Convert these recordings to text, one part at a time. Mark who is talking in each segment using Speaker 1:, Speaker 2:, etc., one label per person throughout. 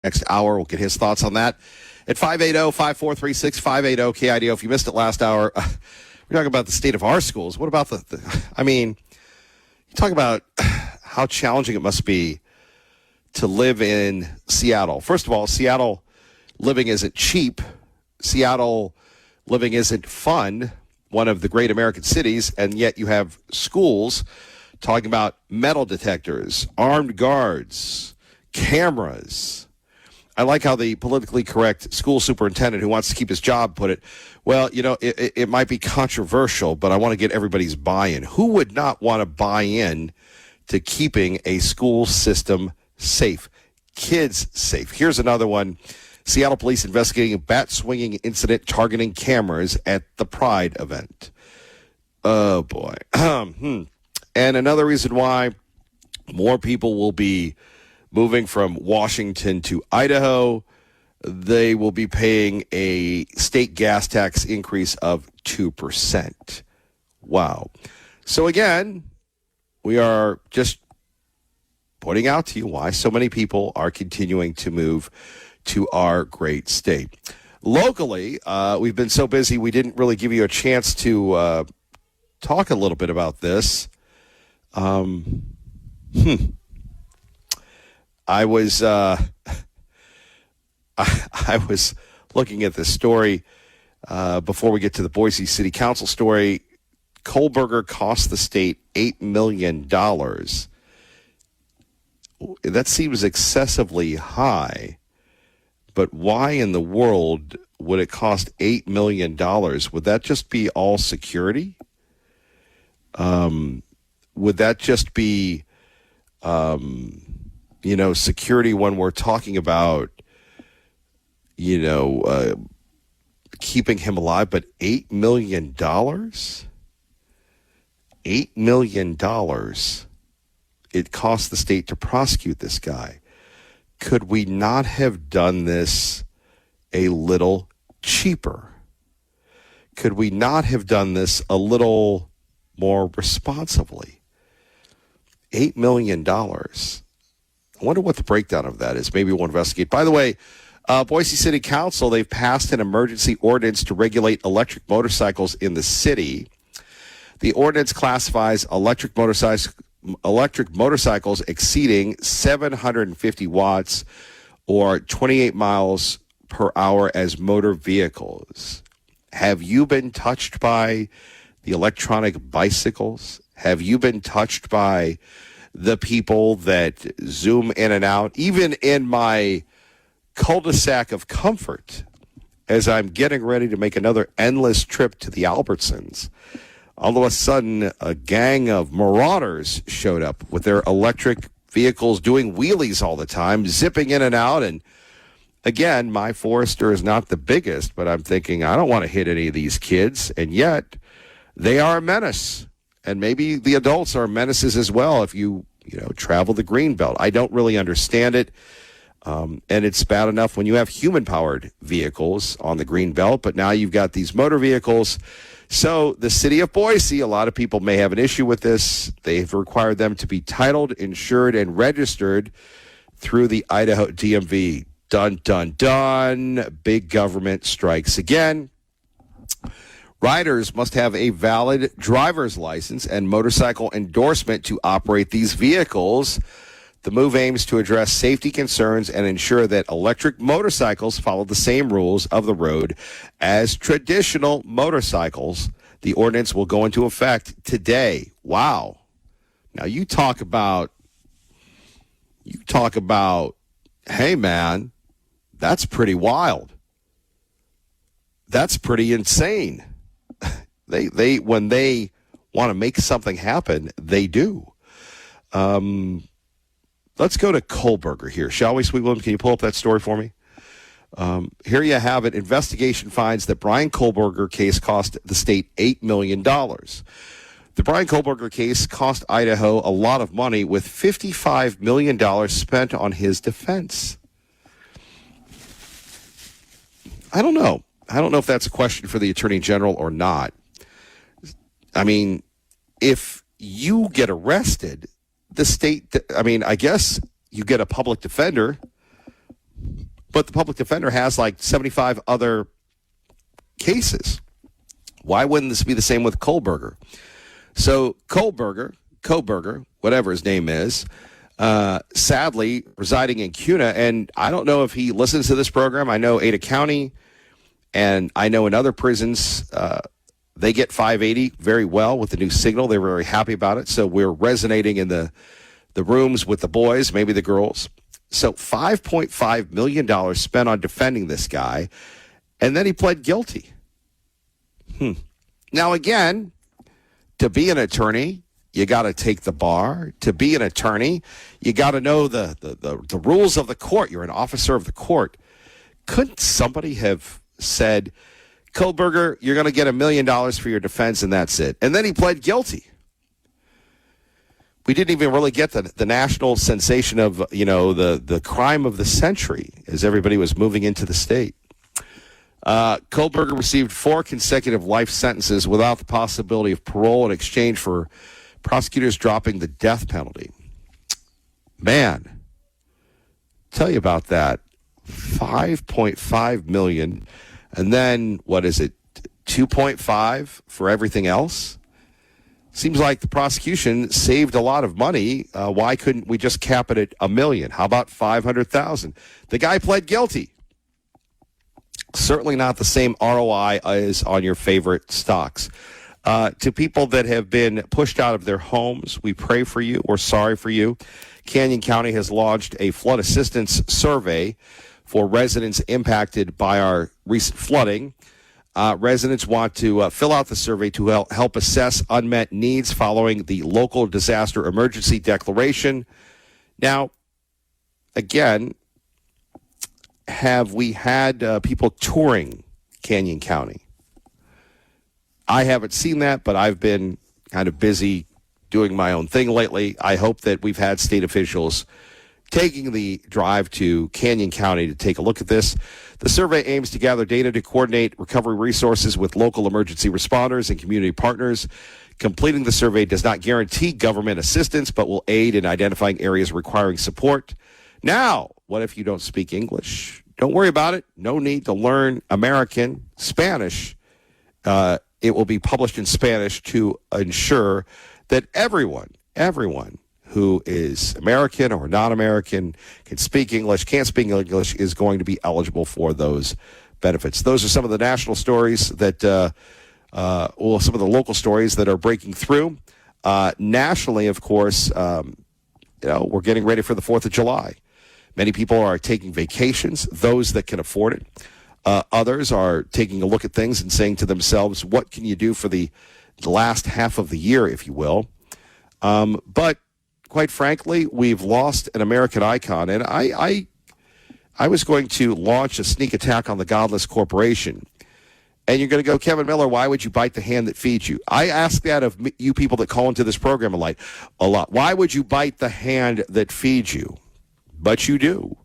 Speaker 1: next hour. We'll get his thoughts on that at 580-5436, 580-KIDO. If you missed it last hour, we're talking about the state of our schools. What about you talk about how challenging it must be to live in Seattle. First of all, Seattle living isn't cheap. Seattle living isn't fun, one of the great American cities, and yet you have schools talking about metal detectors, armed guards, cameras. I like how the politically correct school superintendent who wants to keep his job put it, well, it might be controversial, but I want to get everybody's buy-in. Who would not want to buy in to keeping a school system safe, kids safe? Here's another one. Seattle police investigating a bat-swinging incident targeting cameras at the Pride event. Oh, boy. And another reason why more people will be moving from Washington to Idaho, they will be paying a state gas tax increase of 2%. Wow. So again, we are just pointing out to you why so many people are continuing to move to our great state. Locally, we've been so busy we didn't really give you a chance to talk a little bit about this. I was I was looking at this story before we get to the Boise City Council story. Kohlberger cost the state $8 million. That seems excessively high, but why in the world would it cost $8 million? Would that just be all security? Would that just be security when we're talking about, keeping him alive, but $8 million? $8 million it cost the state to prosecute this guy. Could we not have done this a little cheaper? Could we not have done this a little more responsibly? $8 million. I wonder what the breakdown of that is. Maybe we'll investigate. By the way, Boise City Council, they've passed an emergency ordinance to regulate electric motorcycles in the city. The ordinance classifies electric motorcycles exceeding 750 watts or 28 miles per hour as motor vehicles. Have you been touched by the electronic bicycles? Have you been touched by the people that zoom in and out? Even in my cul-de-sac of comfort, as I'm getting ready to make another endless trip to the Albertsons, all of a sudden a gang of marauders showed up with their electric vehicles doing wheelies all the time, zipping in and out. And again, my Forester is not the biggest, but I'm thinking I don't want to hit any of these kids. And yet they are a menace. And maybe the adults are menaces as well if you travel the green belt. I don't really understand it. And it's bad enough when you have human-powered vehicles on the green belt, but now you've got these motor vehicles. So the city of Boise, a lot of people may have an issue with this. They've required them to be titled, insured, and registered through the Idaho DMV. Dun, dun, dun. Big government strikes again. Riders must have a valid driver's license and motorcycle endorsement to operate these vehicles. The move aims to address safety concerns and ensure that electric motorcycles follow the same rules of the road as traditional motorcycles. The ordinance will go into effect today. Wow. Now you talk about, hey man, that's pretty wild. That's pretty insane. They when they want to make something happen, they do. Let's go to Kohlberger here, shall we, Sweet William? Can you pull up that story for me? Here you have it. Investigation finds that Brian Kohlberger case cost the state $8 million. The Brian Kohlberger case cost Idaho a lot of money, with $55 million spent on his defense. I don't know. I don't know if that's a question for the Attorney General or not. I mean, if you get arrested, the state, I guess you get a public defender. but the public defender has like 75 other cases. Why wouldn't this be the same with Kohlberger? So Kohlberger, whatever his name is, sadly residing in CUNA, and I don't know if he listens to this program. I know Ada County, and I know in other prisons, they get 580 very well with the new signal. They're very happy about it. So we're resonating in the rooms with the boys, maybe the girls. So $5.5 million spent on defending this guy, and then he pled guilty. Now, again, to be an attorney, you got to take the bar. To be an attorney, you got to know the rules of the court. You're an officer of the court. Couldn't somebody have said, Kohlberger, you're going to get $1 million for your defense, and that's it? And then he pled guilty. We didn't even really get the national sensation of, the crime of the century as everybody was moving into the state. Kohlberger received 4 consecutive life sentences without the possibility of parole in exchange for prosecutors dropping the death penalty. Man, tell you about that. $5.5 million, and then what is it? 2.5 for everything else. Seems like the prosecution saved a lot of money. Why couldn't we just cap it at $1 million? How about $500,000? The guy pled guilty. Certainly not the same ROI as on your favorite stocks. To people that have been pushed out of their homes, we pray for you. We're sorry for you. Canyon County has launched a flood assistance survey for residents impacted by our recent flooding. Residents want to fill out the survey to help assess unmet needs following the local disaster emergency declaration. Now, again, have we had people touring Canyon County? I haven't seen that, but I've been kind of busy doing my own thing lately. I hope that we've had state officials taking the drive to Canyon County to take a look at this. The survey aims to gather data to coordinate recovery resources with local emergency responders and community partners. Completing the survey does not guarantee government assistance, but will aid in identifying areas requiring support. Now, what if you don't speak English? Don't worry about it. No need to learn Spanish. It will be published in Spanish to ensure that everyone who is American or non-American, can speak English, can't speak English, is going to be eligible for those benefits. Those are some of the national stories that, some of the local stories that are breaking through. Nationally, of course, we're getting ready for the 4th of July. Many people are taking vacations, those that can afford it. Others are taking a look at things and saying to themselves, what can you do for the last half of the year, if you will? But quite frankly, we've lost an American icon. And I was going to launch a sneak attack on the Godless Corporation. And you're going to go, Kevin Miller, why would you bite the hand that feeds you? I ask that of you people that call into this program a lot. Why would you bite the hand that feeds you? But you do.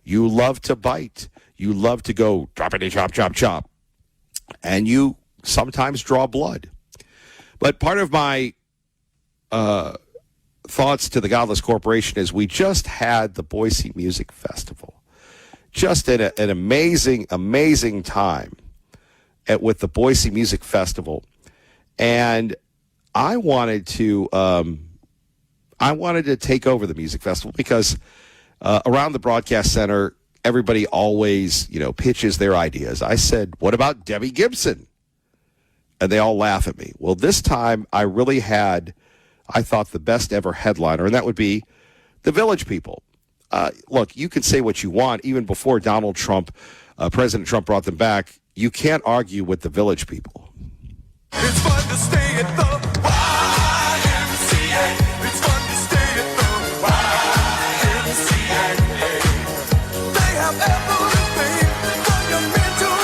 Speaker 1: You love to bite. You love to go droppity chop, chop, chop. And you sometimes draw blood. But part of my thoughts to the Godless Corporation is we just had the Boise Music Festival. Just an amazing, amazing time with the Boise Music Festival. And I wanted to take over the music festival because around the broadcast center, everybody always, pitches their ideas. I said, what about Debbie Gibson? And they all laugh at me. Well, this time I really had, I thought, the best ever headliner, and that would be the Village People. Look, you can say what you want. Even before Donald Trump, President Trump brought them back, you can't argue with the Village People.
Speaker 2: It's fun to stay at the YMCA. It's fun to stay at the YMCA. They have everything for your mental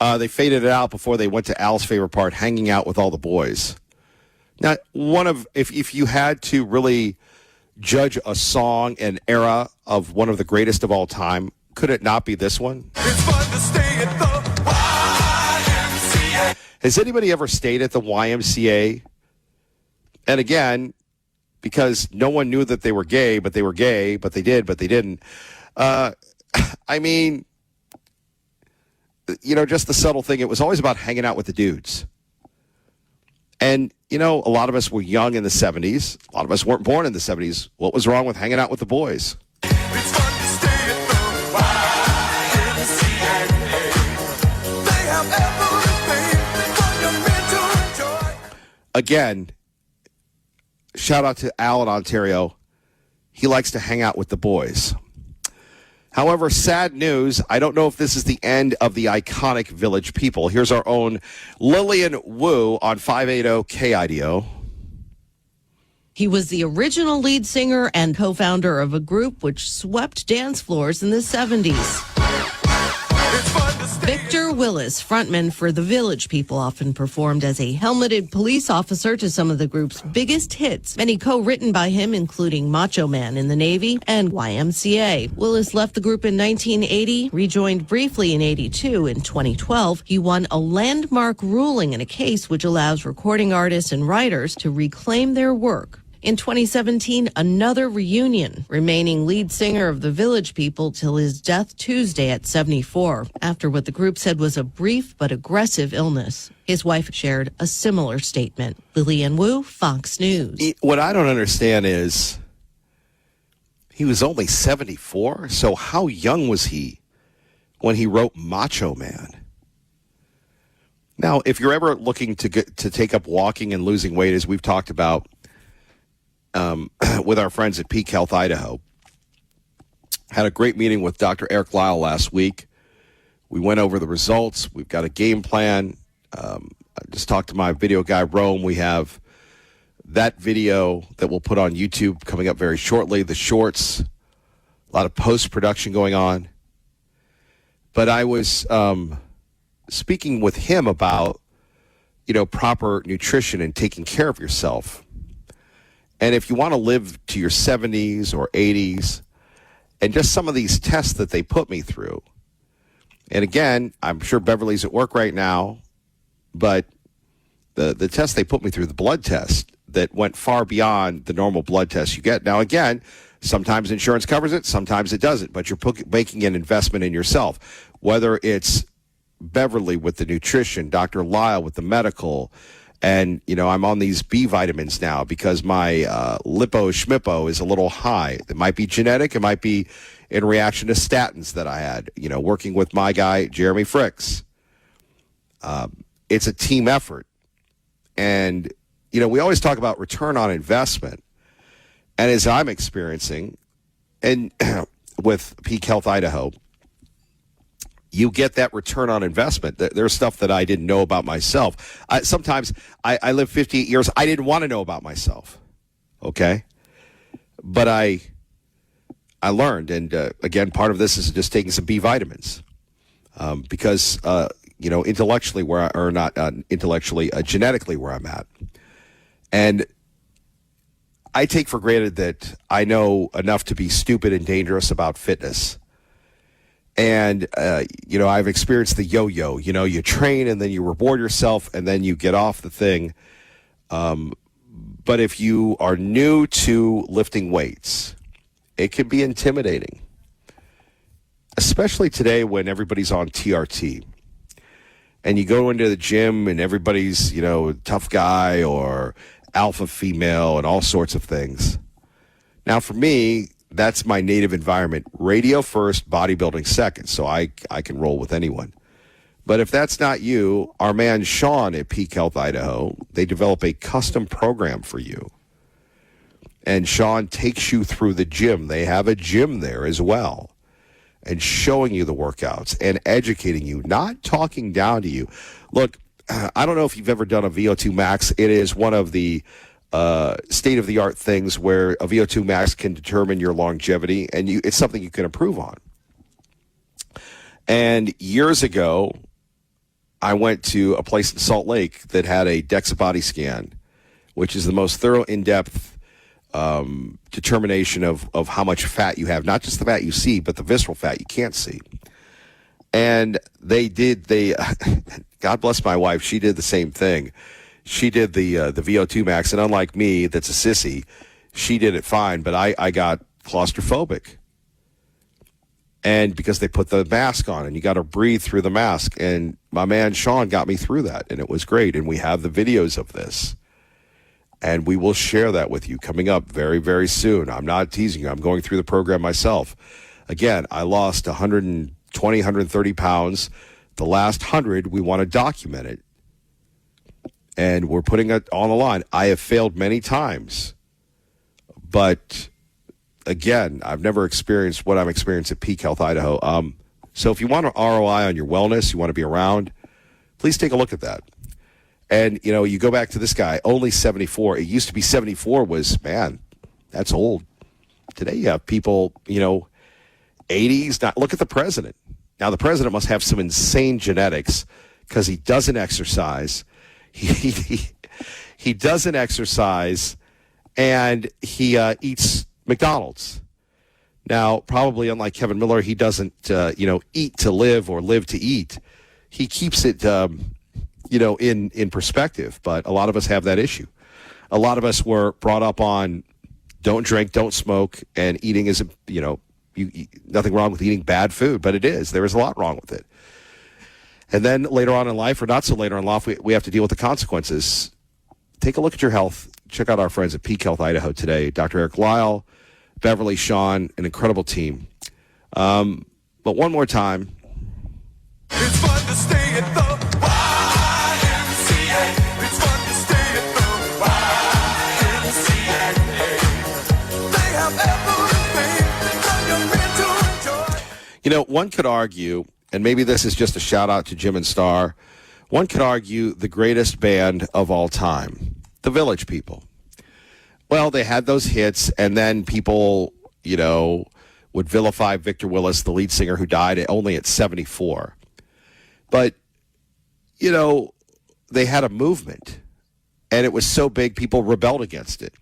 Speaker 2: joy.
Speaker 1: They faded it out before they went to Al's favorite part, hanging out with all the boys. Now, if you had to really judge a song, an era of one of the greatest of all time, could it not be this one?
Speaker 2: It's fun to stay at the YMCA.
Speaker 1: Has anybody ever stayed at the YMCA? And again, because no one knew that they were gay, but they didn't. I mean, just the subtle thing. It was always about hanging out with the dudes. And, a lot of us were young in the 70s. A lot of us weren't born in the 70s. What was wrong with hanging out with the boys?
Speaker 2: It's fun to stay at the YMCA. They have everything for your mental joy.
Speaker 1: Again, shout out to Al in Ontario. He likes to hang out with the boys. However, sad news. I don't know if this is the end of the iconic Village People. Here's our own Lillian Wu on 580 KIDO.
Speaker 3: He was the original lead singer and co-founder of a group which swept dance floors in the 70s.
Speaker 2: It's fun to stay.
Speaker 3: Victor Willis, frontman for the Village People, often performed as a helmeted police officer to some of the group's biggest hits, many co-written by him, including Macho Man in the Navy and YMCA. Willis left the group in 1980, rejoined briefly in 82. In 2012, he won a landmark ruling in a case which allows recording artists and writers to reclaim their work. In 2017, another reunion, remaining lead singer of the Village People till his death Tuesday at 74, after what the group said was a brief but aggressive illness. His wife shared a similar statement. Lillian Wu, Fox News.
Speaker 1: What I don't understand is he was only 74, so how young was he when he wrote Macho Man? Now, if you're ever looking to take up walking and losing weight, as we've talked about, with our friends at Peak Health Idaho. Had a great meeting with Dr. Eric Lyle last week. We went over the results. We've got a game plan. I just talked to my video guy, Rome. We have that video that we'll put on YouTube coming up very shortly, the shorts, a lot of post-production going on. But I was speaking with him about, proper nutrition and taking care of yourself. And if you want to live to your 70s or 80s, and just some of these tests that they put me through. And again, I'm sure Beverly's at work right now, but the test they put me through, the blood test that went far beyond the normal blood test you get. Now, again, sometimes insurance covers it, sometimes it doesn't, but you're making an investment in yourself. Whether it's Beverly with the nutrition, Dr. Lyle with the medical, and, I'm on these B vitamins now because my lipo schmippo is a little high. It might be genetic. It might be in reaction to statins that I had, working with my guy, Jeremy Fricks. It's a team effort. And, we always talk about return on investment. And as I'm experiencing, and with Peak Health Idaho, you get that return on investment. There's stuff that I didn't know about myself. Sometimes I lived 58 years. I didn't want to know about myself. Okay. But I learned. And again, part of this is just taking some B vitamins because, intellectually genetically where I'm at. And I take for granted that I know enough to be stupid and dangerous about fitness. And, I've experienced the yo-yo. You train and then you reward yourself and then you get off the thing. But if you are new to lifting weights, it can be intimidating, especially today when everybody's on TRT. And you go into the gym and everybody's, tough guy or alpha female and all sorts of things. Now, for me, that's my native environment. Radio first, bodybuilding second. So I can roll with anyone. But if that's not you, our man Sean at Peak Health Idaho, they develop a custom program for you. And Sean takes you through the gym. They have a gym there as well. And showing you the workouts and educating you, not talking down to you. Look, I don't know if you've ever done a VO2 max. It is one of the state-of-the-art things where a VO2 max can determine your longevity, and it's something you can improve on. And years ago, I went to a place in Salt Lake that had a DEXA body scan, which is the most thorough, in-depth determination of how much fat you have, not just the fat you see, but the visceral fat you can't see. And God bless my wife, she did the same thing. She did the VO2 max, and unlike me, that's a sissy, she did it fine, but I got claustrophobic. And because they put the mask on and you got to breathe through the mask. And my man Sean got me through that, and it was great. And we have the videos of this. And we will share that with you coming up very, very soon. I'm not teasing you. I'm going through the program myself. Again, I lost 120, 130 pounds. The last 100, we want to document it. And we're putting it on the line. I have failed many times. But, again, I've never experienced what I'm experiencing at Peak Health Idaho. So if you want an ROI on your wellness, you want to be around, please take a look at that. And, you know, you go back to this guy, only 74. It used to be 74 was, man, that's old. Today you have people, you know, 80s. Look at the president. Now, the president must have some insane genetics because he doesn't exercise. He doesn't exercise, and he eats McDonald's. Now, probably unlike Kevin Miller, he doesn't, eat to live or live to eat. He keeps it, in perspective. But a lot of us have that issue. A lot of us were brought up on don't drink, don't smoke, and eating isn't, nothing wrong with eating bad food, but it is. There is a lot wrong with it. And then later on in life, or not so later in life, we have to deal with the consequences. Take a look at your health. Check out our friends at Peak Health Idaho today. Dr. Eric Lyle, Beverly, Sean, an incredible team. But one more time.
Speaker 2: It's fun to stay at the YMCA. It's fun to stay at the YMCA. They have everything for your men to enjoy.
Speaker 1: You know, one could argue, and maybe this is just a shout out to Jim and Star, one could argue the greatest band of all time, the Village People. Well, they had those hits, and then people, would vilify Victor Willis, the lead singer who died only at 74. But, they had a movement, and it was so big, people rebelled against it.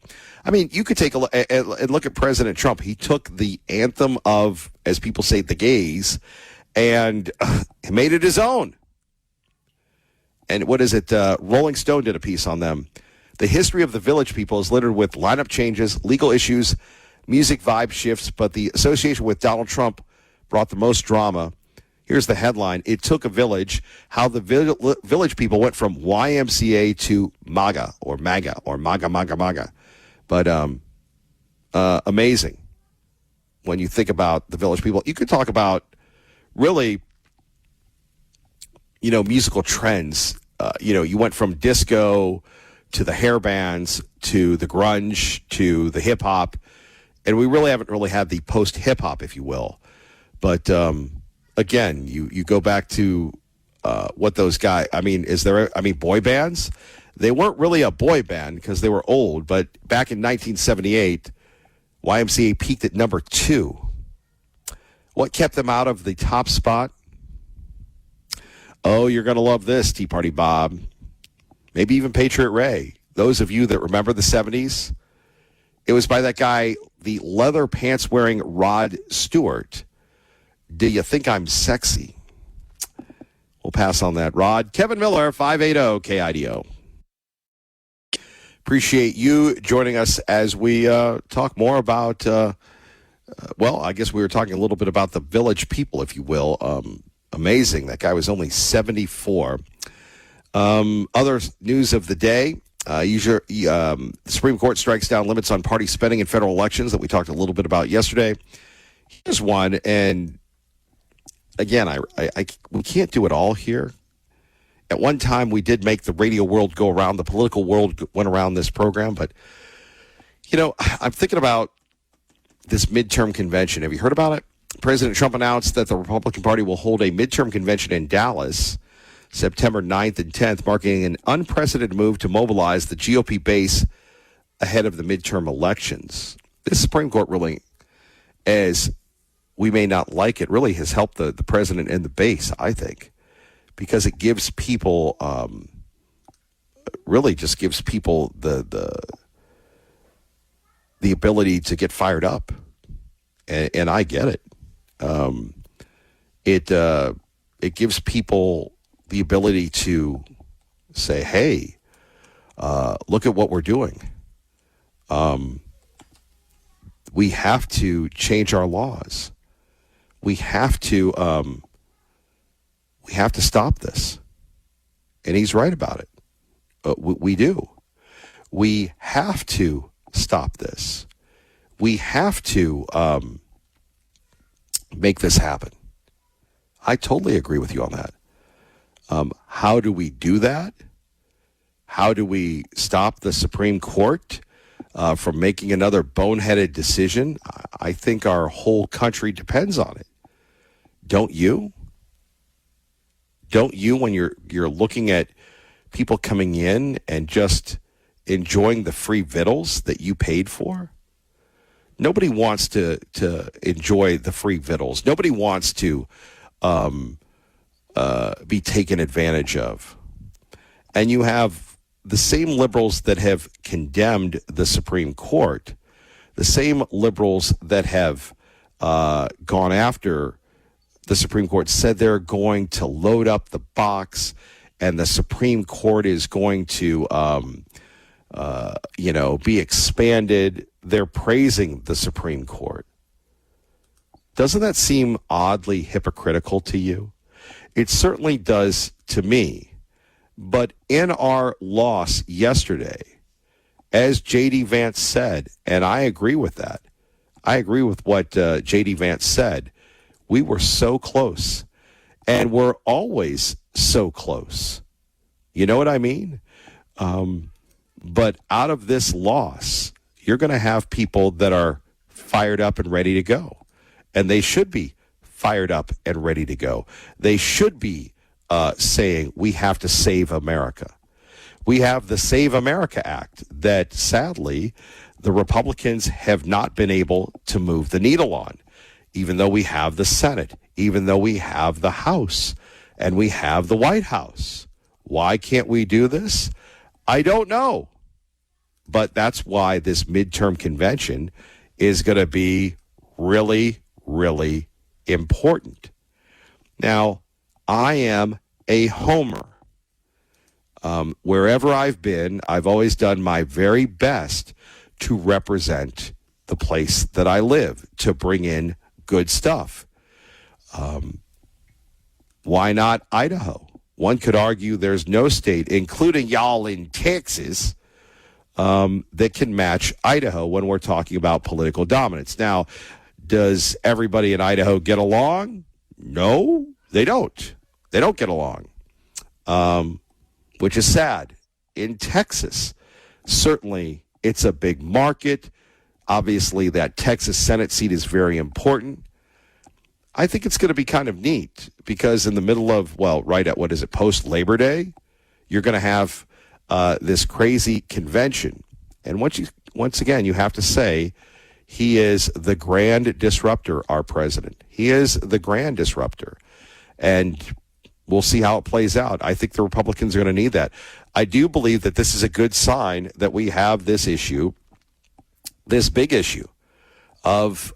Speaker 1: I mean, you could take a look and look at President Trump. He took the anthem of, as people say, the gays, and made it his own. And what is it? Rolling Stone did a piece on them. The history of the Village People is littered with lineup changes, legal issues, music vibe shifts, but the association with Donald Trump brought the most drama. Here's the headline. It took a village. How the Village People went from YMCA to MAGA or MAGA or MAGA, MAGA, MAGA. But amazing when you think about the Village People. You could talk about really, musical trends. You went from disco to the hair bands, to the grunge, to the hip hop. And we really haven't had the post hip hop, if you will. But again, you go back to what those guys, boy bands, they weren't really a boy band because they were old. But back in 1978, YMCA peaked at number 2. What kept them out of the top spot? Oh, you're going to love this, Tea Party Bob. Maybe even Patriot Ray. Those of you that remember the 70s, it was by that guy, the leather pants wearing Rod Stewart. Do you think I'm sexy? We'll pass on that, Rod. Kevin Miller, 580 KIDO. Appreciate you joining us as we talk more about, I guess we were talking a little bit about the Village People, if you will. Amazing. That guy was only 74. Other news of the day. The Supreme Court strikes down limits on party spending in federal elections that we talked a little bit about yesterday. Here's one, and again, we can't do it all here. At one time, we did make the radio world go around, the political world went around this program, but, I'm thinking about this midterm convention. Have you heard about it? President Trump announced that the Republican Party will hold a midterm convention in Dallas September 9th and 10th, marking an unprecedented move to mobilize the GOP base ahead of the midterm elections. This Supreme Court ruling, as we may not like it, really has helped the president and the base, I think, because it gives people, really just gives people the ability to get fired up. And I get it. It gives people the ability to say, hey, look at what we're doing. We have to change our laws. we have to stop this. And he's right about it. We do. We have to stop this. We have to make this happen. I totally agree with you on that. How do we do that? How do we stop the Supreme Court from making another boneheaded decision? I think our whole country depends on it. Don't you? Don't you, when you're looking at people coming in and just enjoying the free victuals that you paid for? Nobody wants to enjoy the free victuals. Nobody wants to be taken advantage of. And you have the same liberals that have condemned the Supreme Court, the same liberals that have gone after the Supreme Court, said they're going to load up the box and the Supreme Court is going to, be expanded. They're praising the Supreme Court. Doesn't that seem oddly hypocritical to you? It certainly does to me. But in our loss yesterday, as J.D. Vance said, and I agree with that. I agree with what J.D. Vance said. We were so close, and we're always so close. You know what I mean? But out of this loss, you're going to have people that are fired up and ready to go. And they should be fired up and ready to go. They should be saying, we have to save America. We have the Save America Act that, sadly, the Republicans have not been able to move the needle on, even though we have the Senate, even though we have the House, and we have the White House. Why can't we do this? I don't know. But that's why this midterm convention is going to be really, really important. Now, I am a homer. Wherever I've been, I've always done my very best to represent the place that I live, to bring in good stuff. Why not Idaho? One could argue there's no state, including y'all in Texas, that can match Idaho when we're talking about political dominance. Now, does everybody in Idaho get along? No, they don't. They don't get along, which is sad. In Texas, certainly it's a big market. Obviously, that Texas Senate seat is very important. I think it's going to be kind of neat because in the middle of, right at, post-Labor Day, you're going to have this crazy convention. And once again, you have to say he is the grand disruptor, our president. He is the grand disruptor. And we'll see how it plays out. I think the Republicans are going to need that. I do believe that this is a good sign that we have this issue, this big issue of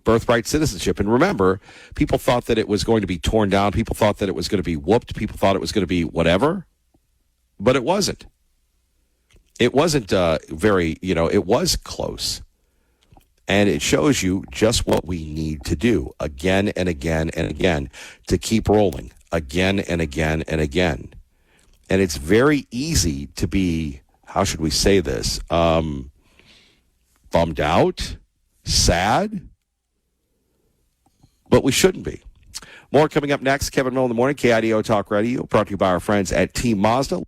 Speaker 1: birthright citizenship. And remember, people thought that it was going to be torn down. People thought that it was going to be whooped. People thought it was going to be whatever. But it wasn't. It wasn't it was close. And it shows you just what we need to do again and again and again to keep rolling again and again and again. And it's very easy to be, how should we say this, bummed out, sad, but we shouldn't be. More coming up next. Kevin Mill in the morning, KIDO Talk Radio, brought to you by our friends at Team Mazda.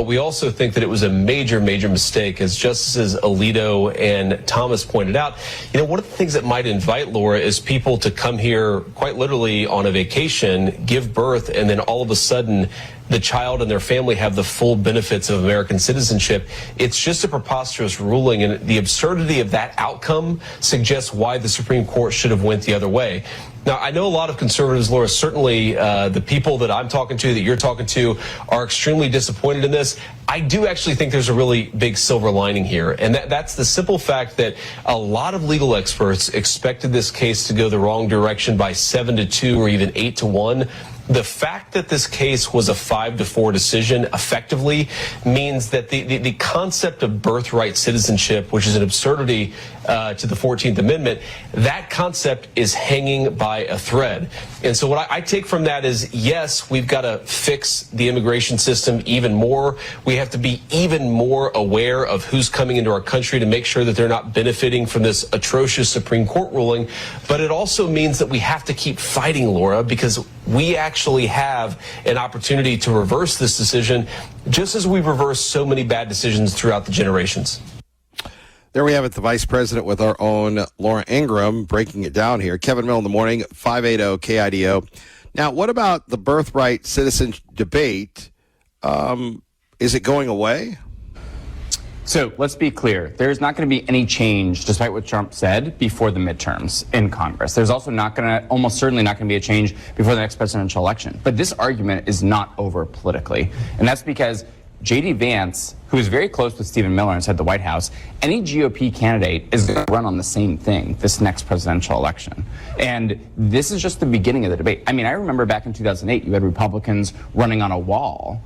Speaker 4: We also think that it was a major, major mistake, as Justices Alito and Thomas pointed out. One of the things that might invite, Laura, is people to come here quite literally on a vacation, give birth, and then all of a sudden the child and their family have the full benefits of American citizenship. It's just a preposterous ruling, and the absurdity of that outcome suggests why the Supreme Court should have went the other way. Now, I know a lot of conservatives, Laura, certainly the people that I'm talking to, that you're talking to, are extremely disappointed in this. I do actually think there's a really big silver lining here, and that's the simple fact that a lot of legal experts expected this case to go the wrong direction by 7-2 or even 8-1. The fact that this case was a 5-4 decision effectively means that the concept of birthright citizenship, which is an absurdity to the 14th Amendment, that concept is hanging by a thread. And so what I take from that is, yes, we've got to fix the immigration system even more. We have to be even more aware of who's coming into our country to make sure that they're not benefiting from this atrocious Supreme Court ruling. But it also means that we have to keep fighting, Laura, because we actually have an opportunity to reverse this decision, just as we've reversed so many bad decisions throughout the generations.
Speaker 1: There we have it, the vice president with our own Laura Ingraham breaking it down here. Kevin Mill in the morning, 580 KIDO. Now, what about the birthright citizen debate? Is it going away?
Speaker 5: So let's be clear. There's not going to be any change, despite what Trump said, before the midterms in Congress. There's also almost certainly not going to be a change before the next presidential election. But this argument is not over politically. And that's because J.D. Vance, who is very close with Stephen Miller inside the White House, any GOP candidate is going to run on the same thing this next presidential election. And this is just the beginning of the debate. I mean, I remember back in 2008, you had Republicans running on a wall,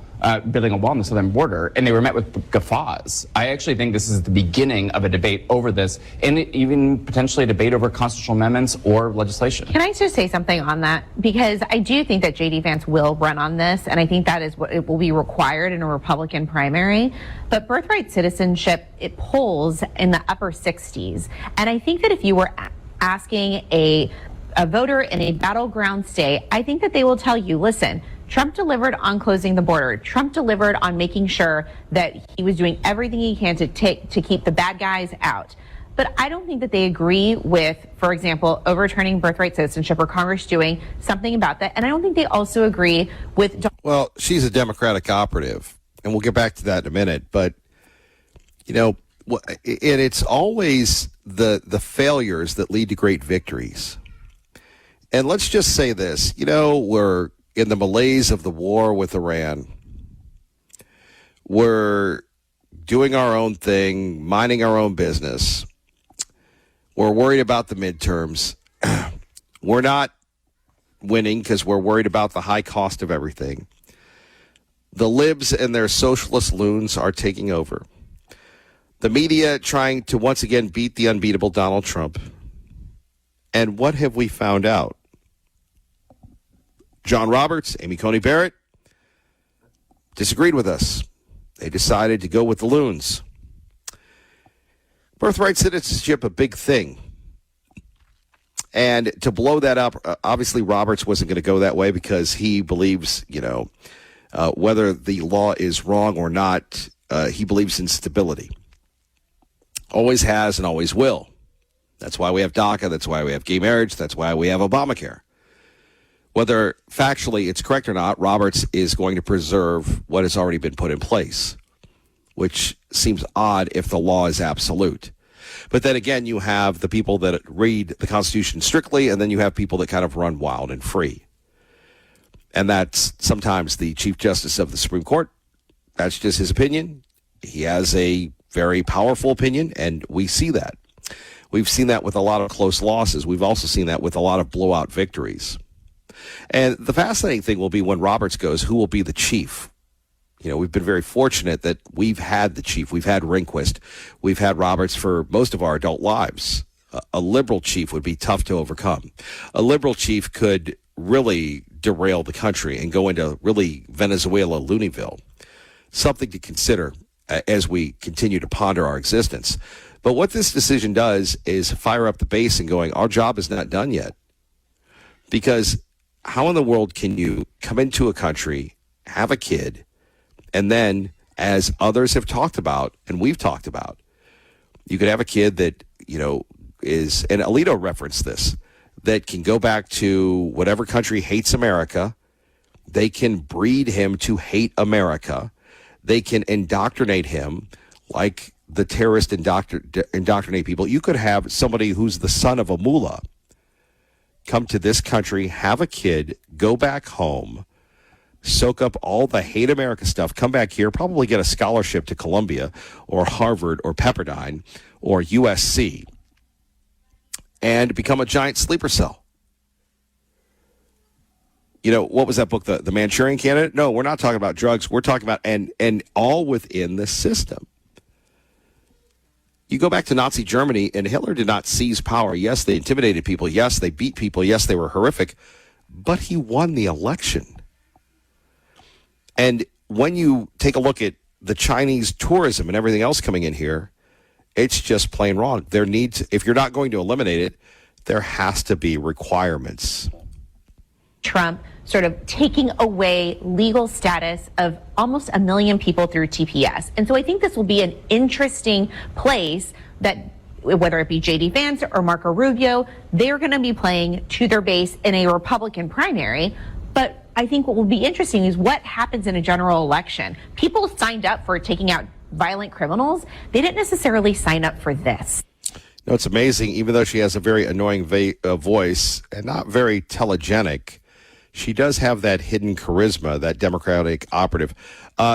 Speaker 5: building a wall on the southern border, and they were met with guffaws. I actually think this is the beginning of a debate over this, and even potentially a debate over constitutional amendments or legislation.
Speaker 6: Can I just say something on that? Because I do think that J.D. Vance will run on this, and I think that is what it will be required in a Republican primary. But birthright citizenship, it polls in the upper 60s. And I think that if you were asking a voter in a battleground state, I think that they will tell you, listen, Trump delivered on closing the border. Trump delivered on making sure that he was doing everything he can to keep the bad guys out. But I don't think that they agree with, for example, overturning birthright citizenship or Congress doing something about that. And I don't think they also agree with...
Speaker 1: Well, she's a Democratic operative, and we'll get back to that in a minute. But, you know, and it's always the failures that lead to great victories. And let's just say this, you know, we're in the malaise of the war with Iran. We're doing our own thing, minding our own business. We're worried about the midterms. We're not winning because we're worried about the high cost of everything. The libs and their socialist loons are taking over. The media trying to once again beat the unbeatable Donald Trump. And what have we found out? John Roberts, Amy Coney Barrett disagreed with us. They decided to go with the loons. Birthright citizenship, a big thing. And to blow that up, obviously Roberts wasn't going to go that way because he believes, you know, whether the law is wrong or not, he believes in stability. Always has and always will. That's why we have DACA. That's why we have gay marriage. That's why we have Obamacare. Whether factually it's correct or not, Roberts is going to preserve what has already been put in place, which seems odd if the law is absolute. But then again, you have the people that read the Constitution strictly, and then you have people that kind of run wild and free. And that's sometimes the Chief Justice of the Supreme Court. That's just his opinion. He has a very powerful opinion, and we see that. We've seen that with a lot of close losses. We've also seen that with a lot of blowout victories. And the fascinating thing will be when Roberts goes, who will be the chief? You know, we've been very fortunate that we've had the chief. We've had Rehnquist. We've had Roberts for most of our adult lives. A liberal chief would be tough to overcome. A liberal chief could really derail the country and go into really Venezuela Looneyville. Something to consider as we continue to ponder our existence. But what this decision does is fire up the base and going, our job is not done yet. Because how in the world can you come into a country, have a kid, and then, as others have talked about, and we've talked about, you could have a kid that, you know, is, and Alito referenced this, that can go back to whatever country hates America. They can breed him to hate America. They can indoctrinate him like the terrorists indoctrinate people. You could have somebody who's the son of a mullah come to this country, have a kid, go back home, soak up all the hate America stuff, come back here, probably get a scholarship to Columbia or Harvard or Pepperdine or USC, and become a giant sleeper cell. what was that book, the Manchurian Candidate? No, we're not talking about drugs. We're talking about and all within the system. You go back to Nazi Germany, and Hitler did not seize power. Yes, they intimidated people. Yes, they beat people. Yes, they were horrific. But he won the election. And when you take a look at the Chinese tourism and everything else coming in here, it's just plain wrong. If you're not going to eliminate it, there has to be requirements.
Speaker 6: Trump sort of taking away legal status of almost 1 million people through TPS. And so I think this will be an interesting place that, whether it be J.D. Vance or Marco Rubio, they're going to be playing to their base in a Republican primary. But I think what will be interesting is what happens in a general election. People signed up for taking out violent criminals. They didn't necessarily sign up for this.
Speaker 1: No, it's amazing. Even though she has a very annoying voice and not very telegenic, she does have that hidden charisma, that Democratic operative.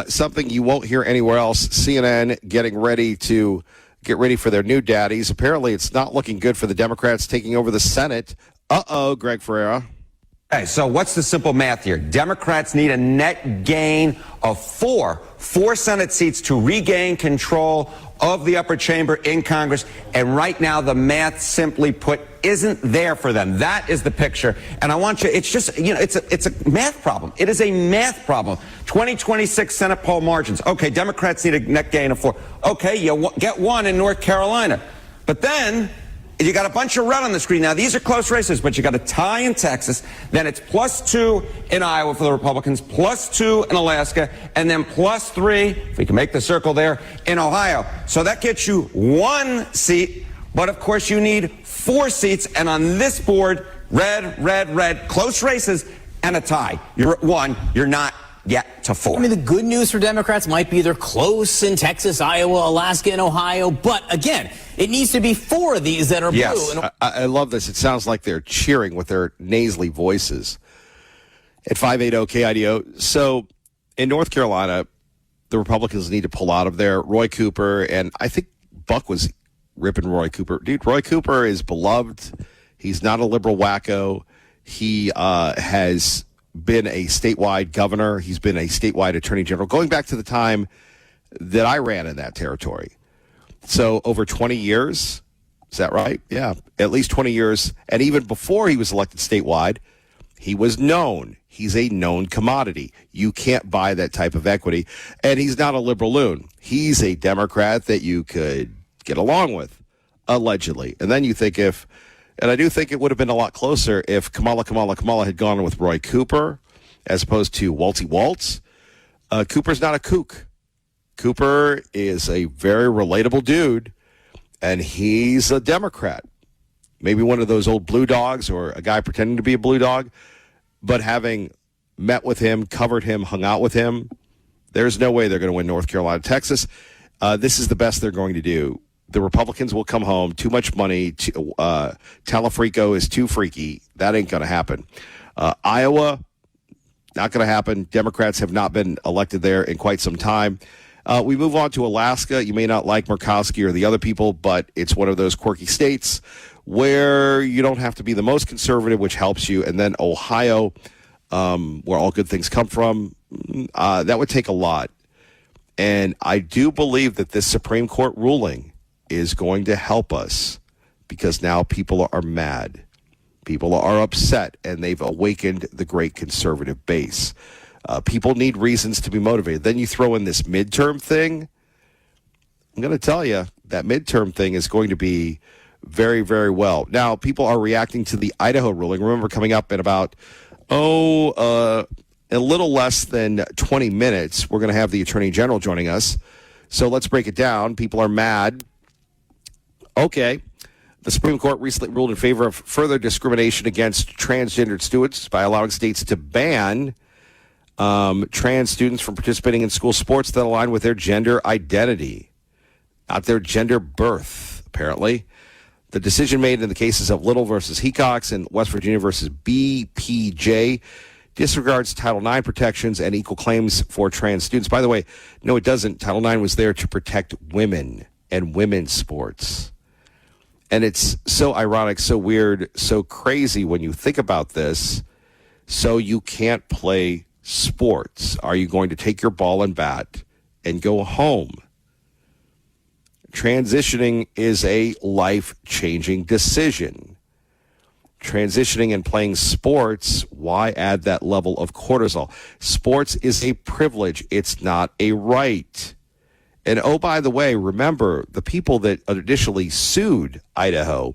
Speaker 1: Something you won't hear anywhere else. CNN getting ready for their new daddies. Apparently, it's not looking good for the Democrats taking over the Senate. Greg Ferreira.
Speaker 7: Okay, so what's the simple math here? Democrats need a net gain of four Senate seats to regain control of the upper chamber in Congress. And right now, the math, simply put, isn't there for them. That is the picture. And I want you, it's just, it's a math problem. It is a math problem. 2026 Senate poll margins. Okay, Democrats need a net gain of 4. Okay, you get 1 in North Carolina. But then you got a bunch of red on the screen. Now, these are close races, but you got a tie in Texas. Then it's +2 in Iowa for the Republicans, +2 in Alaska, and then +3, if we can make the circle there, in Ohio. So that gets you 1 seat, but of course you need 4 seats. And on this board, red, close races, and a tie. You're at 1. You're not yet to 4.
Speaker 8: I mean, the good news for Democrats might be they're close in Texas, Iowa, Alaska, and Ohio. But again, it needs to be 4 of these that are blue.
Speaker 1: Yes, I love this. It sounds like they're cheering with their nasally voices. At 580 KIDO. So in North Carolina, the Republicans need to pull out of there. Roy Cooper, and I think Buck was ripping Roy Cooper. Dude, Roy Cooper is beloved. He's not a liberal wacko. He has been a statewide governor. He's been a statewide attorney general, going back to the time that I ran in that territory. So over 20 years, is that right? Yeah, at least 20 years. And even before he was elected statewide, he was known. He's a known commodity. You can't buy that type of equity. And he's not a liberal loon. He's a Democrat that you could get along with, allegedly. And then you think and I do think it would have been a lot closer if Kamala had gone with Roy Cooper as opposed to Waltzy Waltz. Cooper's not a kook. Cooper is a very relatable dude, and he's a Democrat. Maybe one of those old blue dogs or a guy pretending to be a blue dog, but having met with him, covered him, hung out with him, there's no way they're going to win North Carolina, Texas. This is the best they're going to do. The Republicans will come home. Too much money. Talafrico is too freaky. That ain't going to happen. Iowa, not going to happen. Democrats have not been elected there in quite some time. We move on to Alaska. You may not like Murkowski or the other people, but it's one of those quirky states where you don't have to be the most conservative, which helps you. And then Ohio, where all good things come from, that would take a lot. And I do believe that this Supreme Court ruling is going to help us because now people are mad. People are upset, and they've awakened the great conservative base. People need reasons to be motivated. Then you throw in this midterm thing. I'm going to tell you that midterm thing is going to be very, very well. Now, people are reacting to the Idaho ruling. Remember, coming up in about, a little less than 20 minutes, we're going to have the Attorney General joining us. So let's break it down. People are mad. Okay. The Supreme Court recently ruled in favor of further discrimination against transgendered students by allowing states to ban trans students from participating in school sports that align with their gender identity, not their gender birth, apparently. The decision made in the cases of Little versus Hecox and West Virginia versus BPJ disregards Title IX protections and equal claims for trans students. By the way, no, it doesn't. Title IX was there to protect women and women's sports. And it's so ironic, so weird, so crazy when you think about this. So you can't play sports. Are you going to take your ball and bat and go home? Transitioning is a life-changing decision. Transitioning and playing sports, why add that level of cortisol? Sports is a privilege. It's not a right. And oh, by the way, remember, the people that initially sued Idaho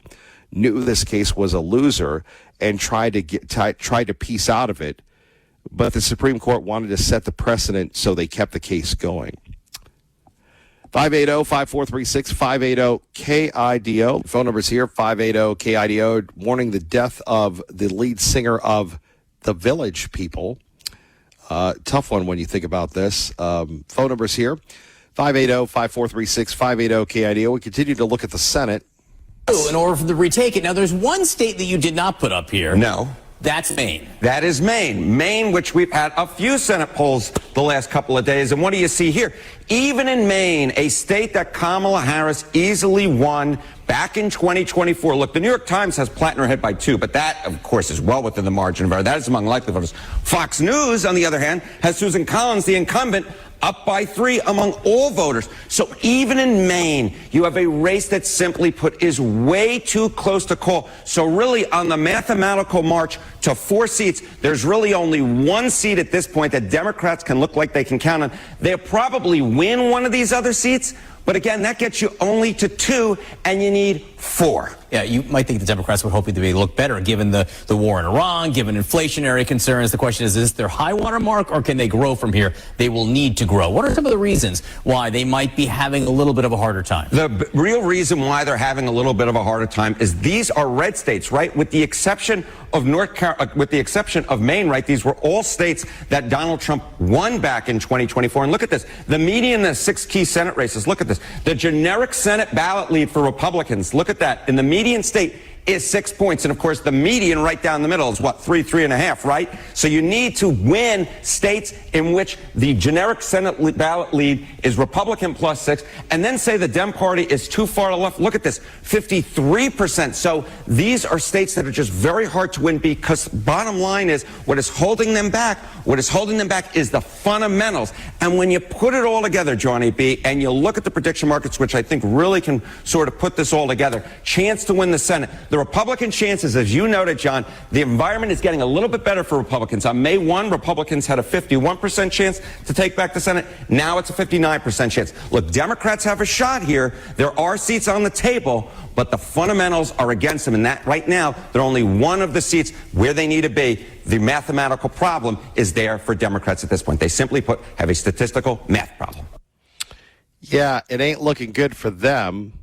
Speaker 1: knew this case was a loser and tried to piece out of it. But the Supreme Court wanted to set the precedent, so they kept the case going. 580-5436, 580-KIDO. Phone number's here, 580-KIDO, warning the death of the lead singer of The Village People. Tough one when you think about this. Phone number's here, 580-5436, 580-KIDO. We continue to look at the Senate.
Speaker 8: In order for them to retake it. Now, there's one state that you did not put up here.
Speaker 7: No.
Speaker 8: That's Maine.
Speaker 7: That is Maine. Maine, which we've had a few Senate polls the last couple of days. And what do you see here? Even in Maine, a state that Kamala Harris easily won back in 2024. Look, the New York Times has Plattner ahead by 2, but that, of course, is well within the margin of error. That is among likely voters. Fox News, on the other hand, has Susan Collins, the incumbent, up by 3 among all voters. So even in Maine, you have a race that, simply put, is way too close to call. So really, on the mathematical march to 4 seats, there's really only 1 seat at this point that Democrats can look like they can count on. They'll probably win one of these other seats, but again, that gets you only to 2, and you need 4.
Speaker 8: Yeah, you might think the Democrats would hope they look better given the war in Iran, given inflationary concerns. The question is their high water mark, or can they grow from here? They will need to grow. What are some of the reasons why they might be having a little bit of a harder time?
Speaker 7: The real reason why they're having a little bit of a harder time is these are red states, right? With the exception of Maine, right? These were all states that Donald Trump won back in 2024. And look at this. The median in the 6 key Senate races. Look at this. The generic Senate ballot lead for Republicans. Look at that. In the median state is 6 points. And of course, the median right down the middle is what, 3.5, right? So you need to win states in which the generic Senate ballot lead is Republican plus 6, and then say the Dem Party is too far to the left. Look at this, 53%. So these are states that are just very hard to win, because bottom line is what is holding them back is the fundamentals. And when you put it all together, Johnny B., and you look at the prediction markets, which I think really can sort of put this all together, chance to win the Senate. The Republican chances, as you noted, John, the environment is getting a little bit better for Republicans. On May 1, Republicans had a 51% chance to take back the Senate. Now it's a 59% chance. Look, Democrats have a shot here. There are seats on the table, but the fundamentals are against them. And that right now, they're only one of the seats where they need to be. The mathematical problem is there for Democrats at this point. They simply put have a statistical math problem.
Speaker 1: Yeah, it ain't looking good for them.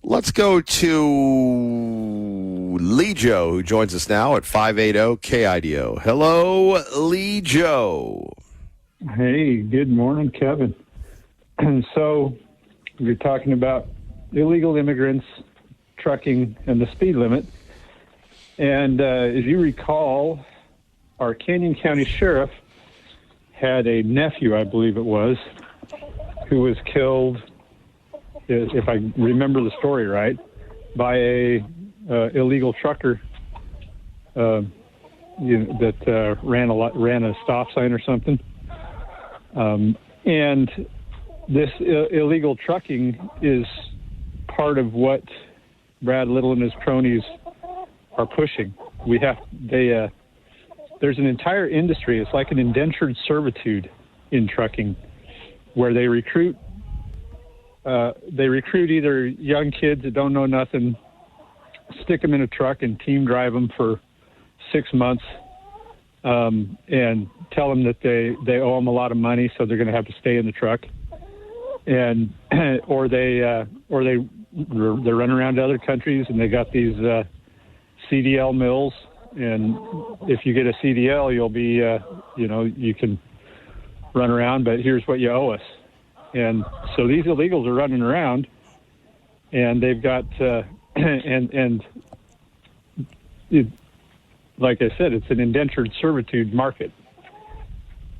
Speaker 1: Let's go to Lee Joe, who joins us now at 580-KIDO. Hello, Lee Joe.
Speaker 9: Hey, good morning, Kevin. And so you're talking about illegal immigrants, trucking, and the speed limit. And as you recall, our Canyon County Sheriff had a nephew, I believe it was, who was killed, if I remember the story right, by a illegal trucker that ran a stop sign or something. And this illegal trucking is part of what Brad Little and his cronies are pushing. There's an entire industry. It's like an indentured servitude in trucking, where they recruit either young kids that don't know nothing, stick them in a truck and team drive them for 6 months, and tell them that they owe them a lot of money, so they're going to have to stay in the truck, and or they run around to other countries, and they got these CDL mills, and if you get a CDL, you'll be you can run around, but here's what you owe us. And so these illegals are running around, and they've got like I said, it's an indentured servitude market,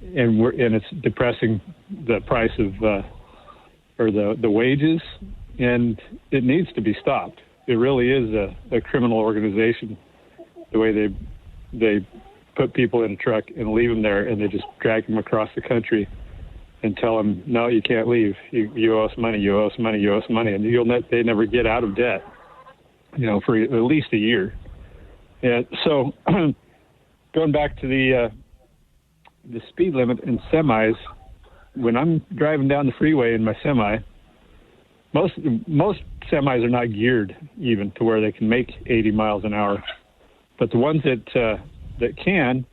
Speaker 9: and it's depressing the price of or the wages, and it needs to be stopped. It really is a criminal organization, the way they put people in a truck and leave them there, and they just drag them across the country and tell them, no, you can't leave. You owe us money. You owe us money. You owe us money, and they never get out of debt. For at least a year. And so, going back to the speed limit in semis, when I'm driving down the freeway in my semi, most semis are not geared even to where they can make 80 miles an hour. But the ones that can,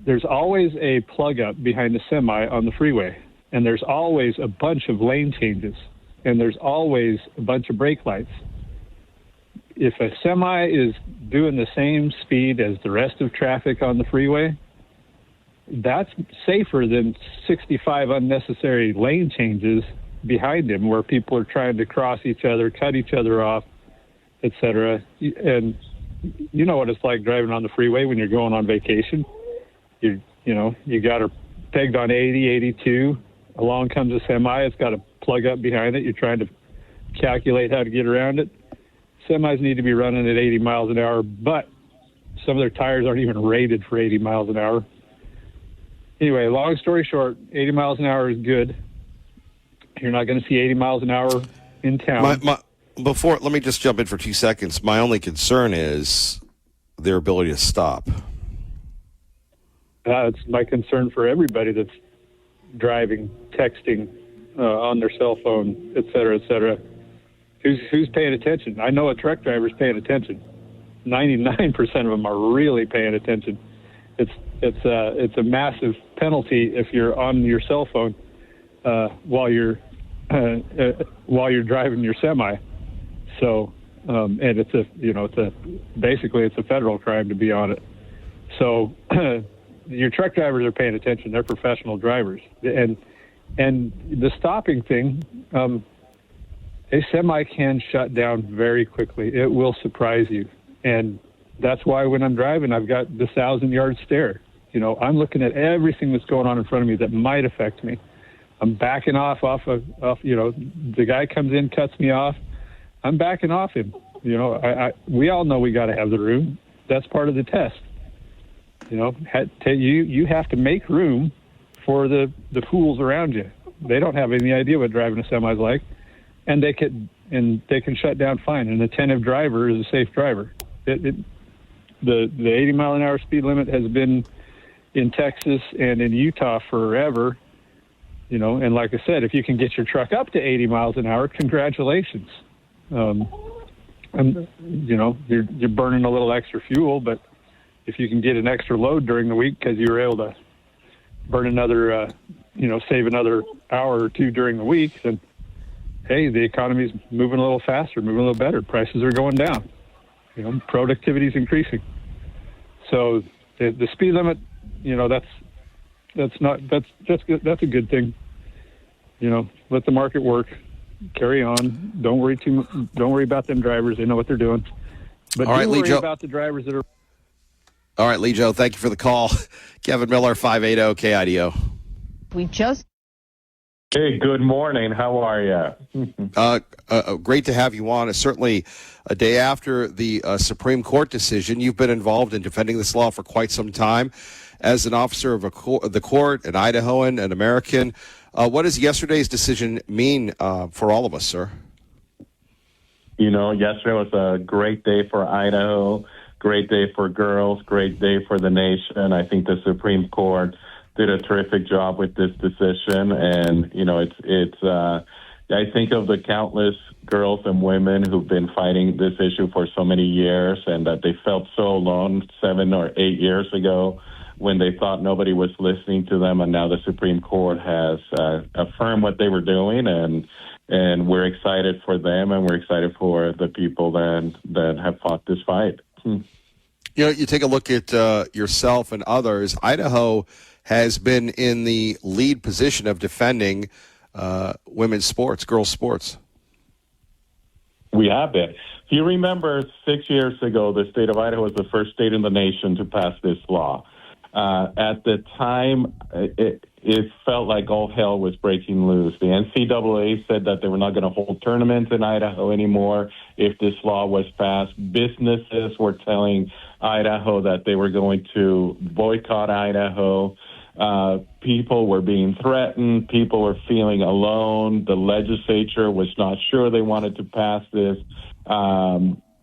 Speaker 9: there's always a plug up behind the semi on the freeway, and there's always a bunch of lane changes, and there's always a bunch of brake lights. If a semi is doing the same speed as the rest of traffic on the freeway, that's safer than 65 unnecessary lane changes behind him where people are trying to cross each other, cut each other off, etc. And you know what it's like driving on the freeway when you're going on vacation. You got her pegged on 80, 82. Along comes a semi. It's got a plug up behind it. You're trying to calculate how to get around it. Semis need to be running at 80 miles an hour, but some of their tires aren't even rated for 80 miles an hour. Anyway, long story short, 80 miles an hour is good. You're not going to see 80 miles an hour in town.
Speaker 1: Let me just jump in for 2 seconds. My only concern is their ability to stop.
Speaker 9: It's my concern for everybody that's driving, texting on their cell phone, et cetera, et cetera. Who's paying attention? I know a truck driver's paying attention. 99% of them are really paying attention. It's a massive penalty if you're on your cell phone while you're driving your semi. So and it's a federal crime to be on it. So your truck drivers are paying attention. They're professional drivers, and the stopping thing. A semi can shut down very quickly. It will surprise you. And that's why when I'm driving, I've got the 1,000-yard stare. I'm looking at everything that's going on in front of me that might affect me. I'm backing off, the guy comes in, cuts me off. I'm backing off him. We all know we got to have the room. That's part of the test. You have to make room for the fools around you. They don't have any idea what driving a semi is like. And they can shut down fine. An attentive driver is a safe driver. The 80 mile an hour speed limit has been in Texas and in Utah forever. And like I said, if you can get your truck up to 80 miles an hour, congratulations. You're burning a little extra fuel, but if you can get an extra load during the week because you were able to burn another, save another hour or two during the week, then hey, the economy's moving a little faster, moving a little better. Prices are going down. Productivity is increasing. So the speed limit, that's a good thing. Let the market work. Carry on. Don't worry about them drivers. They know what they're doing. But
Speaker 1: all right,
Speaker 9: do worry
Speaker 1: Lee
Speaker 9: about the drivers that are.
Speaker 1: All right, Lee Joe, thank you for the call. Kevin Miller, 580 KIDO.
Speaker 10: Hey, good morning. How are you?
Speaker 1: Great to have you on. It's certainly a day after the Supreme Court decision. You've been involved in defending this law for quite some time as an officer of the court, an Idahoan, an American. What does yesterday's decision mean for all of us, sir?
Speaker 10: Yesterday was a great day for Idaho, great day for girls, great day for the nation. I think the Supreme Court did a terrific job with this decision, and I think of the countless girls and women who've been fighting this issue for so many years, and that they felt so alone 7 or 8 years ago when they thought nobody was listening to them, and now the Supreme Court has affirmed what they were doing, and we're excited for them, and we're excited for the people that have fought this fight.
Speaker 1: You take a look at yourself and others. Idaho has been in the lead position of defending women's sports, girls' sports.
Speaker 10: We have been. If you remember, 6 years ago, the state of Idaho was the first state in the nation to pass this law. At the time, it felt like all hell was breaking loose. The NCAA said that they were not going to hold tournaments in Idaho anymore if this law was passed. Businesses were telling Idaho, that they were going to boycott Idaho. People were being threatened. People were feeling alone. The legislature was not sure they wanted to pass this.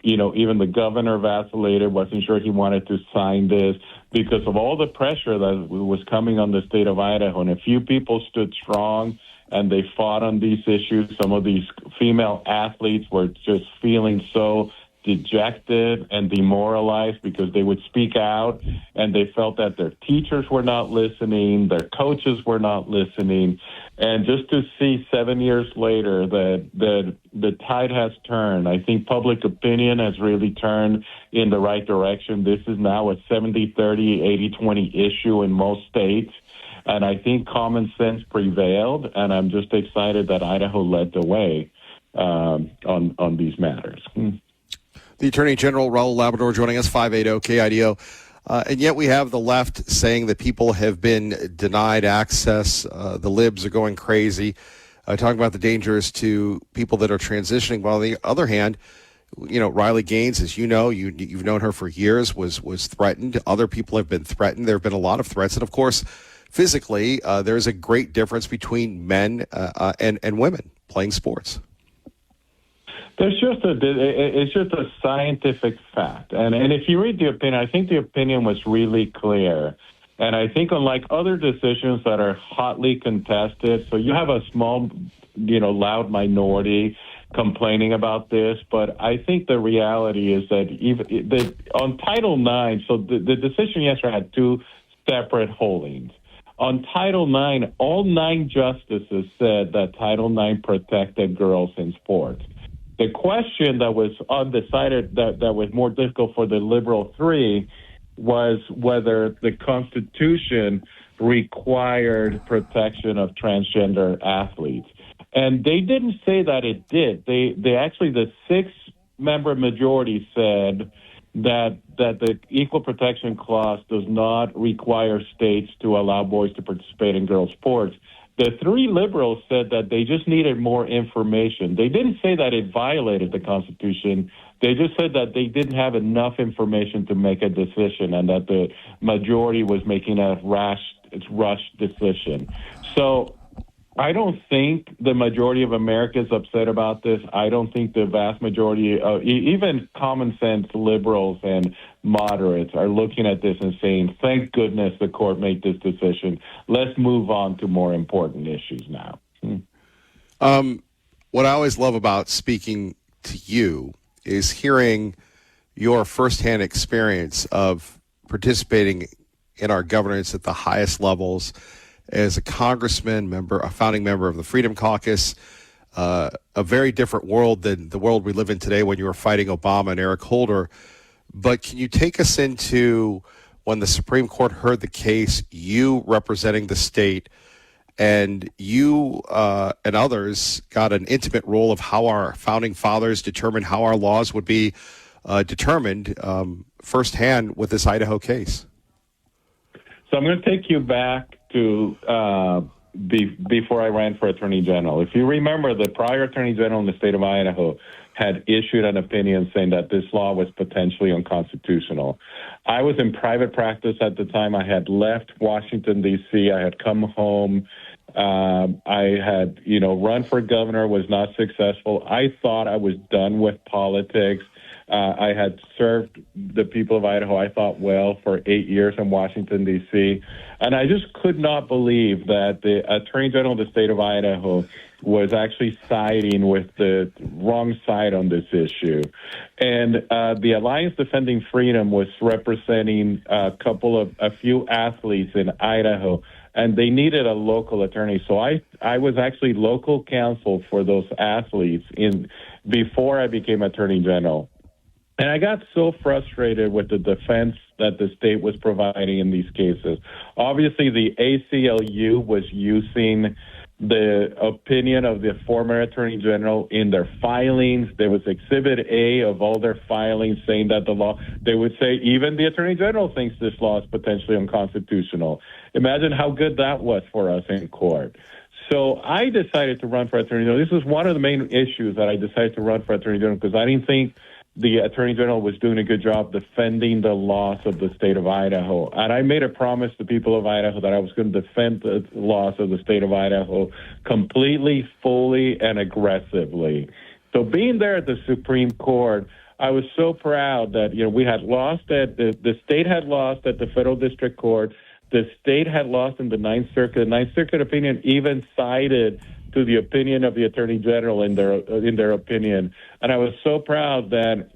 Speaker 10: Even the governor vacillated, wasn't sure he wanted to sign this because of all the pressure that was coming on the state of Idaho. And a few people stood strong and they fought on these issues. Some of these female athletes were just feeling so dejected and demoralized because they would speak out and they felt that their teachers were not listening, their coaches were not listening. And just to see 7 years later that the tide has turned, I think public opinion has really turned in the right direction. This is now a 70-30, 80-20 issue in most states. And I think common sense prevailed, and I'm just excited that Idaho led the way on these matters.
Speaker 1: The Attorney General, Raul Labrador, joining us, 580 KIDO. And yet we have the left saying that people have been denied access. The libs are going crazy, talking about the dangers to people that are transitioning. While on the other hand, Riley Gaines, as you know, you've known her for years, was threatened. Other people have been threatened. There have been a lot of threats. And, of course, physically, there's a great difference between men and women playing sports.
Speaker 10: It's just a scientific fact. And if you read the opinion, I think the opinion was really clear. And I think unlike other decisions that are hotly contested, so you have a small, loud minority complaining about this, but I think the reality is that on Title IX, so the decision yesterday had two separate holdings. On Title IX, all 9 justices said that Title IX protected girls in sports. The question that was undecided, that was more difficult for the liberal 3, was whether the Constitution required protection of transgender athletes. And they didn't say that it did. They actually, the 6-member majority said that the Equal Protection Clause does not require states to allow boys to participate in girls' sports. The 3 liberals said that they just needed more information. They didn't say that it violated the Constitution. They just said that they didn't have enough information to make a decision and that the majority was making a rushed decision. So I don't think the majority of America is upset about this. I don't think the vast majority, even common sense liberals and moderates, are looking at this and saying, thank goodness the court made this decision. Let's move on to more important issues now.
Speaker 1: What I always love about speaking to you is hearing your firsthand experience of participating in our governance at the highest levels as a congressman, a founding member of the Freedom Caucus, a very different world than the world we live in today when you were fighting Obama and Eric Holder. But can you take us into when the Supreme Court heard the case, you representing the state, and you and others got an intimate role of how our founding fathers determined how our laws would be determined firsthand with this Idaho case?
Speaker 10: So I'm going to take you back to before I ran for Attorney General. If you remember, the prior Attorney General in the state of Idaho had issued an opinion saying that this law was potentially unconstitutional. I was in private practice at the time. I had left Washington, D.C. I had come home. I had, run for governor, was not successful. I thought I was done with politics. I had served the people of Idaho, I thought, well, for 8 years in Washington, D.C., and I just could not believe that the Attorney General of the state of Idaho was actually siding with the wrong side on this issue. And the Alliance Defending Freedom was representing a few athletes in Idaho, and they needed a local attorney. So I was actually local counsel for those athletes before I became Attorney General. And I got so frustrated with the defense that the state was providing in these cases. Obviously, the ACLU was using the opinion of the former Attorney General in their filings. There was Exhibit A of all their filings saying that the law, they would say even the Attorney General thinks this law is potentially unconstitutional. Imagine how good that was for us in court. So I decided to run for Attorney General. This is one of the main issues that I decided to run for Attorney General because I didn't think the Attorney General was doing a good job defending the laws of the state of Idaho. And I made a promise to people of Idaho that I was going to defend the laws of the state of Idaho completely, fully, and aggressively. So being there at the Supreme Court, I was so proud that, we had lost at the state had lost at the federal district court. The state had lost in the Ninth Circuit. The Ninth Circuit opinion even sided to the opinion of the Attorney General in their opinion. And I was so proud that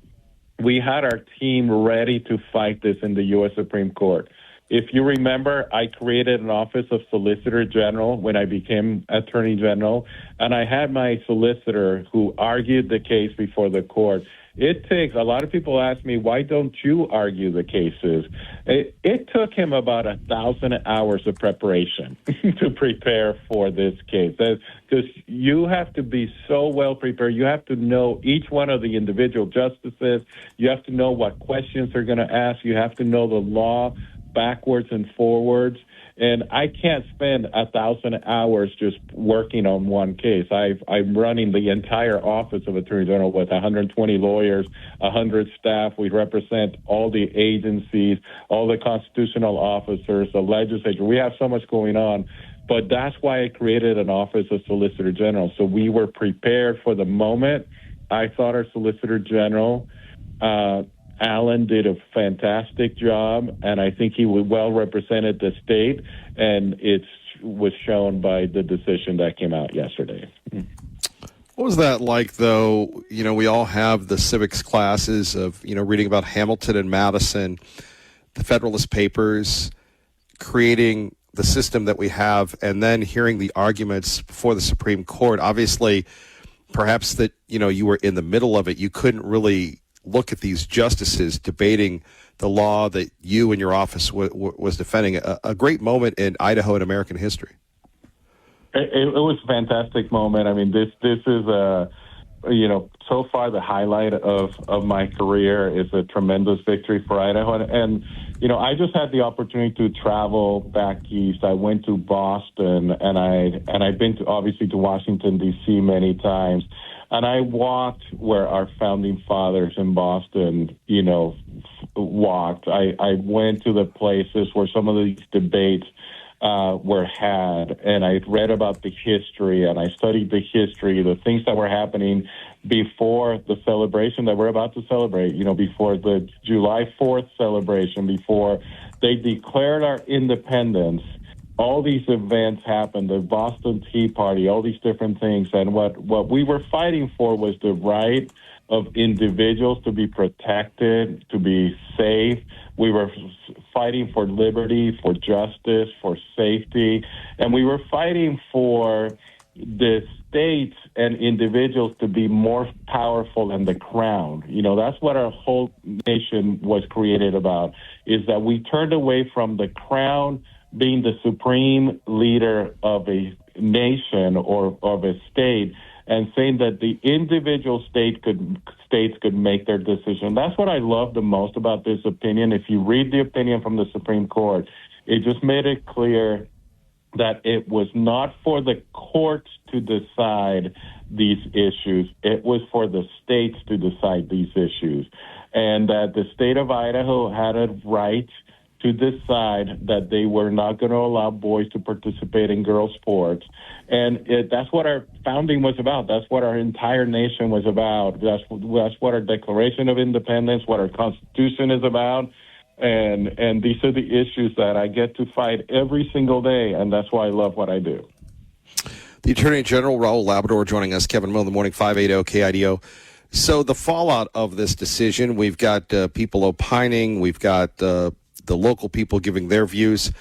Speaker 10: we had our team ready to fight this in the U.S. Supreme Court. If you remember, I created an office of Solicitor General when I became Attorney General, and I had my solicitor who argued the case before the court. It takes, a lot of people ask me, why don't you argue the cases? It took him about 1,000 hours of preparation to prepare for this case. Because you have to be so well prepared. You have to know each one of the individual justices. You have to know what questions they're going to ask. You have to know the law backwards and forwards. And I can't spend 1,000 hours just working on one case. I'm running the entire office of Attorney General with 120 lawyers, 100 staff. We represent all the agencies, all the constitutional officers, the legislature. We have so much going on. But that's why I created an office of Solicitor General. So we were prepared for the moment. I thought our Solicitor General, Alan, did a fantastic job, and I think he well represented the state, and it was shown by the decision that came out yesterday.
Speaker 1: What was that like, though? We all have the civics classes of, reading about Hamilton and Madison, the Federalist Papers, creating the system that we have, and then hearing the arguments before the Supreme Court. Obviously, perhaps that, you were in the middle of it. You couldn't really look at these justices debating the law that you and your office was defending. A great moment in Idaho and American history.
Speaker 10: It was a fantastic moment. I mean, this is so far the highlight of my career. Is a tremendous victory for Idaho. And I just had the opportunity to travel back east. I went to Boston, and I've been obviously to Washington, D.C. many times. And I walked where our founding fathers in Boston, walked. I went to the places where some of these debates were had, and I read about the history, and I studied the history, the things that were happening before the celebration that we're about to celebrate, before the July 4th celebration, before they declared our independence. All these events happened, the Boston Tea Party, all these different things. And what we were fighting for was the right of individuals to be protected, to be safe. We were fighting for liberty, for justice, for safety. And we were fighting for the states and individuals to be more powerful than the crown. That's what our whole nation was created about, is that we turned away from the crown being the supreme leader of a nation or of a state, and saying that the individual states could make their decision. That's what I love the most about this opinion. If you read the opinion from the Supreme Court, it just made it clear that it was not for the courts to decide these issues. It was for the states to decide these issues. And that the state of Idaho had a right to decide that they were not going to allow boys to participate in girls' sports. And that's what our founding was about. That's what our entire nation was about. That's what our Declaration of Independence, what our Constitution is about. And these are the issues that I get to fight every single day, and that's why I love what I do.
Speaker 1: The Attorney General, Raul Labrador, joining us. Kevin Mill in the morning, 580 KIDO. So the fallout of this decision, we've got people opining, we've got the local people giving their views.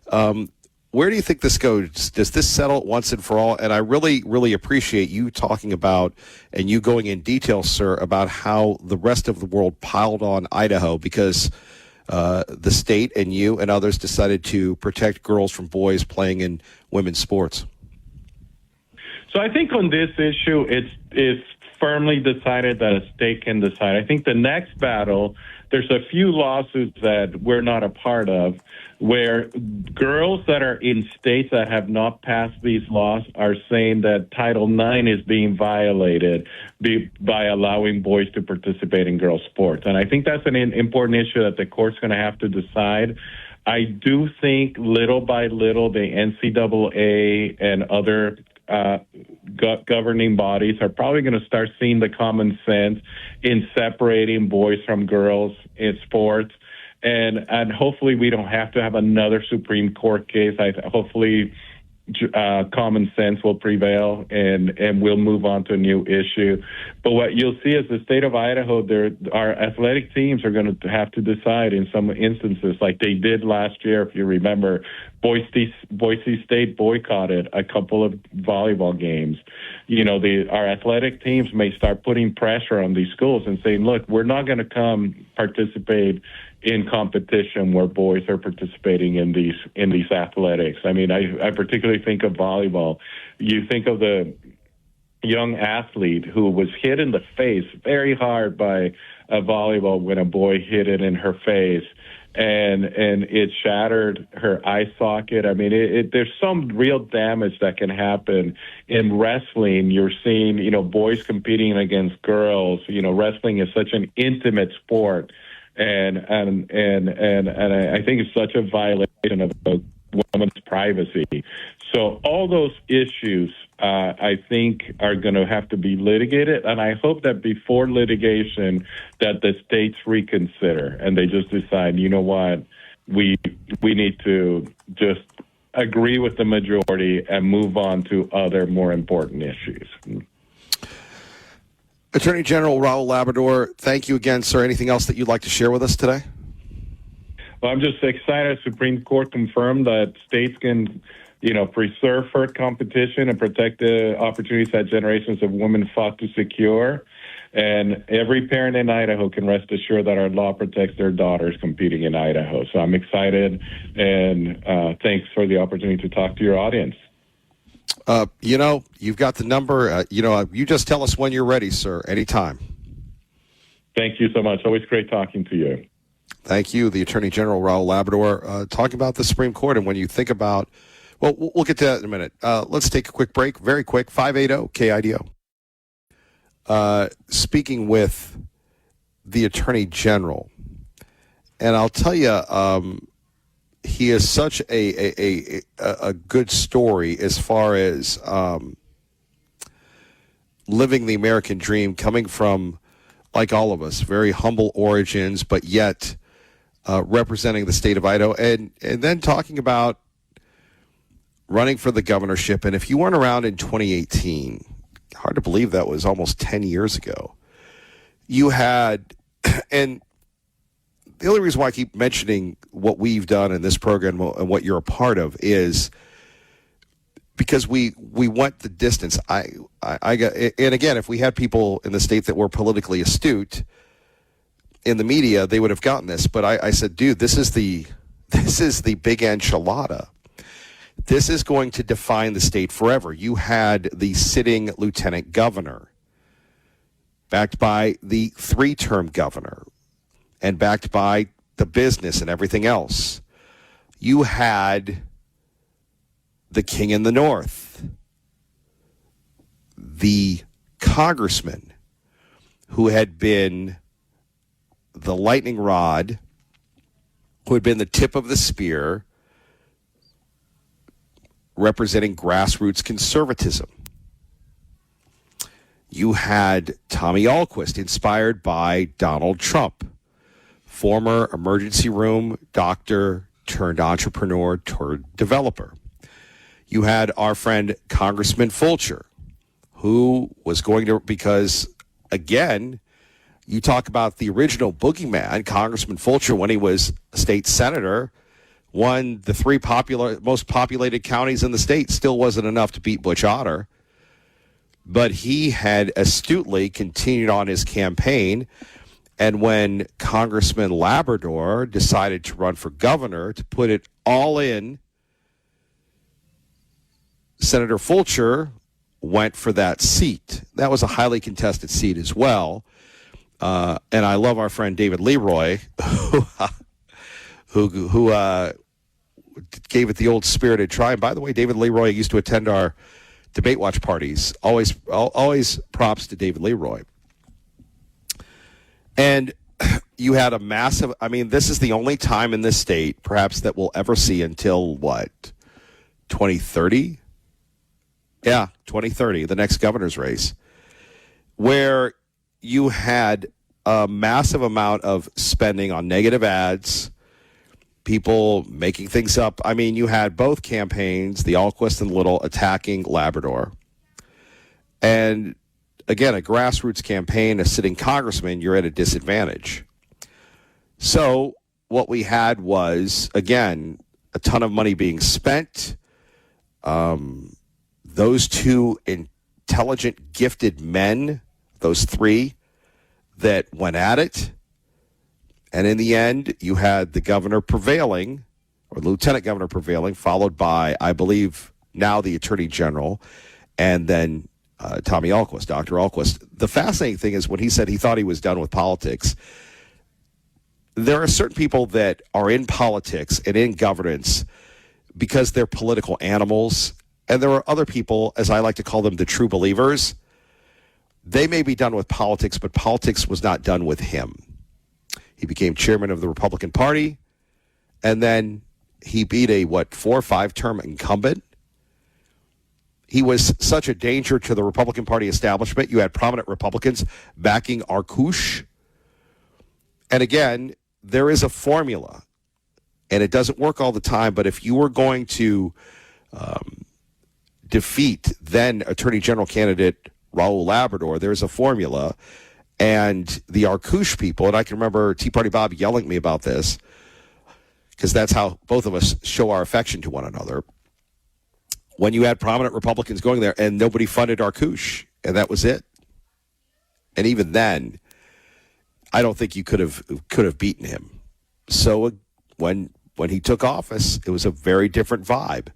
Speaker 1: Where do you think this goes? Does this settle once and for all? And I really, really appreciate you talking about and you going in detail, sir, about how the rest of the world piled on Idaho because the state and you and others decided to protect girls from boys playing in women's sports.
Speaker 10: So I think on this issue, it's firmly decided that a state can decide. I think the next battle, there's a few lawsuits that we're not a part of, where girls that are in states that have not passed these laws are saying that Title IX is being violated by allowing boys to participate in girls' sports. And I think that's an important issue that the court's going to have to decide. I do think little by little the NCAA and other governing bodies are probably going to start seeing the common sense in separating boys from girls in sports. And hopefully we don't have to have another Supreme Court case. Hopefully common sense will prevail and we'll move on to a new issue. But what you'll see is the state of Idaho, our athletic teams are going to have to decide in some instances, like they did last year, if you remember. Boise State boycotted a couple of volleyball games. You know, our athletic teams may start putting pressure on these schools and saying, look, we're not going to come participate in competition where boys are participating in these athletics. I mean, I particularly think of volleyball. You think of the young athlete who was hit in the face very hard by a volleyball when a boy hit it in her face, and it shattered her eye socket. I mean, there's some real damage that can happen in wrestling. You're seeing, you know, boys competing against girls. You know, wrestling is such an intimate sport. And I think it's such a violation of a woman's privacy. So all those issues, I think, are going to have to be litigated. And I hope that before litigation, that the states reconsider and they just decide, you know what, we need to just agree with the majority and move on to other more important issues.
Speaker 1: Attorney General Raul Labrador, thank you again, sir. Anything else that you'd like to share with us today?
Speaker 10: Well, I'm just excited the Supreme Court confirmed that states can, you know, preserve fair competition and protect the opportunities that generations of women fought to secure. And every parent in Idaho can rest assured that our law protects their daughters competing in Idaho. So I'm excited, and thanks for the opportunity to talk to your audience.
Speaker 1: You know, you've got the number. You just tell us when you're ready, sir. Anytime.
Speaker 10: Thank you so much. Always great talking to you.
Speaker 1: Thank you, the Attorney General Raul Labrador, talking about the Supreme Court. And when you think about, well, we'll get to that in a minute. Let's take a quick break, very quick. 580 KIDO. Speaking with the Attorney General, and I'll tell you, he is such a good story as far as living the American dream, coming from, like all of us, very humble origins, but yet representing the state of Idaho, and then talking about running for the governorship. And if you weren't around in 2018, hard to believe that was almost 10 years ago, you had, and the only reason why I keep mentioning what we've done in this program and what you're a part of is because we went the distance. I got, and again, if we had people in the state that were politically astute in the media, they would have gotten this. But I said, dude, this is the big enchilada. This is going to define the state forever. You had the sitting lieutenant governor, backed by the 3-term governor, and backed by the business and everything else. You had the king in the north, the congressman who had been the lightning rod, who had been the tip of the spear, representing grassroots conservatism. You had Tommy Ahlquist, inspired by Donald Trump, former emergency room doctor turned entrepreneur turned developer. You had our friend Congressman Fulcher, who was going to, because again, you talk about the original boogeyman, Congressman Fulcher, when he was a state senator, won the 3 most populated counties in the state. Still wasn't enough to beat Butch Otter, but he had astutely continued on his campaign. And when Congressman Labrador decided to run for governor, to put it all in, Senator Fulcher went for that seat. That was a highly contested seat as well. And I love our friend David Leroy, who gave it the old spirited try. And by the way, David Leroy used to attend our debate watch parties. Always props to David Leroy. And you had a massive, I mean, this is the only time in this state, perhaps, that we'll ever see until what, 2030? Yeah, 2030, the next governor's race, where you had a massive amount of spending on negative ads, people making things up. I mean, you had both campaigns, the Alquist and Little, attacking Labrador. And again, a grassroots campaign, a sitting congressman, you're at a disadvantage. So what we had was, again, a ton of money being spent. Those two intelligent, gifted men, those three that went at it. And in the end, you had the governor prevailing, or lieutenant governor prevailing, followed by, I believe, now the attorney general, and then Tommy Alquist, Dr. Alquist. The fascinating thing is when he said he thought he was done with politics, there are certain people that are in politics and in governance because they're political animals. And there are other people, as I like to call them, the true believers. They may be done with politics, but politics was not done with him. He became chairman of the Republican Party, and then he beat a, 4 or 5 term incumbent. He was such a danger to the Republican Party establishment. You had prominent Republicans backing Arkush. And again, there is a formula, and it doesn't work all the time, but if you were going to defeat then Attorney General candidate Raul Labrador, there's a formula. And the Arkush people, and I can remember Tea Party Bob yelling at me about this, because that's how both of us show our affection to one another. When you had prominent Republicans going there and nobody funded Arkush, and that was it. And even then, I don't think you could have beaten him. So when he took office, it was a very different vibe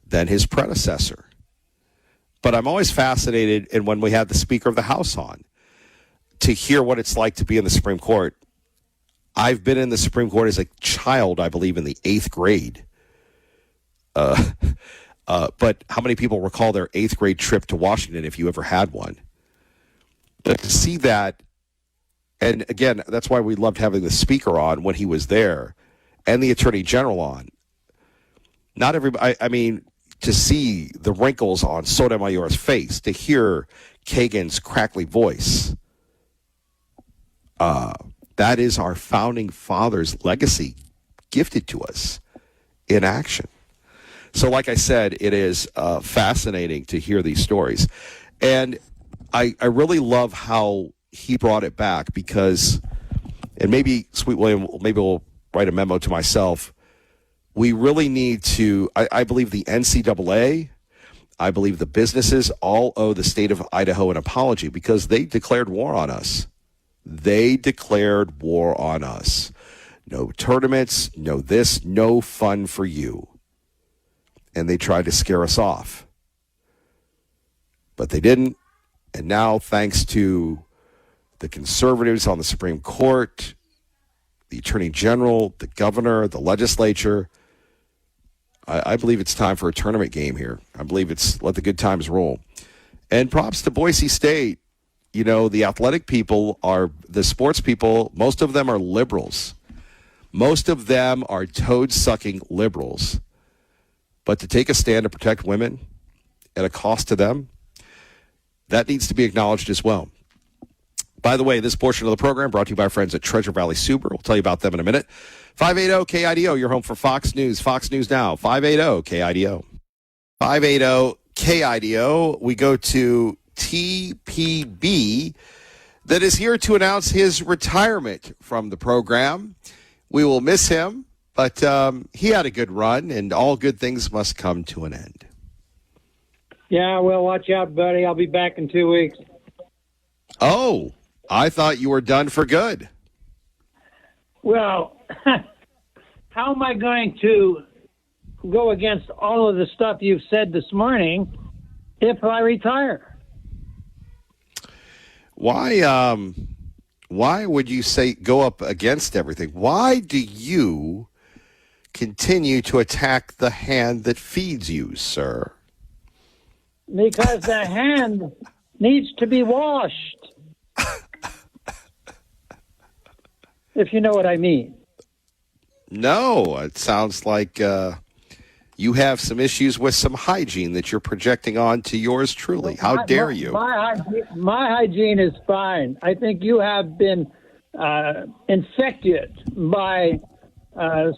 Speaker 1: than his predecessor. But I'm always fascinated, and when we had the Speaker of the House on, to hear what it's like to be in the Supreme Court. I've been in the Supreme Court as a child, I believe, in the 8th grade. But how many people recall their 8th grade trip to Washington, if you ever had one? But to see that, and again, that's why we loved having the Speaker on when he was there, and the Attorney General on. Not everybody, I mean, to see the wrinkles on Sotomayor's face, to hear Kagan's crackly voice. That is our founding fathers' legacy gifted to us in action. So like I said, it is fascinating to hear these stories. And I really love how he brought it back because, and maybe, Sweet William, maybe we'll write a memo to myself, we really need to, I believe the NCAA, I believe the businesses all owe the state of Idaho an apology because they declared war on us. They declared war on us. No tournaments, no this, no fun for you. And they tried to scare us off. But they didn't. And now, thanks to the conservatives on the Supreme Court, the Attorney General, the governor, the legislature, I believe it's time for a tournament game here. I believe it's let the good times roll. And props to Boise State. You know, the athletic people are, the sports people, most of them are liberals. Most of them are toad-sucking liberals. But to take a stand to protect women at a cost to them, that needs to be acknowledged as well. By the way, this portion of the program brought to you by our friends at Treasure Valley Subaru. We'll tell you about them in a minute. 580-KIDO, your home for Fox News. Fox News Now, 580-KIDO. 580-KIDO. We go to TPB that is here to announce his retirement from the program. We will miss him, but he had a good run, and all good things must come to an end.
Speaker 11: Yeah, well, watch out, buddy. I'll be back in 2 weeks.
Speaker 1: Oh, I thought you were done for good.
Speaker 11: Well, how am I going to go against all of the stuff you've said this morning if I retire.
Speaker 1: Why would you say go up against everything? Why do you continue to attack the hand that feeds you, sir?
Speaker 11: Because the hand needs to be washed. If you know what I mean.
Speaker 1: No, it sounds like you have some issues with some hygiene that you're projecting on to yours truly. How dare you?
Speaker 11: My hygiene is fine. I think you have been infected by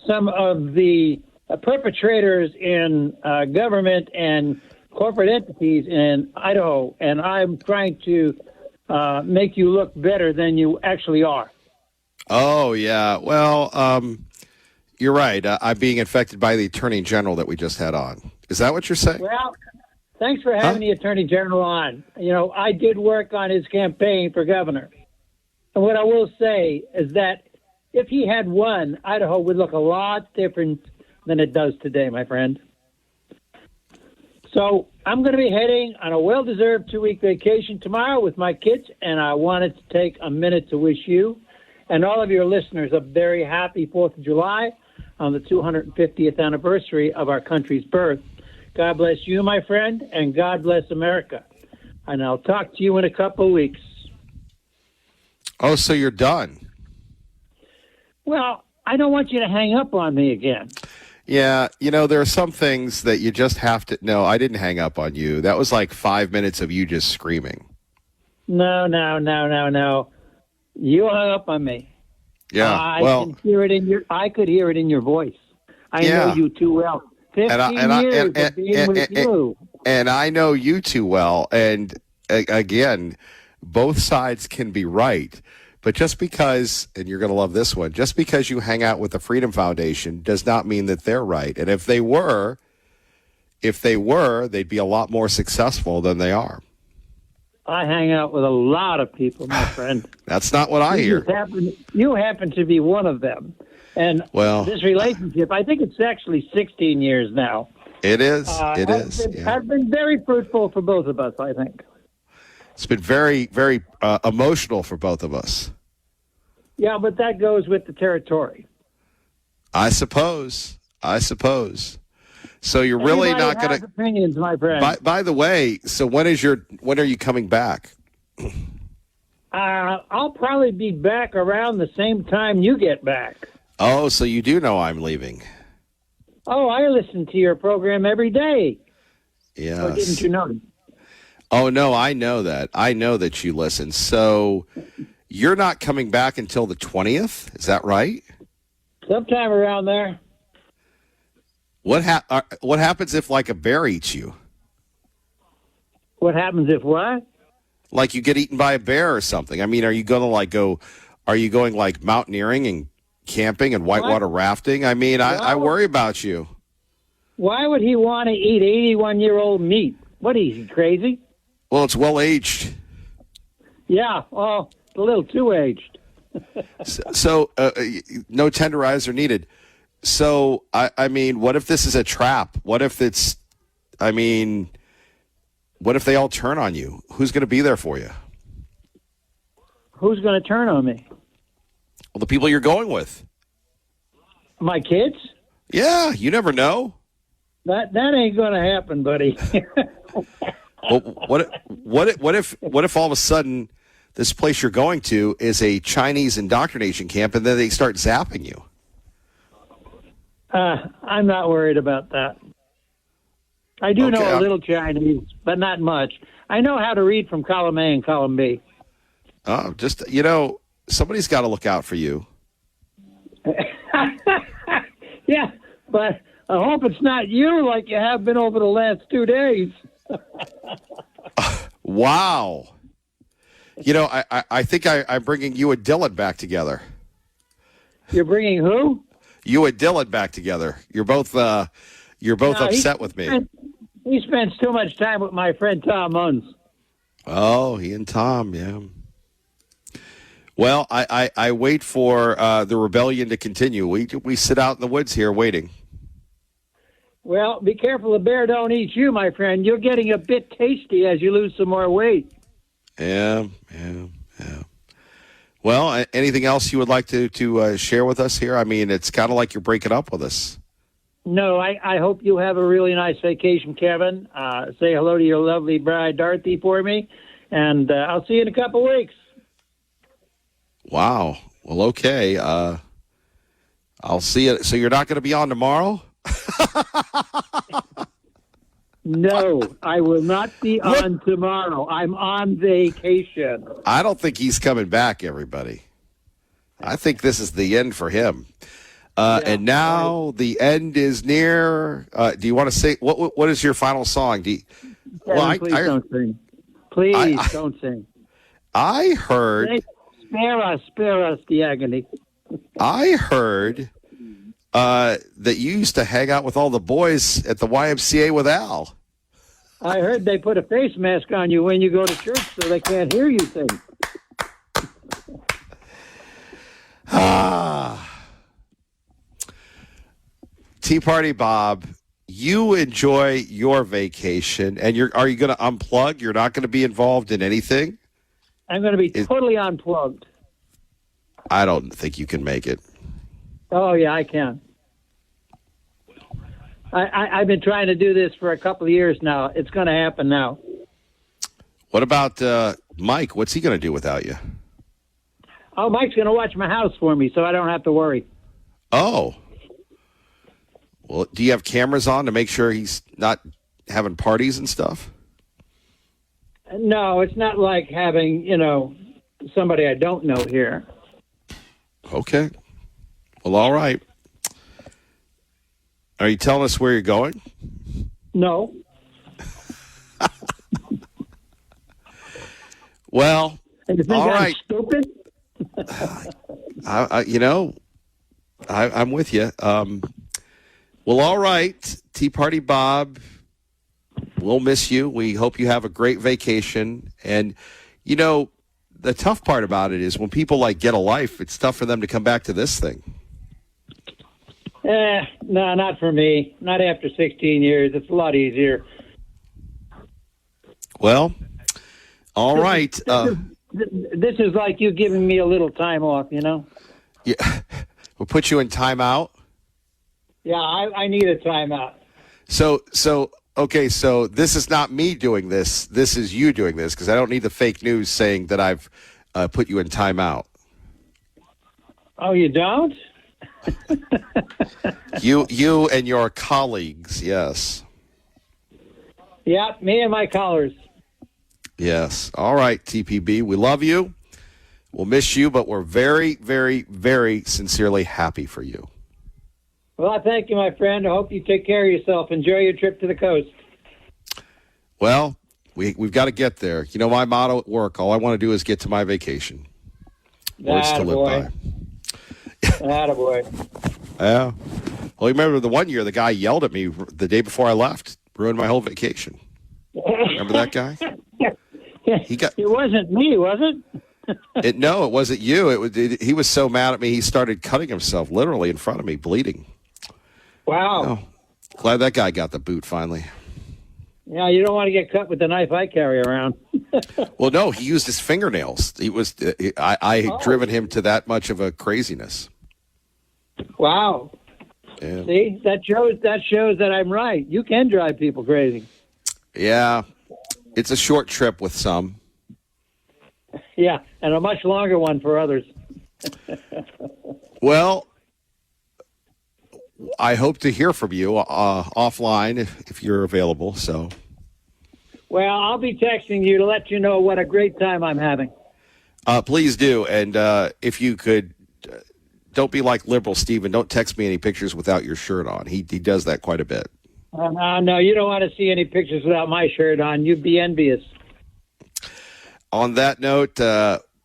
Speaker 11: some of the perpetrators in government and corporate entities in Idaho, and I'm trying to make you look better than you actually are.
Speaker 1: Oh, yeah. Well, you're right. I'm being infected by the Attorney General that we just had on. Is that what you're saying?
Speaker 11: Well, thanks for having the Attorney General on. You know, I did work on his campaign for governor. And what I will say is that if he had won, Idaho would look a lot different than it does today, my friend. So I'm going to be heading on a well-deserved 2-week vacation tomorrow with my kids, and I wanted to take a minute to wish you and all of your listeners a very happy 4th of July on the 250th anniversary of our country's birth. God bless you, my friend, and God bless America. And I'll talk to you in a couple of weeks.
Speaker 1: Oh, so you're done.
Speaker 11: Well, I don't want you to hang up on me again.
Speaker 1: Yeah, you know, there are some things that you just have to... No, I didn't hang up on you. That was like 5 minutes of you just screaming.
Speaker 11: No. You hung up on me.
Speaker 1: Yeah,
Speaker 11: I could hear it in your voice. I know you too well. 15 years of being with you.
Speaker 1: And I know you too well. And again, both sides can be right. But just because, and you're going to love this one, just because you hang out with the Freedom Foundation does not mean that they're right. And if they were, they'd be a lot more successful than they are.
Speaker 11: I hang out with a lot of people, my friend.
Speaker 1: That's not what I hear.
Speaker 11: You happen to be one of them. And this relationship, I think it's actually 16 years now.
Speaker 1: It is.
Speaker 11: Has been very fruitful for both of us, I think.
Speaker 1: It's been very, very emotional for both of us.
Speaker 11: Yeah, but that goes with the territory.
Speaker 1: I suppose. So you're really not going to
Speaker 11: opinions, my friend.
Speaker 1: By the way, so when are you coming back?
Speaker 11: I'll probably be back around the same time you get back.
Speaker 1: Oh, so you do know I'm leaving.
Speaker 11: Oh, I listen to your program every day.
Speaker 1: Yes.
Speaker 11: Or didn't you know?
Speaker 1: Oh, no, I know that. I know that you listen. So you're not coming back until the 20th? Is that right?
Speaker 11: Sometime around there.
Speaker 1: What happens if, like, a bear eats you?
Speaker 11: What happens if what?
Speaker 1: Like you get eaten by a bear or something. I mean, are you going like mountaineering and camping and whitewater rafting? I mean, I worry about you.
Speaker 11: Why would he want to eat 81-year-old meat? What, is he crazy?
Speaker 1: Well, it's well-aged.
Speaker 11: Yeah, well, a little too aged.
Speaker 1: So no tenderizer needed. So, I mean, what if this is a trap? What if they all turn on you? Who's going to be there for you?
Speaker 11: Who's going to turn on me?
Speaker 1: Well, the people you're going with.
Speaker 11: My kids?
Speaker 1: Yeah, you never know.
Speaker 11: That ain't going to happen, buddy.
Speaker 1: Well, what if all of a sudden this place you're going to is a Chinese indoctrination camp and then they start zapping you?
Speaker 11: I'm not worried about that. I do know a little Chinese, but not much. I know how to read from column A and column B.
Speaker 1: Oh, just, somebody's got to look out for you.
Speaker 11: Yeah, but I hope it's not you like you have been over the last 2 days.
Speaker 1: Wow. I think I'm bringing you and Dylan back together.
Speaker 11: You're bringing who?
Speaker 1: You and Dylan back together. You're both upset with me.
Speaker 11: He spends too much time with my friend Tom Munns.
Speaker 1: Oh, he and Tom, yeah. Well, I wait for the rebellion to continue. We sit out in the woods here waiting.
Speaker 11: Well, be careful the bear don't eat you, my friend. You're getting a bit tasty as you lose some more weight.
Speaker 1: Yeah. Well, anything else you would like to share with us here? I mean, it's kind of like you're breaking up with us.
Speaker 11: No, I hope you have a really nice vacation, Kevin. Say hello to your lovely bride, Dorothy, for me. And I'll see you in a couple weeks.
Speaker 1: Wow. Well, okay. I'll see you. So you're not going to be on tomorrow?
Speaker 11: No, I will not be on tomorrow. I'm on vacation.
Speaker 1: I don't think he's coming back, everybody. I think this is the end for him. And now the end is near. Do you want to say what is your final song?
Speaker 11: Kevin, please don't sing. Please don't sing.
Speaker 1: I heard.
Speaker 11: Spare us the agony.
Speaker 1: I heard that you used to hang out with all the boys at the YMCA with Al.
Speaker 11: I heard they put a face mask on you when you go to church so they can't hear you sing.
Speaker 1: Tea Party Bob, you enjoy your vacation, and are you going to unplug? You're not going to be involved in anything?
Speaker 11: I'm going to be totally unplugged.
Speaker 1: I don't think you can make it.
Speaker 11: Oh, yeah, I can. I've been trying to do this for a couple of years now. It's going to happen now.
Speaker 1: What about Mike? What's he going to do without you?
Speaker 11: Oh, Mike's going to watch my house for me, so I don't have to worry.
Speaker 1: Oh. Well, do you have cameras on to make sure he's not having parties and stuff?
Speaker 11: No, it's not like having, somebody I don't know here.
Speaker 1: Okay. Well, all right. Are you telling us where you're going?
Speaker 11: No.
Speaker 1: Well,
Speaker 11: And you think
Speaker 1: all
Speaker 11: I'm
Speaker 1: right.
Speaker 11: stupid?
Speaker 1: I'm with you. Well, all right. Tea Party Bob, we'll miss you. We hope you have a great vacation. And, the tough part about it is when people get a life, it's tough for them to come back to this thing.
Speaker 11: No, not for me. Not after 16 years. It's a lot easier.
Speaker 1: Well, all right.
Speaker 11: This is like you giving me a little time off,
Speaker 1: Yeah, we'll put you in timeout.
Speaker 11: Yeah, I need a timeout.
Speaker 1: Okay, so this is not me doing this. This is you doing this because I don't need the fake news saying that I've put you in timeout.
Speaker 11: Oh, you don't?
Speaker 1: You and your colleagues, yes.
Speaker 11: Yeah, me and my callers.
Speaker 1: Yes. All right, TPB. We love you. We'll miss you, but we're very, very, very sincerely happy for you.
Speaker 11: Well, I thank you, my friend. I hope you take care of yourself. Enjoy your trip to the coast.
Speaker 1: Well, we've got to get there. My motto at work, all I want to do is get to my vacation. Words to live by.
Speaker 11: Attaboy.
Speaker 1: Yeah. Well, remember the one year the guy yelled at me the day before I left, ruined my whole vacation. Remember that guy?
Speaker 11: It wasn't me, was it?
Speaker 1: No, it wasn't you. He was so mad at me, he started cutting himself literally in front of me, bleeding.
Speaker 11: Wow.
Speaker 1: Oh, glad that guy got the boot finally.
Speaker 11: Yeah, you don't want to get cut with the knife I carry around.
Speaker 1: Well, no, he used his fingernails. I had driven him to that much of a craziness.
Speaker 11: Wow.
Speaker 1: Yeah.
Speaker 11: See, that shows that I'm right. You can drive people crazy.
Speaker 1: Yeah, it's a short trip with some.
Speaker 11: Yeah, and a much longer one for others.
Speaker 1: Well, I hope to hear from you offline if you're available. So,
Speaker 11: well, I'll be texting you to let you know what a great time I'm having.
Speaker 1: Please do, and if you could, don't be like liberal Stephen. Don't text me any pictures without your shirt on. He does that quite a bit.
Speaker 11: No, you don't want to see any pictures without my shirt on. You'd be envious.
Speaker 1: On that note, TPB.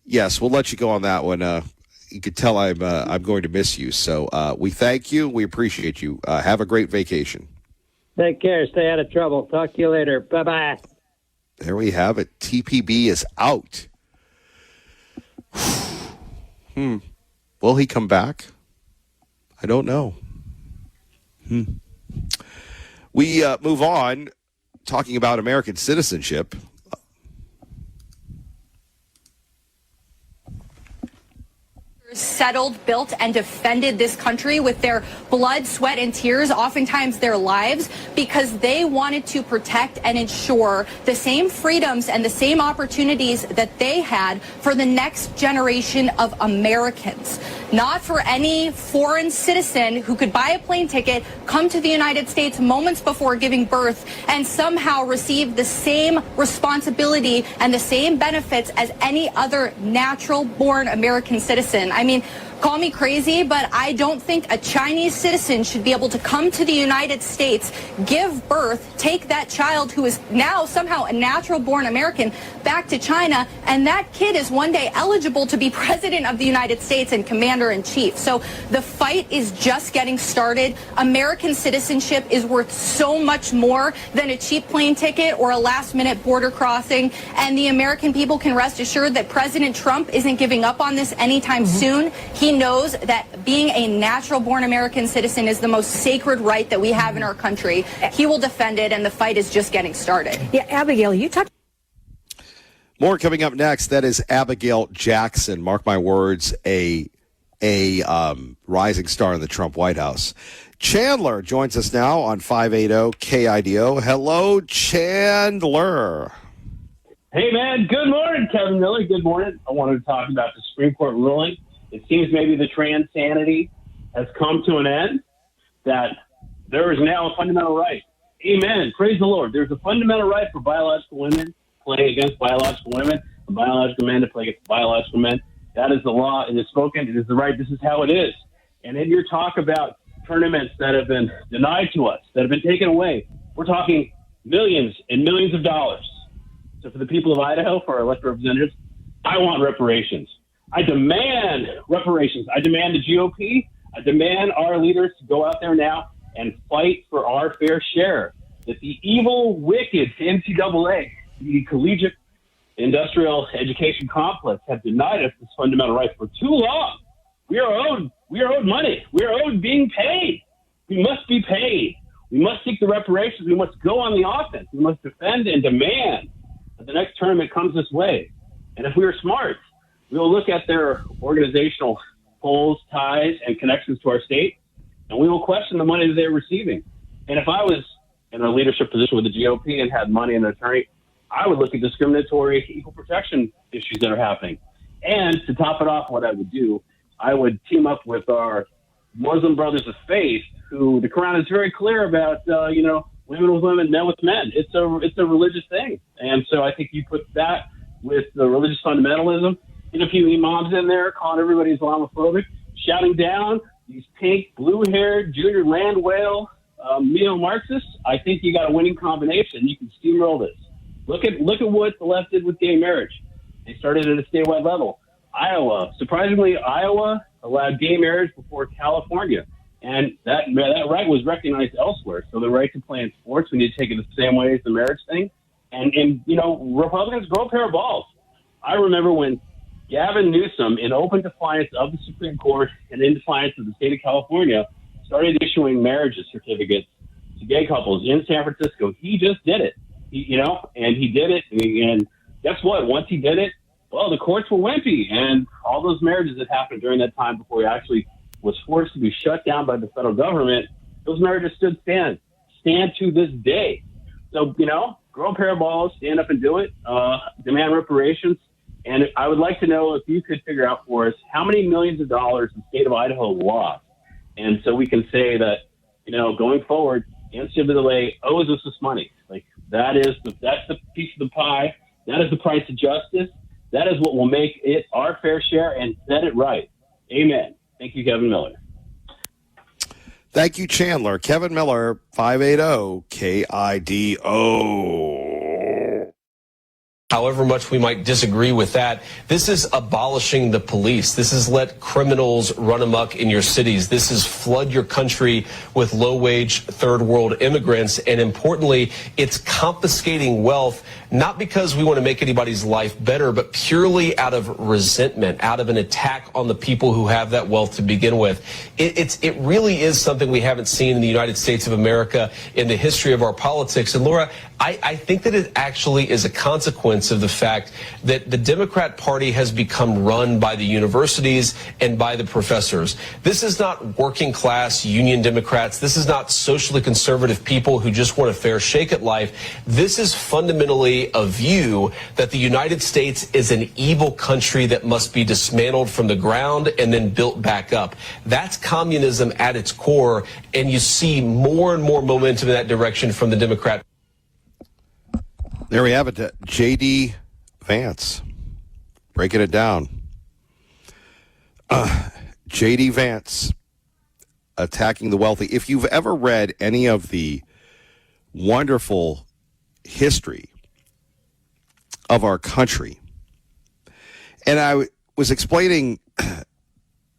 Speaker 1: Yes, we'll let you go on that one. You could tell I'm going to miss you. So we thank you. We appreciate you. Have a great vacation.
Speaker 11: Take care. Stay out of trouble. Talk to you later. Bye-bye.
Speaker 1: There we have it. TPB is out. Will he come back? I don't know. We move on, talking about American citizenship.
Speaker 12: Settled, built, and defended this country with their blood, sweat, and tears, oftentimes their lives, because they wanted to protect and ensure the same freedoms and the same opportunities that they had for the next generation of Americans. Not for any foreign citizen who could buy a plane ticket, come to the United States moments before giving birth, and somehow receive the same responsibility and the same benefits as any other natural-born American citizen. I mean, call me crazy, but I don't think a Chinese citizen should be able to come to the United States, give birth, take that child who is now somehow a natural-born American back to China, and that kid is one day eligible to be president of the United States and commander-in-chief. So the fight is just getting started. American citizenship is worth so much more than a cheap plane ticket or a last-minute border crossing, and the American people can rest assured that President Trump isn't giving up on this anytime soon. He knows that being a natural-born American citizen is the most sacred right that we have in our country. He will defend it, and the fight is just getting started.
Speaker 13: Yeah, Abigail, you talked.
Speaker 1: More coming up next. That is Abigail Jackson. Mark my words, a rising star in the Trump White House. Chandler joins us now on 580 KIDO. Hello, Chandler.
Speaker 14: Hey, man. Good morning, Kevin Miller. Good morning. I wanted to talk about the Supreme Court ruling. It seems maybe the trans sanity has come to an end, that there is now a fundamental right. Amen. Praise the Lord. There's a fundamental right for biological women playing against biological women, and biological men to play against biological men. That is the law. It is spoken. It is the right. This is how it is. And in your talk about tournaments that have been denied to us, that have been taken away, we're talking millions and millions of dollars. So for the people of Idaho, for our elected representatives, I want reparations. I demand reparations. I demand the GOP. I demand our leaders to go out there now and fight for our fair share. That the evil, wicked NCAA, the collegiate industrial education complex, have denied us this fundamental right for too long. We are owed money. We are owed being paid. We must be paid. We must seek the reparations. We must go on the offense. We must defend and demand that the next tournament comes this way. And if we are smart, we will look at their organizational polls, ties, and connections to our state, and we will question the money that they're receiving. And if I was in a leadership position with the GOP and had money and an attorney, I would look at discriminatory equal protection issues that are happening. And to top it off, what I would do, I would team up with our Muslim brothers of faith, who the Quran is very clear about, women with women, men with men. It's a religious thing. And so I think you put that with the religious fundamentalism, and a few imams in there calling everybody Islamophobic, shouting down these pink, blue-haired, junior land whale neo-Marxists. I think you got a winning combination. You can steamroll this. Look at what the left did with gay marriage. They started at a statewide level. Surprisingly, Iowa allowed gay marriage before California, and that right was recognized elsewhere. So the right to play in sports, we need to take it the same way as the marriage thing. And Republicans grow a pair of balls. I remember when Gavin Newsom, in open defiance of the Supreme Court and in defiance of the state of California, started issuing marriage certificates to gay couples in San Francisco. He just did it, and he did it. And guess what? Once he did it, well, the courts were wimpy, and all those marriages that happened during that time before he actually was forced to be shut down by the federal government, those marriages stand to this day. So, grow a pair of balls, stand up and do it, demand reparations. And I would like to know if you could figure out for us how many millions of dollars the state of Idaho lost. And so we can say that, going forward, NCAA owes us this money. Like that's the piece of the pie. That is the price of justice. That is what will make it our fair share and set it right. Amen. Thank you, Kevin Miller.
Speaker 1: Thank you, Chandler. Kevin Miller, 580 KIDO.
Speaker 4: However much we might disagree with that, this is abolishing the police. This is let criminals run amok in your cities. This is flood your country with low-wage third-world immigrants. And importantly, it's confiscating wealth not because we want to make anybody's life better, but purely out of resentment, out of an attack on the people who have that wealth to begin with. It really is something we haven't seen in the United States of America in the history of our politics. And Laura, I think that it actually is a consequence of the fact that the Democrat Party has become run by the universities and by the professors. This is not working class union Democrats. This is not socially conservative people who just want a fair shake at life. This is fundamentally a view that the United States is an evil country that must be dismantled from the ground and then built back up. That's communism at its core, and you see more and more momentum in that direction from the Democrat.
Speaker 1: There we have it. J.D. Vance breaking it down. J.D. Vance attacking the wealthy. If you've ever read any of the wonderful history of our country, and I was explaining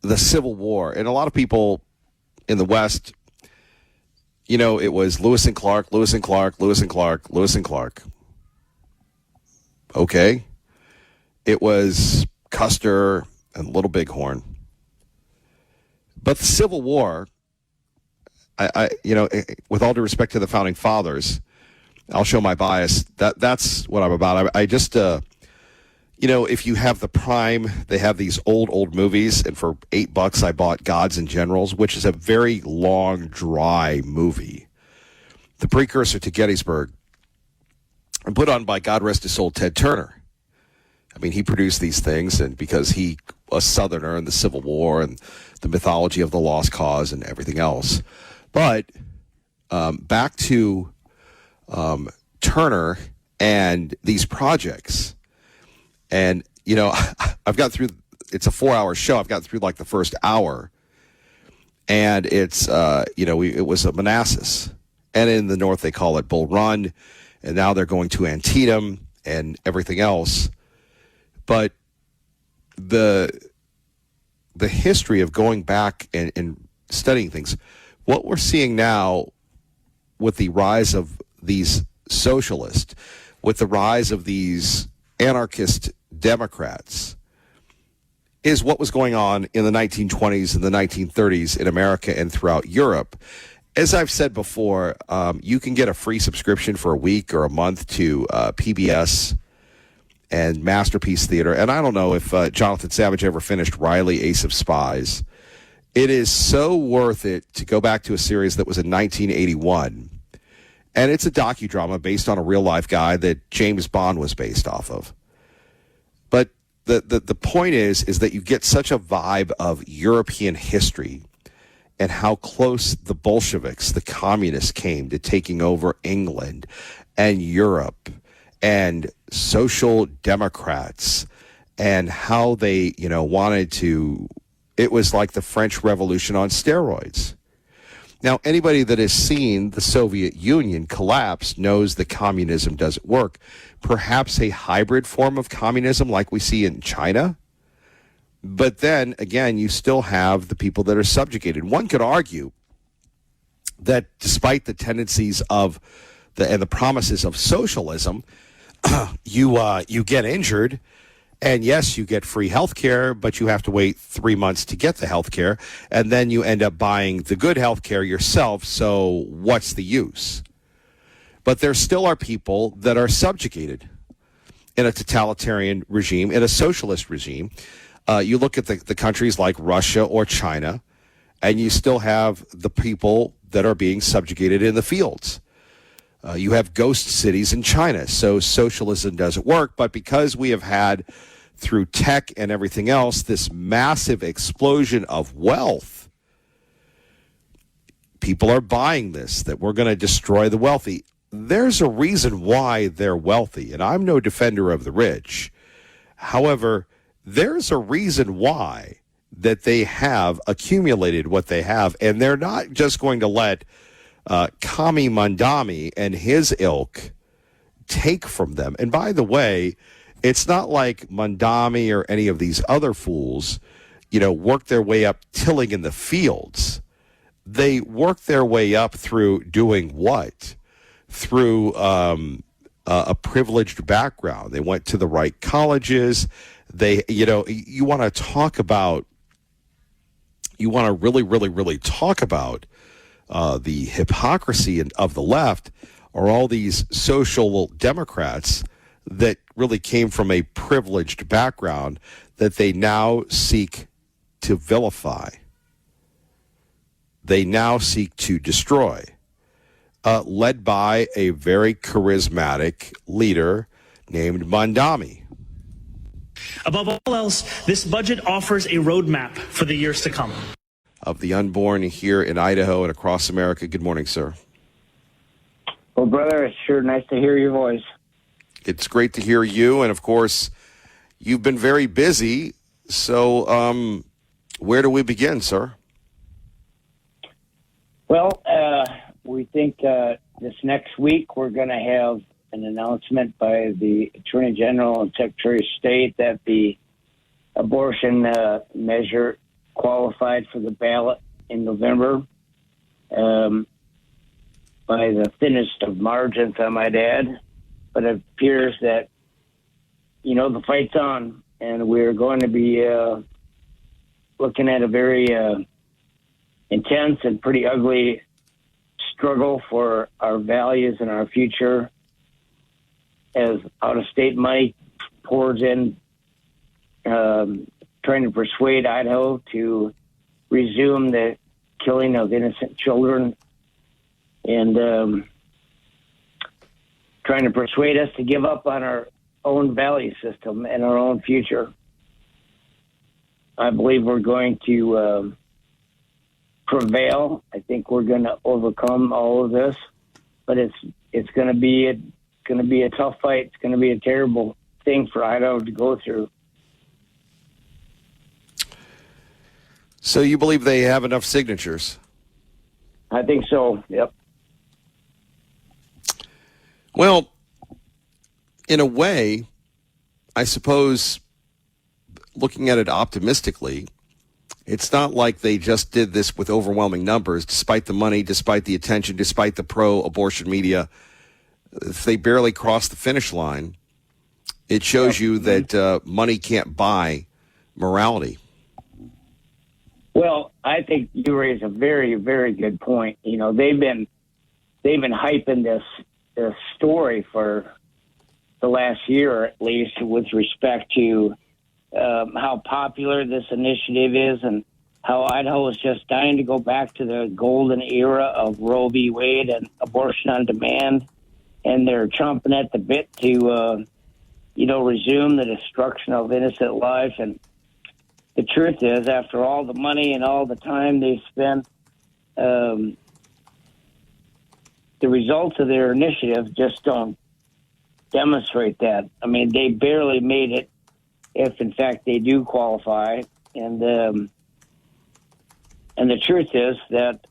Speaker 1: the Civil War, and a lot of people in the West, you know, it was Lewis and Clark, Lewis and Clark, Lewis and Clark, Lewis and Clark. Okay. It was Custer and Little Bighorn. But the Civil War, I with all due respect to the founding fathers, I'll show my bias. That's what I'm about. I just, if you have the Prime, they have these old movies, and for $8 I bought Gods and Generals, which is a very long, dry movie. The precursor to Gettysburg, and put on by, God rest his soul, Ted Turner. I mean, he produced these things, and because he a Southerner in the Civil War and the mythology of the Lost Cause and everything else. But back to Turner and these projects. And, I've got through, it's a 4-hour show. I've got through like the first hour. And it's, it was a Manassas. And in the North, they call it Bull Run. And now they're going to Antietam and everything else. But the history of going back and studying things, what we're seeing now with the rise of these socialists, with the rise of these anarchist Democrats, is what was going on in the 1920s and the 1930s in America and throughout Europe. As I've said before, you can get a free subscription for a week or a month to PBS and Masterpiece Theater. And I don't know if Jonathan Savage ever finished Riley, Ace of Spies. It is so worth it to go back to a series that was in 1981. And it's a docudrama based on a real-life guy that James Bond was based off of. But the point is that you get such a vibe of European history and how close the Bolsheviks, the communists, came to taking over England and Europe, and social democrats, and how they, wanted to, it was like the French Revolution on steroids. Now, anybody that has seen the Soviet Union collapse knows that communism doesn't work. Perhaps a hybrid form of communism like we see in China. But then, again, you still have the people that are subjugated. One could argue that despite the tendencies of and the promises of socialism, you get injured, and yes, you get free health care, but you have to wait 3 months to get the health care, and then you end up buying the good health care yourself, so what's the use? But there still are people that are subjugated in a totalitarian regime, in a socialist regime. You look at the countries like Russia or China, and you still have the people that are being subjugated in the fields. You have ghost cities in China, so socialism doesn't work. But because we have had, through tech and everything else, this massive explosion of wealth, people are buying this, that we're going to destroy the wealthy. There's a reason why they're wealthy, and I'm no defender of the rich. However, there's a reason why that they have accumulated what they have, and they're not just going to let Kami Mandami and his ilk take from them. And by the way, it's not like Mandami or any of these other fools, work their way up tilling in the fields. They work their way up through doing what? Through a privileged background. They went to the right colleges. They, you want to talk about, you want to really, really, really talk about the hypocrisy of the left, or all these social democrats that really came from a privileged background that they now seek to vilify. They now seek to destroy, led by a very charismatic leader named Mandami.
Speaker 13: Above all else, this budget offers a roadmap for the years to come.
Speaker 1: Of the unborn here in Idaho and across America. Good morning, sir.
Speaker 15: Well, brother, it's sure nice to hear your voice.
Speaker 1: It's great to hear you. And, of course, you've been very busy. So where do we begin, sir?
Speaker 15: Well, we think this next week we're going to have an announcement by the Attorney General and Secretary of State that the abortion measure qualified for the ballot in November. By the thinnest of margins, I might add. But it appears that, the fight's on, and we're going to be looking at a very intense and pretty ugly struggle for our values and our future as out-of-state money pours in, trying to persuade Idaho to resume the killing of innocent children, and trying to persuade us to give up on our own value system and our own future. I believe we're going to prevail. I think we're going to overcome all of this, but it's going to be a tough fight. It's going to be a terrible thing for Idaho to go through.
Speaker 1: So you believe they have enough signatures?
Speaker 15: I think so. Yep.
Speaker 1: Well, in a way, I suppose, looking at it optimistically, it's not like they just did this with overwhelming numbers, despite the money, despite the attention, despite the pro-abortion media. If they barely crossed the finish line, it shows you that money can't buy morality.
Speaker 15: Well, I think you raise a very, very good point. They've been hyping this story for the last year, at least, with respect to how popular this initiative is and how Idaho is just dying to go back to the golden era of Roe v. Wade and abortion on demand. And they're chomping at the bit to, resume the destruction of innocent life. And the truth is, after all the money and all the time they spent, the results of their initiative just don't demonstrate that. I mean, they barely made it, if in fact they do qualify. And the truth is that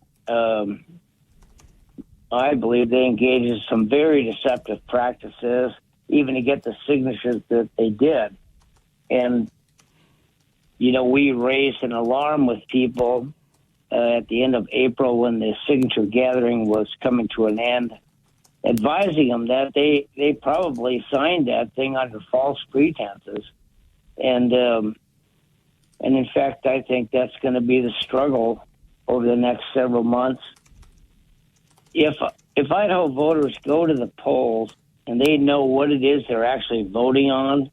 Speaker 15: I believe they engaged in some very deceptive practices, even to get the signatures that they did. And, we raised an alarm with people at the end of April when the signature gathering was coming to an end, advising them that they probably signed that thing under false pretenses. And in fact, I think that's going to be the struggle over the next several months. If Idaho voters go to the polls and they know what it is they're actually voting on,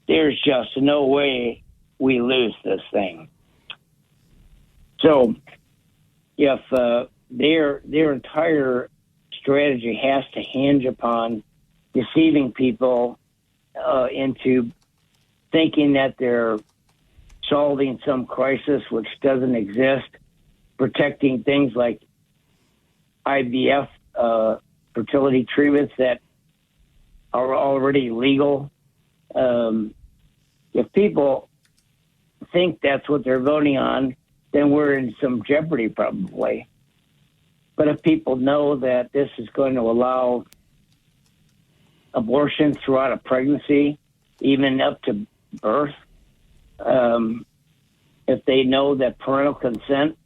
Speaker 15: there's just no way we lose this thing. So if their entire strategy has to hinge upon deceiving people into thinking that they're solving some crisis which doesn't exist, protecting things like IVF fertility treatments that are already legal. If people think that's what they're voting on, then we're in some jeopardy probably. But if people know that this is going to allow abortion throughout a pregnancy, even up to birth, if they know that parental consent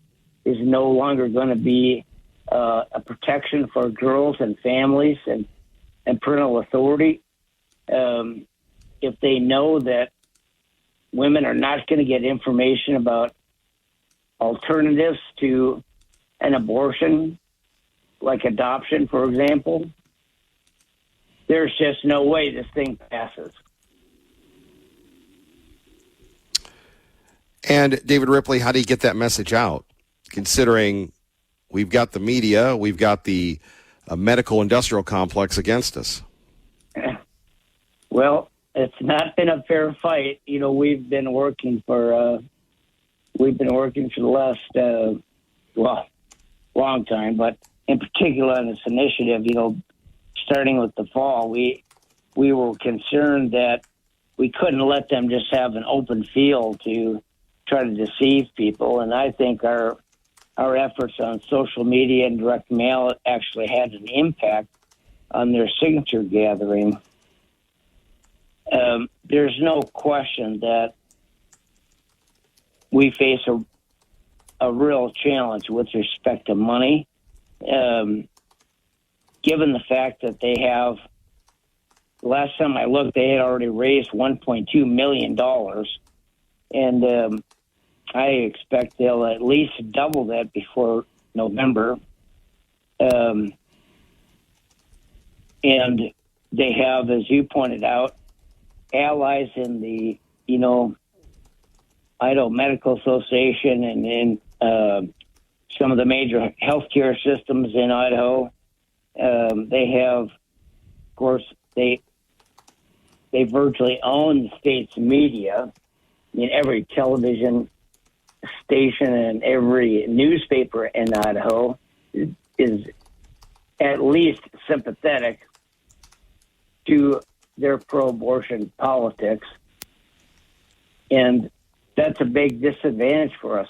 Speaker 15: is no longer going to be a protection for girls and families, and and parental authority, if they know that women are not going to get information about alternatives to an abortion, like adoption, for example, there's just no way this thing passes.
Speaker 1: And David Ripley, how do you get that message out? Considering we've got the media, we've got the medical industrial complex against us.
Speaker 15: Well, it's not been a fair fight. You know, we've been working for the last long time, but in particular on this initiative, you know, starting with the fall, we were concerned that we couldn't let them just have an open field to try to deceive people. And I think our efforts on social media and direct mail actually had an impact on their signature gathering. There's no question that we face a real challenge with respect to money, given the fact that they have, last time I looked, they had already raised $1.2 million. And I expect they'll at least double that before November. And they have, as you pointed out, allies in the, you know, Idaho Medical Association and in some of the major healthcare systems in Idaho. They have, of course, they virtually own the state's media. I mean, every television station and every newspaper in Idaho is at least sympathetic to their pro-abortion politics. And that's a big disadvantage for us.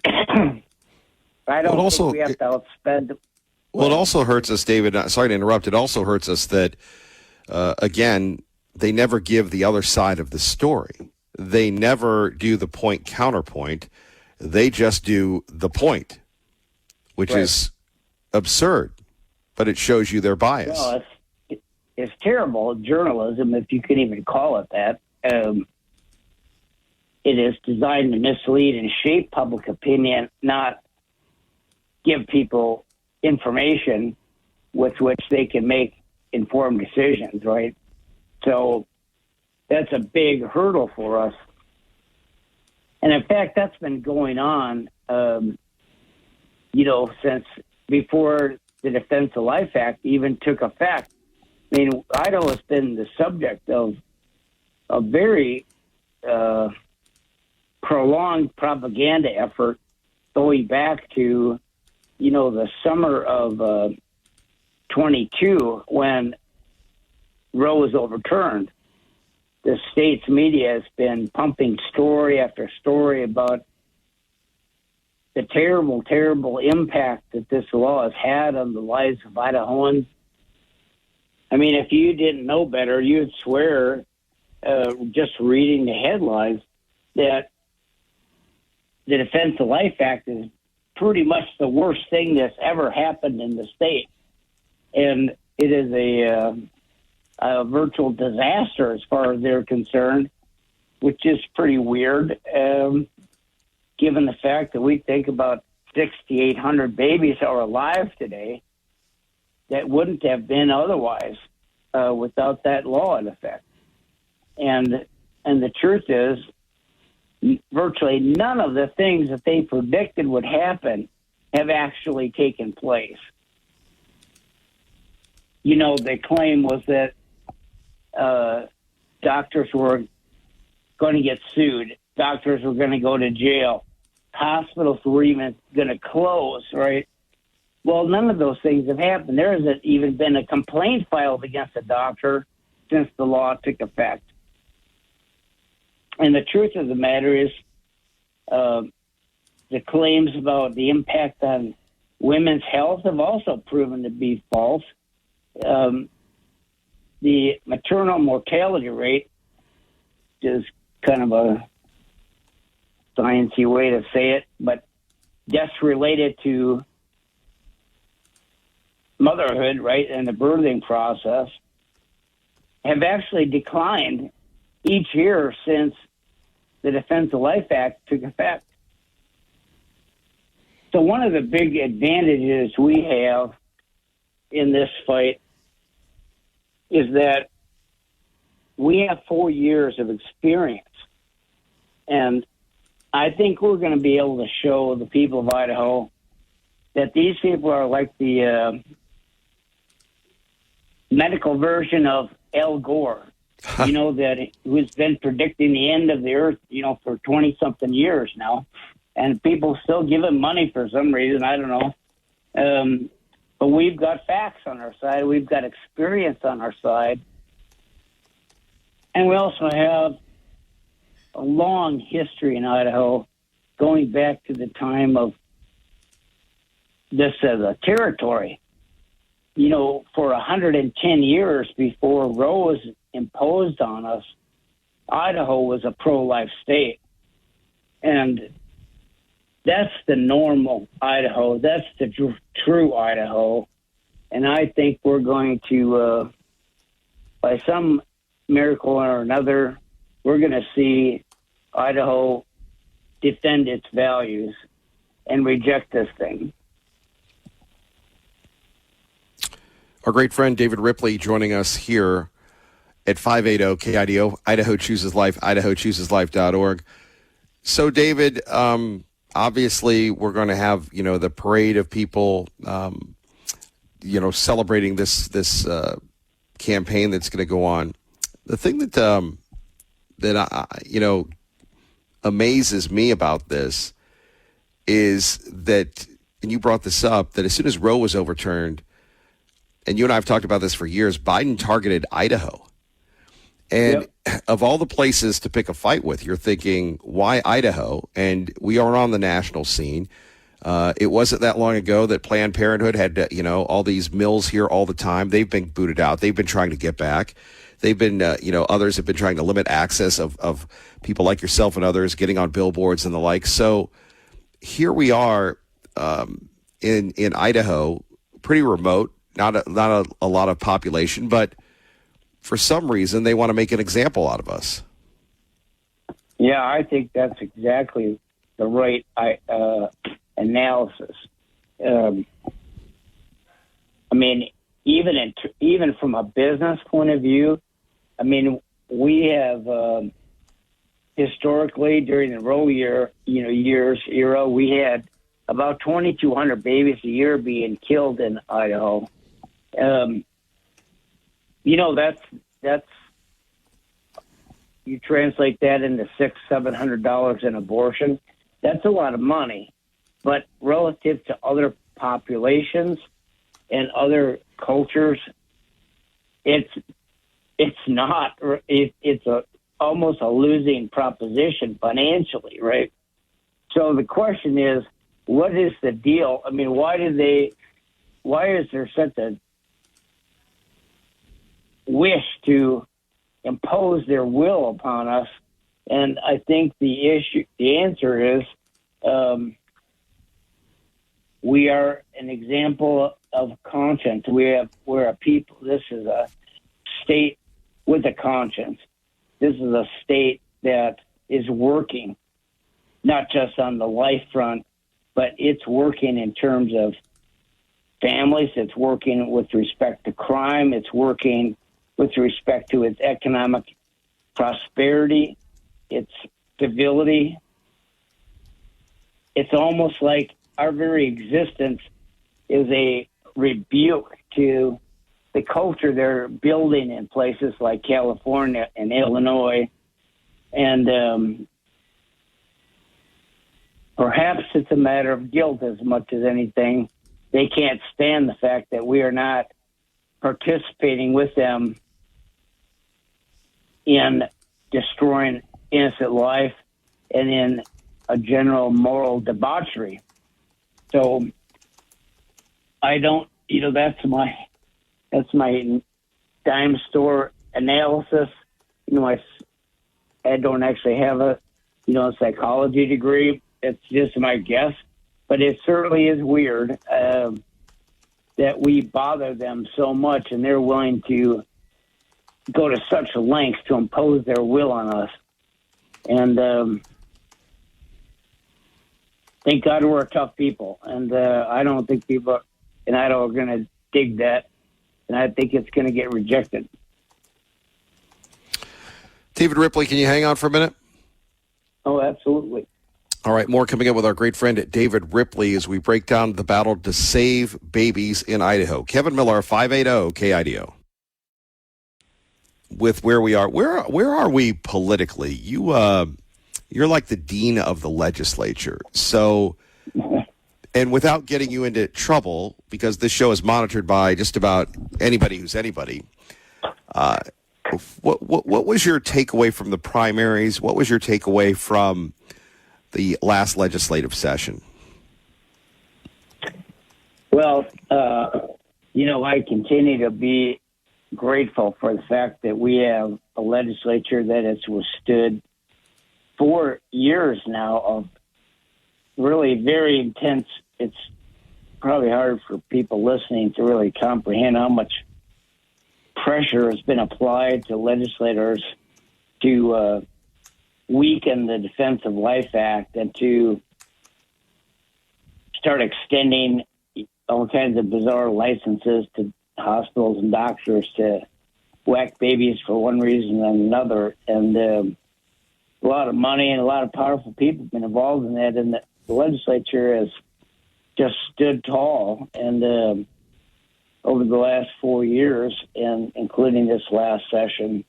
Speaker 15: I don't think we have to outspend.
Speaker 1: Well, it also hurts us, David. Sorry to interrupt. It also hurts us that, again, they never give the other side of the story. They never do the point counterpoint. They just do the point, which is absurd, but it shows you their bias.
Speaker 15: Well, it's terrible journalism, if you can even call it that. It is designed to mislead and shape public opinion, not give people information with which they can make informed decisions, right? So that's a big hurdle for us. And in fact, that's been going on, you know, since before the Defense of Life Act even took effect. I mean, Idaho has been the subject of a very prolonged propaganda effort going back to, you know, the summer of 22 when Roe was overturned. The state's media has been pumping story after story about the terrible, terrible impact that this law has had on the lives of Idahoans. I mean, if you didn't know better, you'd swear, just reading the headlines, that the Defense of Life Act is pretty much the worst thing that's ever happened in the state. And it is a virtual disaster as far as they're concerned, which is pretty weird, given the fact that we think about 6,800 babies are alive today that wouldn't have been otherwise without that law in effect. And the truth is, virtually none of the things that they predicted would happen have actually taken place. You know, the claim was that doctors were going to get sued. Doctors were going to go to jail. Hospitals were even going to close, right? Well, none of those things have happened. There hasn't even been a complaint filed against a doctor since the law took effect. And the truth of the matter is, the claims about the impact on women's health have also proven to be false. The maternal mortality rate is kind of a sciencey way to say it, but deaths related to motherhood, right, and the birthing process have actually declined each year since the Defense of Life Act took effect. So one of the big advantages we have in this fight is that we have 4 years of experience. And I think we're going to be able to show the people of Idaho that these people are like the medical version of Al Gore, who's been predicting the end of the earth, for 20-something years now. And people still give him money for some reason. I don't know. But we've got facts on our side. We've got experience on our side. And we also have a long history in Idaho going back to the time of this as a territory. For 110 years before Roe was imposed on us, Idaho was a pro-life state. And that's the normal Idaho. That's the true Idaho. And I think we're going to, by some miracle or another, we're going to see Idaho defend its values and reject this thing.
Speaker 1: Our great friend David Ripley joining us here at 580 KIDO, Idaho Chooses Life, idahochooseslife.org. So, David, obviously we're going to have, the parade of people, celebrating this campaign that's going to go on. The thing that amazes me about this is that, and you brought this up, that as soon as Roe was overturned, and you and I have talked about this for years, Biden targeted Idaho. And of all the places to pick a fight with, you're thinking, why Idaho? And we are on the national scene. It wasn't that long ago that Planned Parenthood had, all these mills here all the time. They've been booted out. They've been trying to get back. They've been, others have been trying to limit access of people like yourself and others getting on billboards and the like. So here we are in Idaho, pretty remote, not a lot of population, but for some reason they want to make an example out of us.
Speaker 15: Yeah, I think that's exactly the right analysis. Even from a business point of view, we have historically during the Roe era, we had about 2,200 babies a year being killed in Idaho. That's you translate that into $600-700 in abortion. That's a lot of money, but relative to other populations and other cultures, it's not. It's almost a losing proposition financially, right? So the question is, what is the deal? Why is there such a wish to impose their will upon us? And I think the answer is, we are an example of conscience. We're a people. This is a state with a conscience. This is a state that is working, not just on the life front, but it's working in terms of families. It's working with respect to crime. It's working with respect to its economic prosperity, its stability. It's almost like our very existence is a rebuke to the culture they're building in places like California and Illinois. And perhaps it's a matter of guilt as much as anything. They can't stand the fact that we are not participating with them in destroying innocent life and in a general moral debauchery. So I don't, that's my dime store analysis. I don't actually have a psychology degree. It's just my guess, but it certainly is weird. that we bother them so much, and they're willing to go to such lengths to impose their will on us. And thank God we're tough people, and I don't think people in Idaho are going to dig that, and I think it's going to get rejected.
Speaker 1: David Ripley, can you hang on for a minute?
Speaker 15: Oh, absolutely.
Speaker 1: All right, more coming up with our great friend David Ripley as we break down the battle to save babies in Idaho. Kevin Miller, 580 KIDO. With where we are, where are we politically? You're like the dean of the legislature. So, and without getting you into trouble, because this show is monitored by just about anybody who's anybody, what was your takeaway from the primaries? What was your takeaway from the last legislative session?
Speaker 15: Well, I continue to be grateful for the fact that we have a legislature that has withstood 4 years now of really very intense. It's probably hard for people listening to really comprehend how much pressure has been applied to legislators to weaken the Defense of Life Act and to start extending all kinds of bizarre licenses to hospitals and doctors to whack babies for one reason and another. And a lot of money and a lot of powerful people have been involved in that, and the legislature has just stood tall. And over the last 4 years, and including this last session,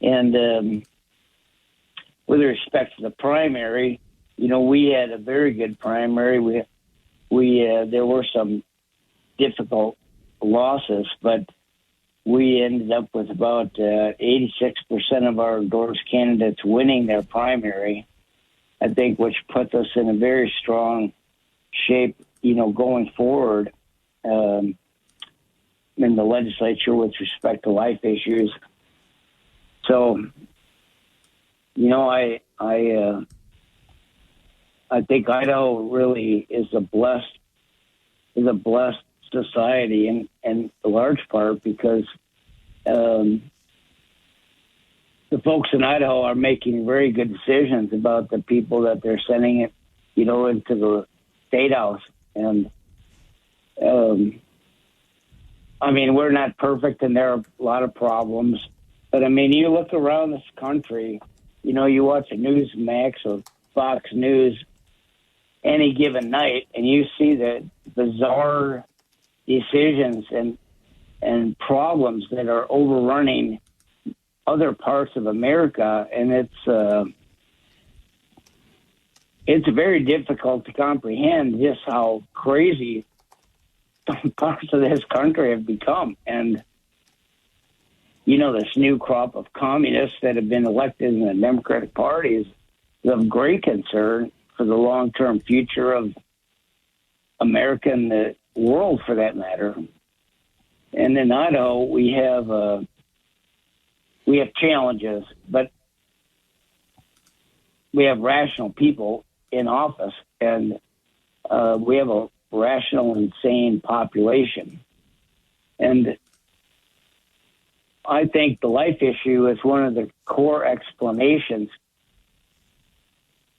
Speaker 15: and with respect to the primary, we had a very good primary. We there were some difficult losses, but we ended up with about 86% of our endorsed candidates winning their primary, I think, which puts us in a very strong shape, going forward in the legislature with respect to life issues. So, I think Idaho really is a blessed society, and in large part because the folks in Idaho are making very good decisions about the people that they're sending it, into the state house. And we're not perfect, and there are a lot of problems. But you look around this country, you watch a Newsmax or Fox News any given night, and you see the bizarre decisions and problems that are overrunning other parts of America, and it's very difficult to comprehend just how crazy some parts of this country have become. And this new crop of communists that have been elected in the Democratic Party is of great concern for the long-term future of America and the world, for that matter. And in Idaho, we have challenges, but we have rational people in office, and we have a rational and sane population. And I think the life issue is one of the core explanations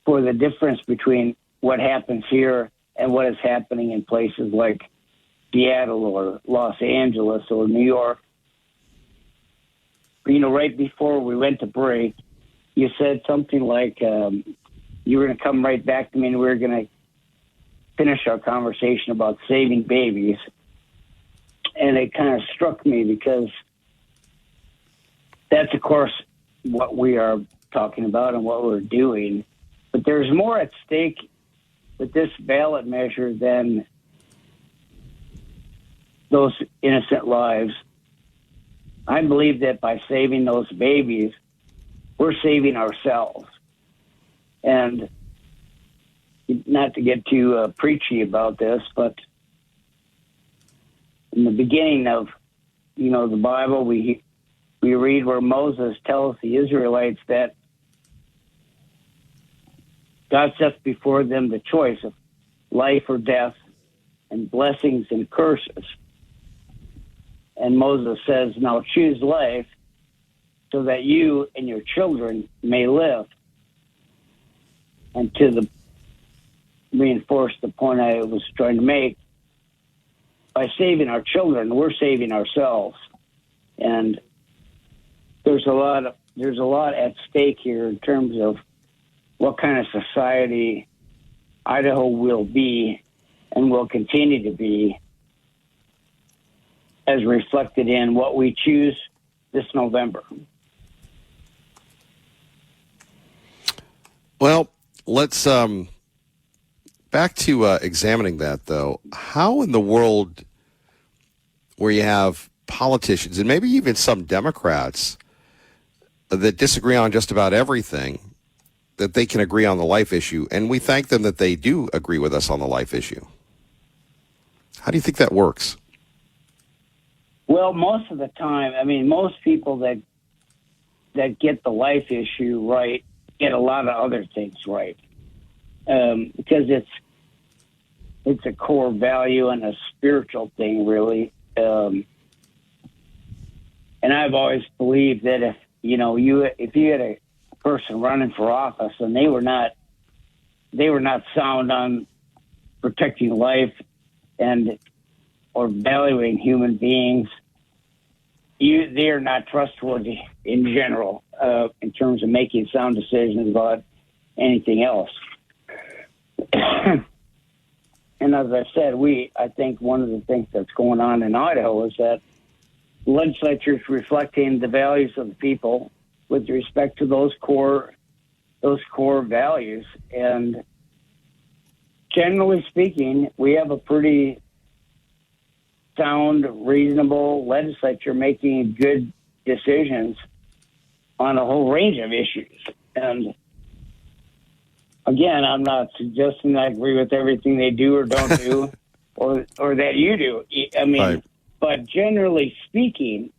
Speaker 15: for the difference between what happens here and what is happening in places like Seattle or Los Angeles or New York. Right before we went to break, you said something like you were going to come right back to me and we were going to finish our conversation about saving babies. And it kind of struck me because that's, of course, what we are talking about and what we're doing. But there's more at stake with this ballot measure than those innocent lives. I believe that by saving those babies, we're saving ourselves. And not to get too preachy about this, but in the beginning of, the Bible, we read where Moses tells the Israelites that God sets before them the choice of life or death, and blessings and curses. And Moses says, now choose life so that you and your children may live. And to reinforce the point I was trying to make, by saving our children, we're saving ourselves. And there's a lot at stake here in terms of what kind of society Idaho will be and will continue to be, as reflected in what we choose this November.
Speaker 1: Well, let's back to examining that, though. How in the world, where you have politicians and maybe even some Democrats that disagree on just about everything, that they can agree on the life issue, and we thank them that they do agree with us on the life issue? How do you think that works?
Speaker 15: Well, most of the time, I mean, most people that get the life issue right get a lot of other things right, because it's a core value and a spiritual thing, really. And I've always believed that if you had a person running for office and they were not sound on protecting life or valuing human beings, they are not trustworthy in general in terms of making sound decisions about anything else. And as I said, I think one of the things that's going on in Idaho is that the legislature is reflecting the values of the people with respect to those core values. And generally speaking, we have a pretty sound, reasonable legislature making good decisions on a whole range of issues. And again, I'm not suggesting I agree with everything they do or don't do, or that you do. I mean, right. But generally speaking,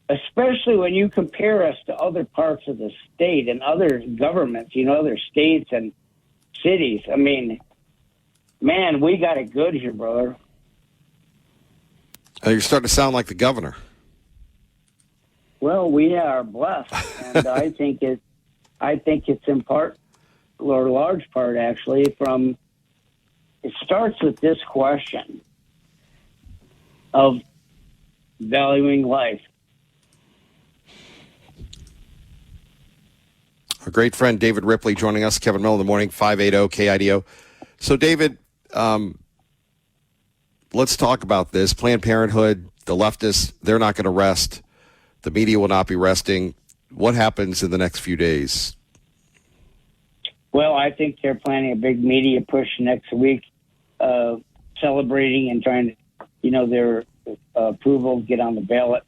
Speaker 15: especially when you compare us to other parts of the state and other governments, other states and cities, I mean, man, we got it good here, brother.
Speaker 1: You're starting to sound like the governor.
Speaker 15: Well, we are blessed, and I think it's in part, or large part actually, it starts with this question of valuing life.
Speaker 1: Our great friend David Ripley joining us, Kevin Miller in the morning, 580 KIDO. So, David, let's talk about this. Planned Parenthood, the leftists, they're not going to rest. The media will not be resting. What happens in the next few days?
Speaker 15: Well, I think they're planning a big media push next week, celebrating and trying to, their approval get on the ballot.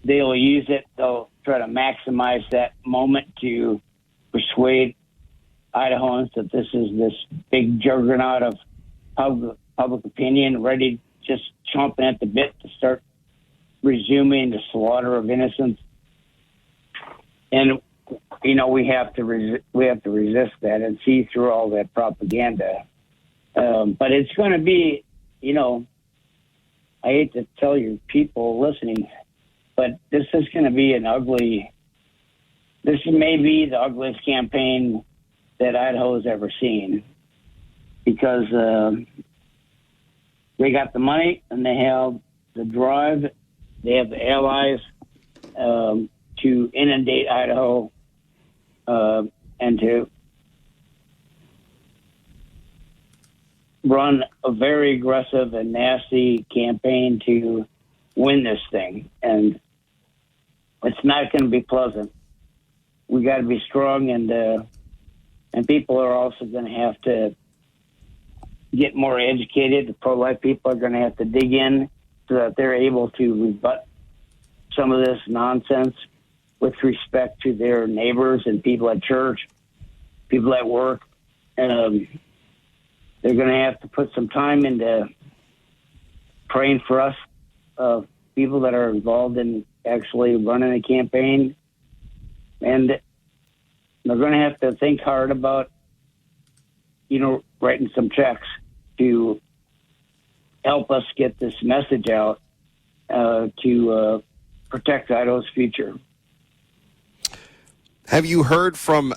Speaker 15: They'll use it. They'll try to maximize that moment to persuade Idahoans that this is this big juggernaut of public opinion, ready, just chomping at the bit to start resuming the slaughter of innocents. And we have to resist that and see through all that propaganda. But it's going to be, I hate to tell you people listening, but this is going to be this may be the ugliest campaign that Idaho has ever seen, because they got the money and they have the drive, they have the allies to inundate Idaho and to run a very aggressive and nasty campaign to win this thing. And it's not going to be pleasant. We got to be strong, and people are also going to have to get more educated. The pro-life people are going to have to dig in so that they're able to rebut some of this nonsense with respect to their neighbors and people at church, people at work. They're going to have to put some time into praying for us, people that are involved in actually running a campaign. And they're going to have to think hard about, writing some checks to help us get this message out to protect Idaho's future.
Speaker 1: Have you heard from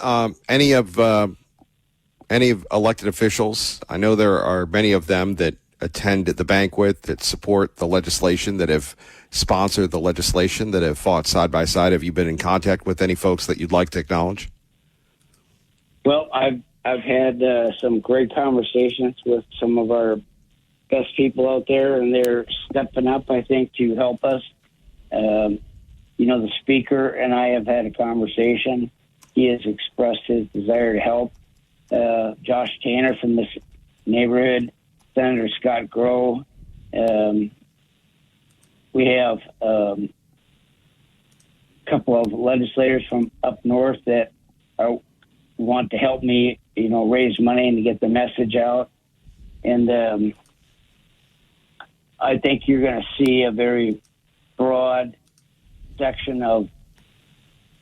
Speaker 1: any of elected officials? I know there are many of them that attend the banquet, that support the legislation, that have sponsored the legislation, that have fought side by side. Have you been in contact with any folks that you'd like to acknowledge?
Speaker 15: Well, I've had some great conversations with some of our best people out there, and they're stepping up, I think, to help us. The speaker and I have had a conversation. He has expressed his desire to help. Josh Tanner from this neighborhood, Senator Scott Groh. We have a couple of legislators from up north that want to help me, raise money and to get the message out. And I think you're going to see a very broad section of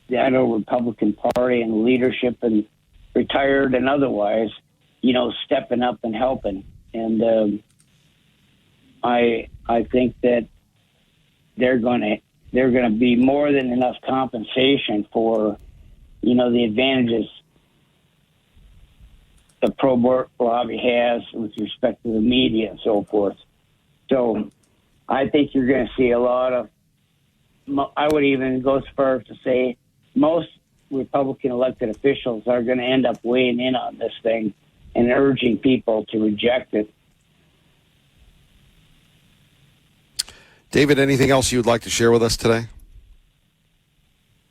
Speaker 15: the Idaho Republican Party and leadership, and retired and otherwise, stepping up and helping. And I think that they're going to be more than enough compensation for, the advantages the pro lobby has with respect to the media and so forth. So I think you're going to see a lot of, I would even go as far as to say most Republican elected officials are going to end up weighing in on this thing and urging people to reject it.
Speaker 1: David, anything else you'd like to share with us today?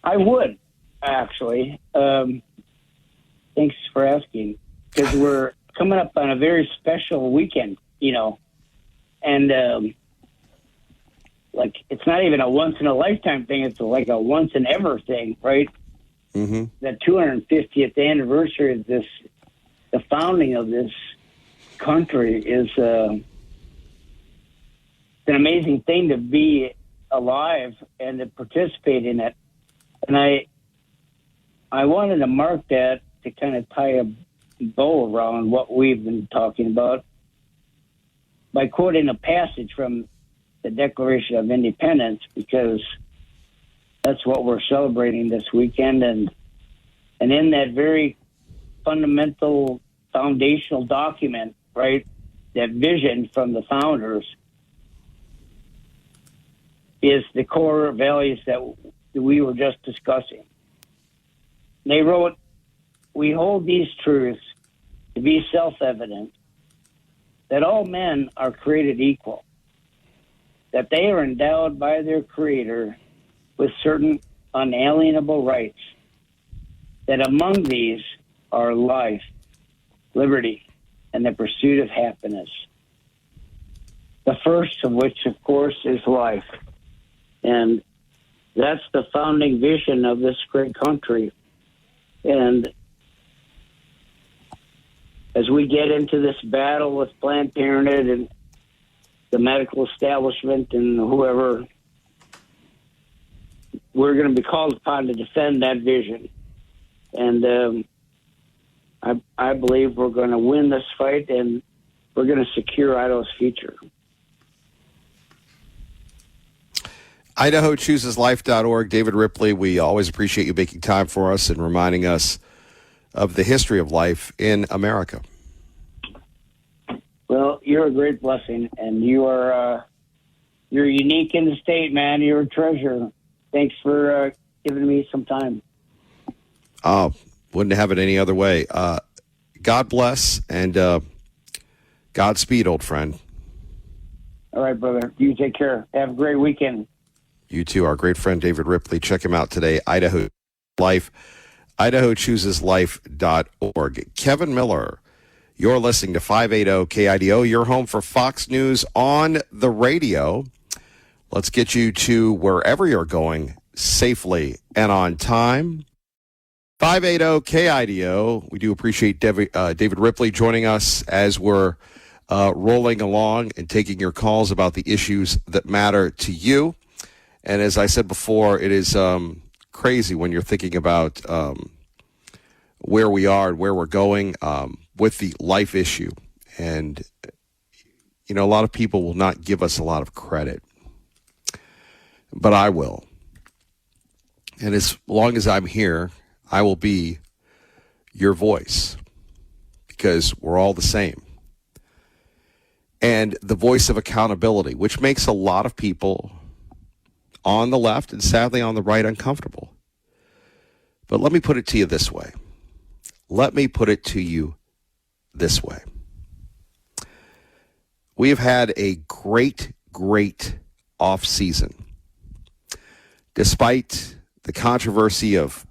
Speaker 15: I would, actually. Thanks for asking, because we're coming up on a very special weekend, and it's not even a once-in-a-lifetime thing. It's like a once-and-ever thing, right? Mm-hmm. The 250th anniversary of the founding of this country is an amazing thing to be alive and to participate in it. And I wanted to mark that to kind of tie a bow around what we've been talking about by quoting a passage from the Declaration of Independence, because that's what we're celebrating this weekend. And in that very fundamental, foundational document, right, that vision from the founders is the core values that we were just discussing. They wrote, "We hold these truths to be self-evident, that all men are created equal, that they are endowed by their Creator with certain unalienable rights, that among these are life, liberty, and the pursuit of happiness. The first of which, of course, is life." And that's the founding vision of this great country. And as we get into this battle with Planned Parenthood and the medical establishment and whoever, we're going to be called upon to defend that vision. And I believe we're going to win this fight, and we're going to secure Idaho's future.
Speaker 1: IdahoChoosesLife.org. David Ripley, we always appreciate you making time for us and reminding us of the history of life in America.
Speaker 15: Well, you're a great blessing, and you're unique in the state, man. You're a treasure. Thanks for giving me some time.
Speaker 1: Wouldn't have it any other way. God bless, and Godspeed, old friend.
Speaker 15: All right, brother. You take care. Have a great weekend.
Speaker 1: You too. Our great friend David Ripley. Check him out today. Idaho Life. IdahoChoosesLife.org. Kevin Miller, you're listening to 580 KIDO. You're home for Fox News on the radio. Let's get you to wherever you're going safely and on time. 580 KIDO. We do appreciate David Ripley joining us as we're rolling along and taking your calls about the issues that matter to you. And as I said before, it is crazy when you're thinking about where we are and where we're going with the life issue. And a lot of people will not give us a lot of credit, but I will. And as long as I'm here, I will be your voice because we're all the same. And the voice of accountability, which makes a lot of people on the left and sadly on the right uncomfortable. But let me put it to you this way. We have had a great off season. Despite the controversy of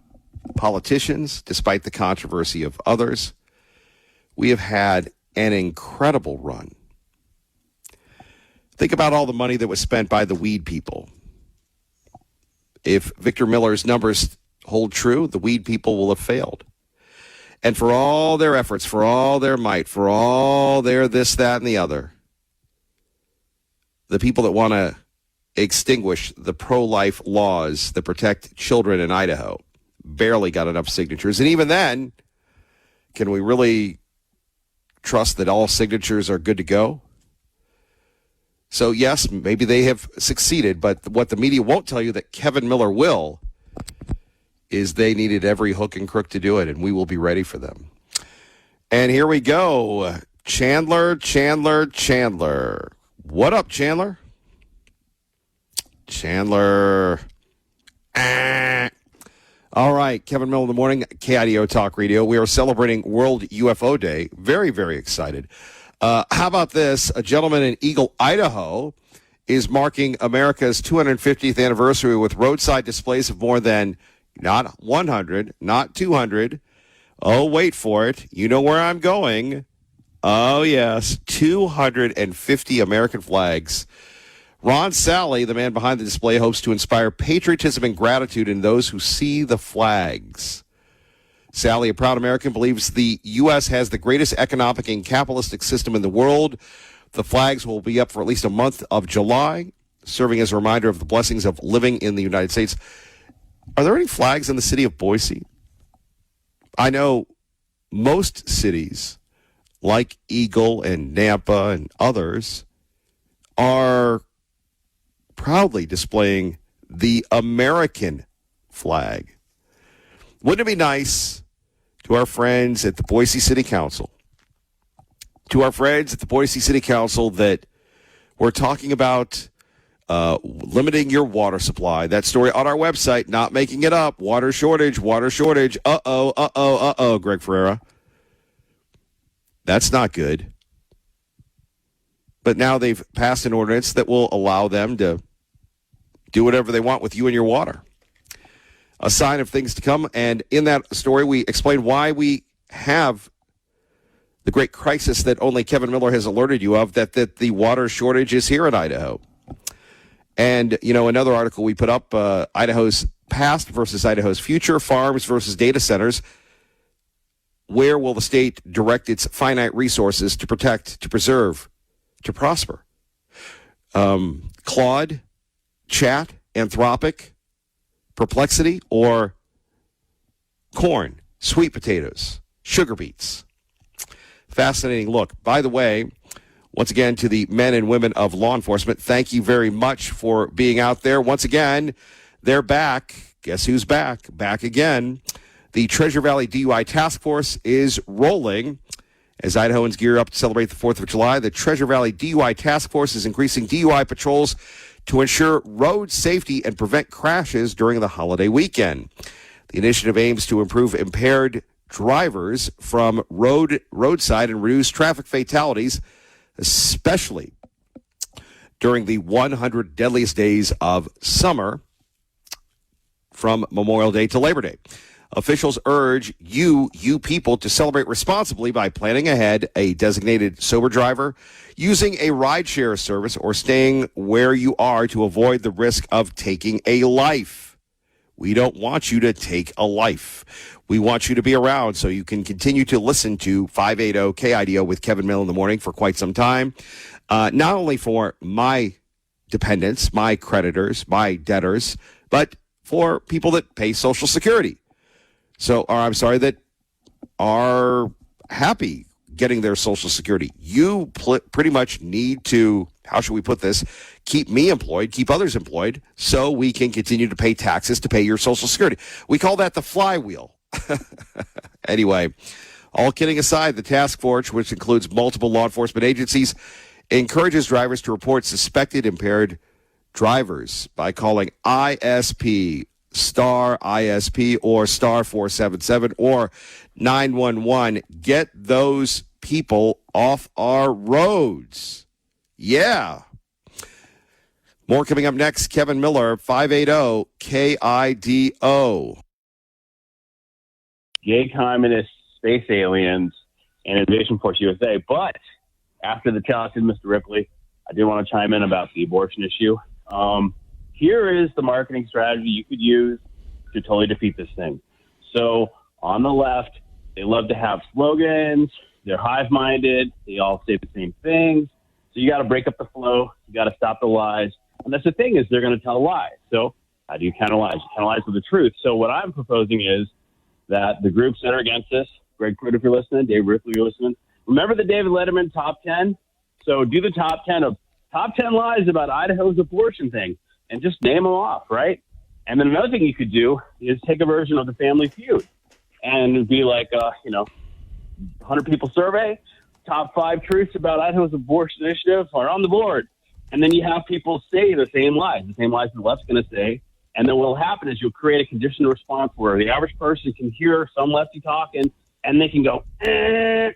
Speaker 1: politicians, despite the controversy of others, we have had an incredible run. Think about all the money that was spent by the weed people. If Victor Miller's numbers hold true, the weed people will have failed. And for all their efforts, for all their might, for all their this, that, and the other, the people that want to extinguish the pro-life laws that protect children in Idaho barely got enough signatures. And even then, can we really trust that all signatures are good to go? So, yes, maybe they have succeeded, but what the media won't tell you that Kevin Miller will is they needed every hook and crook to do it, and we will be ready for them. And here we go. Chandler. What up, Chandler? All right, Kevin Miller in the morning, KIDO Talk Radio. We are celebrating World UFO Day. Very, very excited. How about this? A gentleman in Eagle, Idaho, is marking America's 250th anniversary with roadside displays of more than, not 100, not 200. Oh, wait for it. You know where I'm going. Oh, yes, 250 American flags. Ron Sally, the man behind the display, hopes to inspire patriotism and gratitude in those who see the flags. Sally, a proud American, believes the U.S. has the greatest economic and capitalistic system in the world. The flags will be up for at least a month of July, serving as a reminder of the blessings of living in the United States. Are there any flags in the city of Boise? I know most cities, like Eagle and Nampa and others, are proudly displaying the American flag. Wouldn't it be nice to our friends at the Boise City Council, that we're talking about limiting your water supply? That story on our website, not making it up, water shortage. Uh-oh, Greg Ferreira. That's not good. But now they've passed an ordinance that will allow them to do whatever they want with you and your water. A sign of things to come. And in that story, we explain why we have the great crisis that only Kevin Miller has alerted you of, that the water shortage is here in Idaho. And, another article we put up, Idaho's past versus Idaho's future, farms versus data centers. Where will the state direct its finite resources to protect, to preserve, to prosper? Claude, Chat, Anthropic, Perplexity, or corn, sweet potatoes, sugar beets? Fascinating look. By the way, once again, to the men and women of law enforcement, thank you very much for being out there. Once again, they're back. Guess who's back? Back again. The Treasure Valley DUI Task Force is rolling. As Idahoans gear up to celebrate the 4th of July, the Treasure Valley DUI Task Force is increasing DUI patrols to ensure road safety and prevent crashes during the holiday weekend. The initiative aims to improve impaired drivers from roadside and reduce traffic fatalities, especially during the 100 deadliest days of summer from Memorial Day to Labor Day. Officials urge you people to celebrate responsibly by planning ahead, a designated sober driver, using a rideshare service, or staying where you are to avoid the risk of taking a life. We don't want you to take a life. We want you to be around so you can continue to listen to 580 KIDO with Kevin Miller in the morning for quite some time. Not only for my dependents, my creditors, my debtors, but for people that pay Social Security. That are happy, getting their Social Security. You pretty much need to, how should we put this, keep me employed, keep others employed, so we can continue to pay taxes to pay your Social Security. We call that the flywheel. Anyway, all kidding aside, the task force, which includes multiple law enforcement agencies, encourages drivers to report suspected impaired drivers by calling ISP, star ISP, or star 477 or 911. Get those people off our roads. Yeah. More coming up next. Kevin Miller, 580 KIDO.
Speaker 14: Gay communists, space aliens, and Invasion Force USA. But after the talented Mr. Ripley, I did want to chime in about the abortion issue. Here is the marketing strategy you could use to totally defeat this thing. So on the left, they love to have slogans. They're hive-minded. They all say the same things. So you got to break up the flow. You got to stop the lies. And that's the thing, is they're going to tell lies. So how do you counter lies? You counter lies with the truth. So what I'm proposing is that the groups that are against this, Greg Pruitt, if you're listening, Dave Ripley, you're listening, remember the David Letterman top 10? So do the top 10 lies about Idaho's abortion thing and just name them off, right? And then another thing you could do is take a version of the Family Feud and be like, 100 people survey, top 5 truths about Idaho's abortion initiative are on the board. And then you have people say the same lies the left's going to say. And then what will happen is you'll create a conditioned response where the average person can hear some lefty talking and they can go, And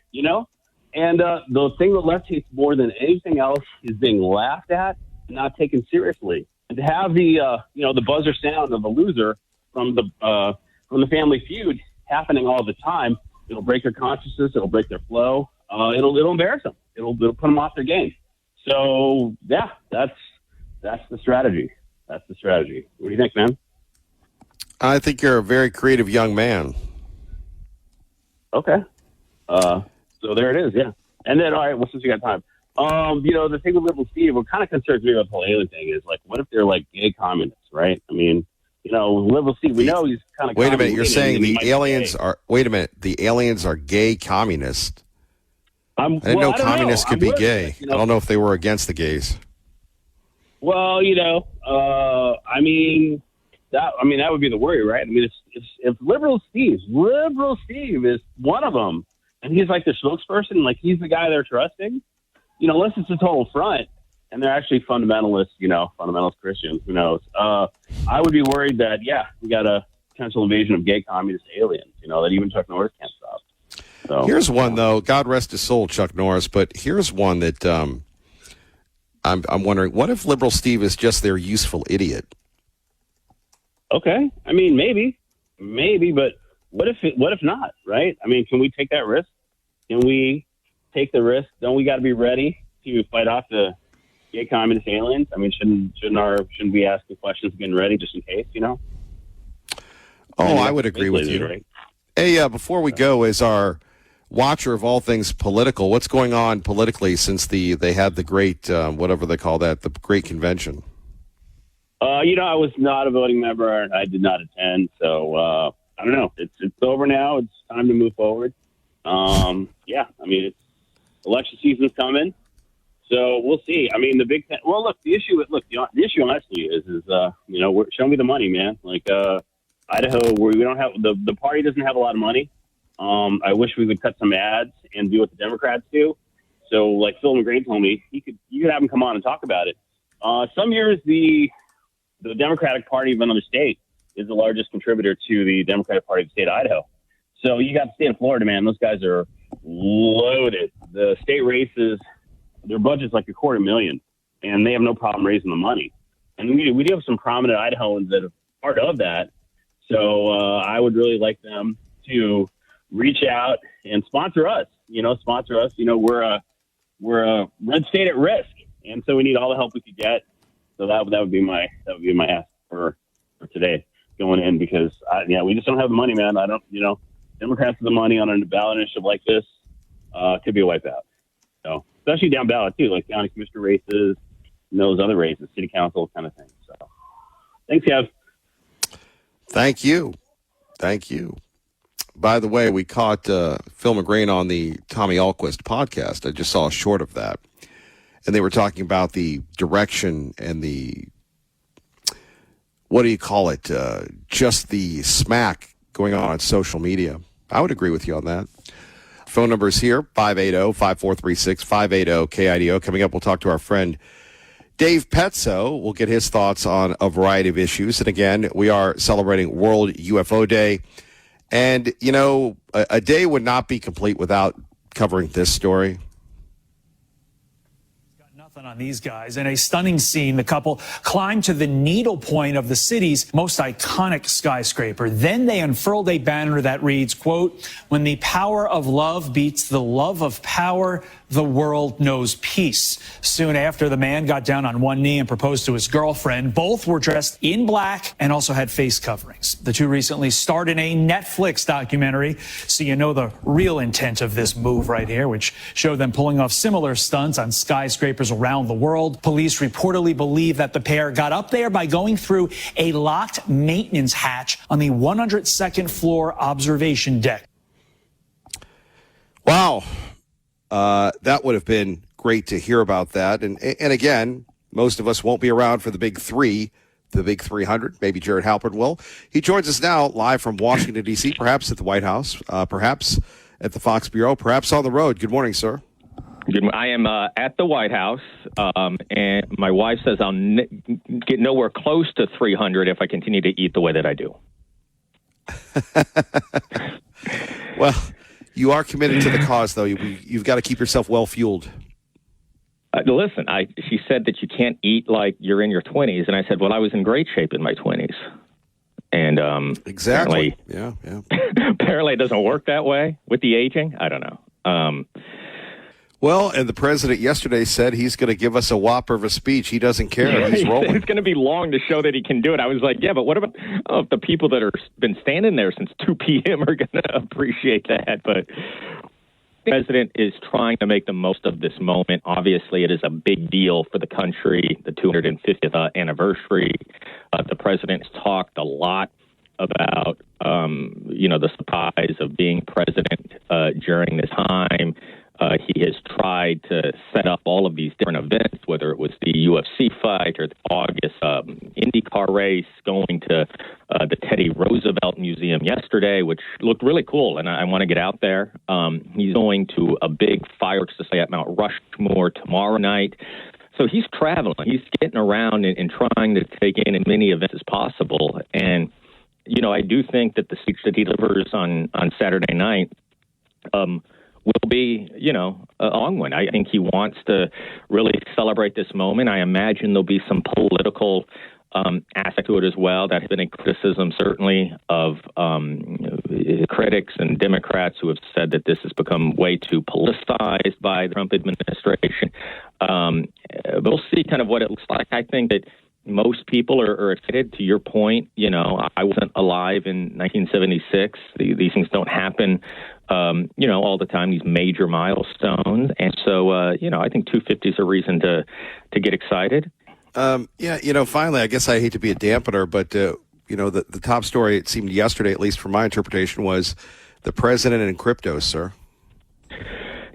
Speaker 14: the thing the left hates more than anything else is being laughed at and not taken seriously. And to have the buzzer sound of a loser from the Family Feud happening all the time, it'll break their consciousness. It'll break their flow. It'll embarrass them. It'll put them off their game. So yeah, that's the strategy. That's the strategy. What do you think, man?
Speaker 1: I think you're a very creative young man.
Speaker 14: Okay. So there it is. Yeah. And then, all right, well, since you got time, the thing with Liberal Steve, what kind of concerns me about the whole alien thing is, like, what if they're like gay communists, right? I mean, Liberal Steve, we know he's kind of.
Speaker 1: Wait a minute, you're saying the aliens are? Wait a minute, the aliens are gay communists. I didn't know communists could be gay. I don't know if they were against the gays.
Speaker 14: Well, that would be the worry, right? I mean, if Liberal Steve is one of them, and he's like the spokesperson, like he's the guy they're trusting, unless it's a total front, and they're actually fundamentalist Christians, who knows? I would be worried that, we got a potential invasion of gay communist aliens, that even Chuck Norris can't stop. So,
Speaker 1: here's one, though. God rest his soul, Chuck Norris, but here's one that I'm wondering, what if Liberal Steve is just their useful idiot?
Speaker 14: Okay. I mean, maybe, but what if not, right? I mean, can we take that risk? Can we take the risk? Don't we got to be ready to fight off the gay communist aliens? I mean, shouldn't we ask the questions getting ready just in case,
Speaker 1: Oh, I would agree with you. Right? Hey, before we go, as our watcher of all things political, what's going on politically since they had the great, whatever they call that, the great convention?
Speaker 14: I was not a voting member. I did not attend. So, I don't know. It's over now. It's time to move forward. Election season's coming. So we'll see. I mean, the issue honestly is show me the money, man. Like, Idaho, where we don't have, the party doesn't have a lot of money. I wish we would cut some ads and do what the Democrats do. So, like Phil McGrain told me, you could have him come on and talk about it. Some years the Democratic Party of another state is the largest contributor to the Democratic Party of the state of Idaho. So you got the state of Florida, man. Those guys are loaded. The state races, their budget's like $250,000, and they have no problem raising the money. And we do have some prominent Idahoans that are part of that. So I would really like them to reach out and sponsor us. We're a red state at risk, and so we need all the help we could get. So that would be my ask for today going in, because we just don't have the money, man. Democrats have the money on a ballot initiative like this could be a wipeout. So especially down ballot too, like county commissioner races, and those other races, city council kind of thing. So thanks, Kev.
Speaker 1: Thank you. By the way, we caught Phil McGrain on the Tommy Ahlquist podcast. I just saw a short of that. And they were talking about the direction and the, what do you call it, just the smack going on social media. I would agree with you on that. Phone number is here, 580-5436, 580-KIDO. Coming up, we'll talk to our friend Dave Petzo. We'll get his thoughts on a variety of issues. And again, we are celebrating World UFO Day. And, you know, a day would not be complete without covering this story.
Speaker 16: On these guys. In a stunning scene, the couple climbed to the needle point of the city's most iconic skyscraper. Then they unfurled a banner that reads, quote, "When the power of love beats the love of power, the world knows peace." Soon after, the man got down on one knee and proposed to his girlfriend. Both were dressed in black and also had face coverings. The two recently starred in a Netflix documentary, so you know the real intent of this move right here, which showed them pulling off similar stunts on skyscrapers around the world. Police reportedly believe that the pair got up there by going through a locked maintenance hatch on the 102nd floor observation deck.
Speaker 1: Wow. That would have been great to hear about that. And again, most of us won't be around for the big 300. Maybe Jared Halpern will. He joins us now live from Washington, D.C., perhaps at the White House, perhaps at the Fox Bureau, perhaps on the road. Good morning, sir.
Speaker 17: I am at the White House, and my wife says I'll get nowhere close to 300 if I continue to eat the way that I do.
Speaker 1: Well, you are committed to the cause, though. You've got to keep yourself well-fueled.
Speaker 17: Listen, she said that you can't eat like you're in your 20s, and I said, well, I was in great shape in my 20s. And
Speaker 1: exactly,
Speaker 17: apparently it doesn't work that way with the aging. I don't know.
Speaker 1: Well, and the president yesterday said he's going to give us a whopper of a speech. He doesn't care. He's rolling.
Speaker 17: It's going to be long to show that he can do it. I was like, yeah, but what about the people that are been standing there since 2 p.m. are going to appreciate that? But the president is trying to make the most of this moment. Obviously, it is a big deal for the country, the 250th anniversary. The president has talked a lot about, the surprise of being president during this time. He has tried to set up all of these different events, whether it was the UFC fight or the August IndyCar race, going to the Teddy Roosevelt Museum yesterday, which looked really cool, and I want to get out there. He's going to a big fireworks display at Mount Rushmore tomorrow night. So he's traveling. He's getting around and trying to take in as many events as possible. And, I do think that the speech that he delivers on Saturday night will be, a long one. I think he wants to really celebrate this moment. I imagine there'll be some political aspect to it as well. That has been a criticism, certainly, of critics and Democrats who have said that this has become way too politicized by the Trump administration. But we'll see kind of what it looks like. I think that most people are excited. To your point, I wasn't alive in 1976. These things don't happen all the time, these major milestones. And so, I think 250 is a reason to get excited.
Speaker 1: Finally, I guess I hate to be a dampener, but, the top story, it seemed yesterday, at least from my interpretation, was the president and crypto, sir.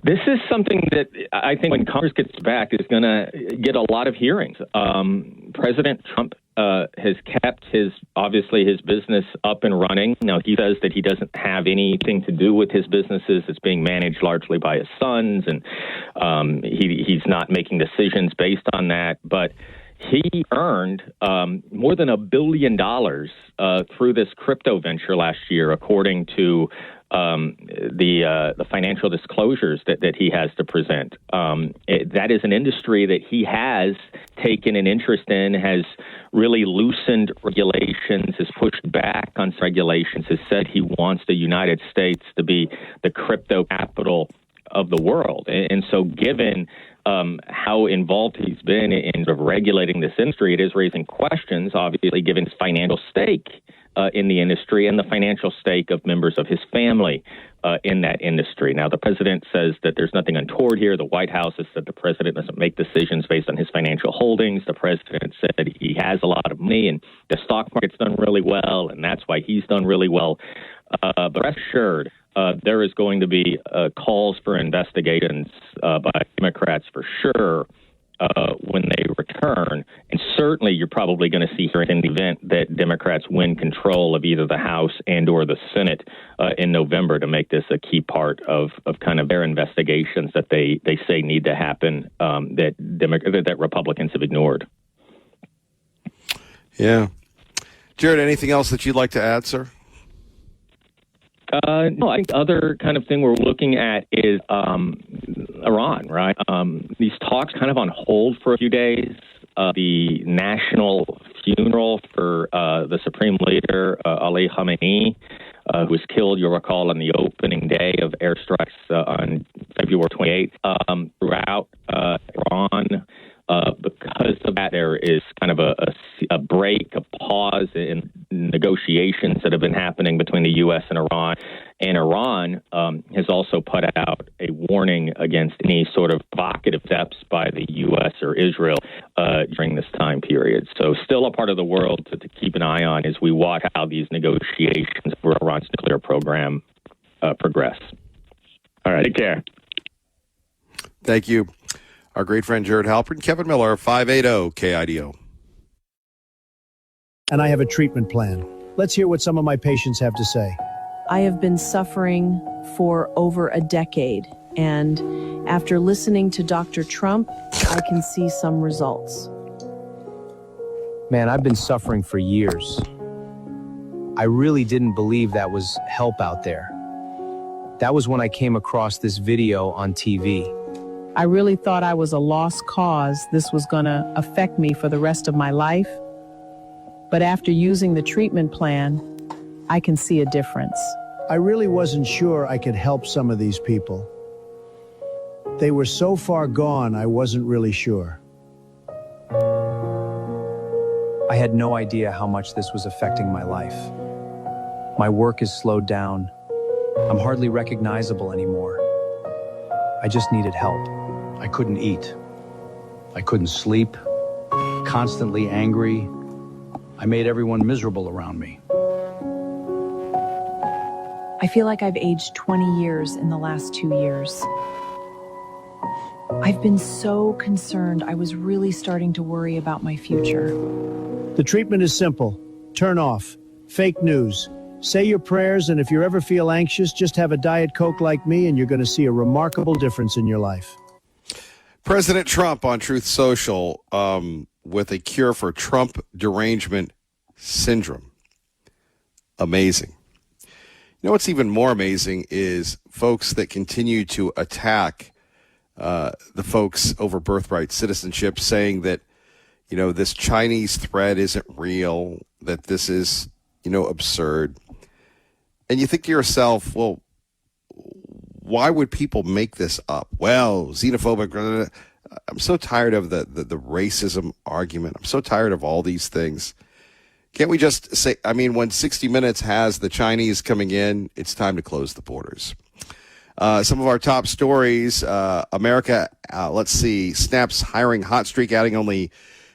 Speaker 17: This is something that I think when Congress gets back is going to get a lot of hearings. President Trump has kept his business up and running. Now, he says that he doesn't have anything to do with his businesses. It's being managed largely by his sons, and he's not making decisions based on that. But he earned more than $1 billion through this crypto venture last year, according to the financial disclosures that he has to present. That is an industry that he has taken an interest in, has really loosened regulations, has pushed back on regulations, has said he wants the United States to be the crypto capital of the world. And so given how involved he's been in sort of regulating this industry, it is raising questions, obviously, given his financial stake in the industry and the financial stake of members of his family in that industry. Now, the president says that there's nothing untoward here. The White House has said the president doesn't make decisions based on his financial holdings. The president said he has a lot of money and the stock market's done really well, and that's why he's done really well. But rest assured, there is going to be calls for investigations by Democrats for sure when they return. And certainly you're probably going to see here in the event that Democrats win control of either the House and or the Senate in November to make this a key part of kind of their investigations that they say need to happen that Republicans have ignored.
Speaker 1: Yeah. Jared, anything else that you'd like to add, sir?
Speaker 17: No, I think the other kind of thing we're looking at is Iran, right? These talks kind of on hold for a few days. The national funeral for the Supreme Leader, Ali Khamenei, who was killed, you'll recall, on the opening day of airstrikes on February 28th throughout Iran. Because of that, there is kind of a break, a pause in negotiations that have been happening between the U.S. and Iran. And Iran has also put out a warning against any sort of provocative steps by the U.S. or Israel during this time period. So still a part of the world to keep an eye on as we watch how these negotiations for Iran's nuclear program progress. All right, take care.
Speaker 1: Thank you. Our great friend Jared Halpern, Kevin Miller, 580 KIDO.
Speaker 18: And I have a treatment plan. Let's hear what some of my patients have to say.
Speaker 19: I have been suffering for over a decade, and after listening to Dr. Trump, I can see some results.
Speaker 20: Man, I've been suffering for years. I really didn't believe that was help out there. That was when I came across this video on TV.
Speaker 19: I really thought I was a lost cause. This was going to affect me for the rest of my life. But after using the treatment plan, I can see a difference.
Speaker 18: I really wasn't sure I could help some of these people. They were so far gone, I wasn't really sure.
Speaker 20: I had no idea how much this was affecting my life. My work is slowed down. I'm hardly recognizable anymore. I just needed help.
Speaker 18: I couldn't eat. I couldn't sleep. Constantly angry. I made everyone miserable around me.
Speaker 19: I feel like I've aged 20 years in the last 2 years. I've been so concerned. I was really starting to worry about my future.
Speaker 18: The treatment is simple. Turn off. Fake news. Say your prayers, and if you ever feel anxious, just have a Diet Coke like me, and you're going to see a remarkable difference in your life.
Speaker 1: President Trump on Truth Social with a cure for Trump derangement syndrome. Amazing. You know what's even more amazing is folks that continue to attack the folks over birthright citizenship, saying that, you know, this Chinese threat isn't real, that this is, you know, absurd. And you think to yourself, well, why would people make this up? Well, xenophobic. I'm so tired of the racism argument. I'm so tired of all these things. Can't we just say, I mean, when 60 Minutes has the Chinese coming in, it's time to close the borders. Some of our top stories, America, let's see, snaps hiring hot streak, adding only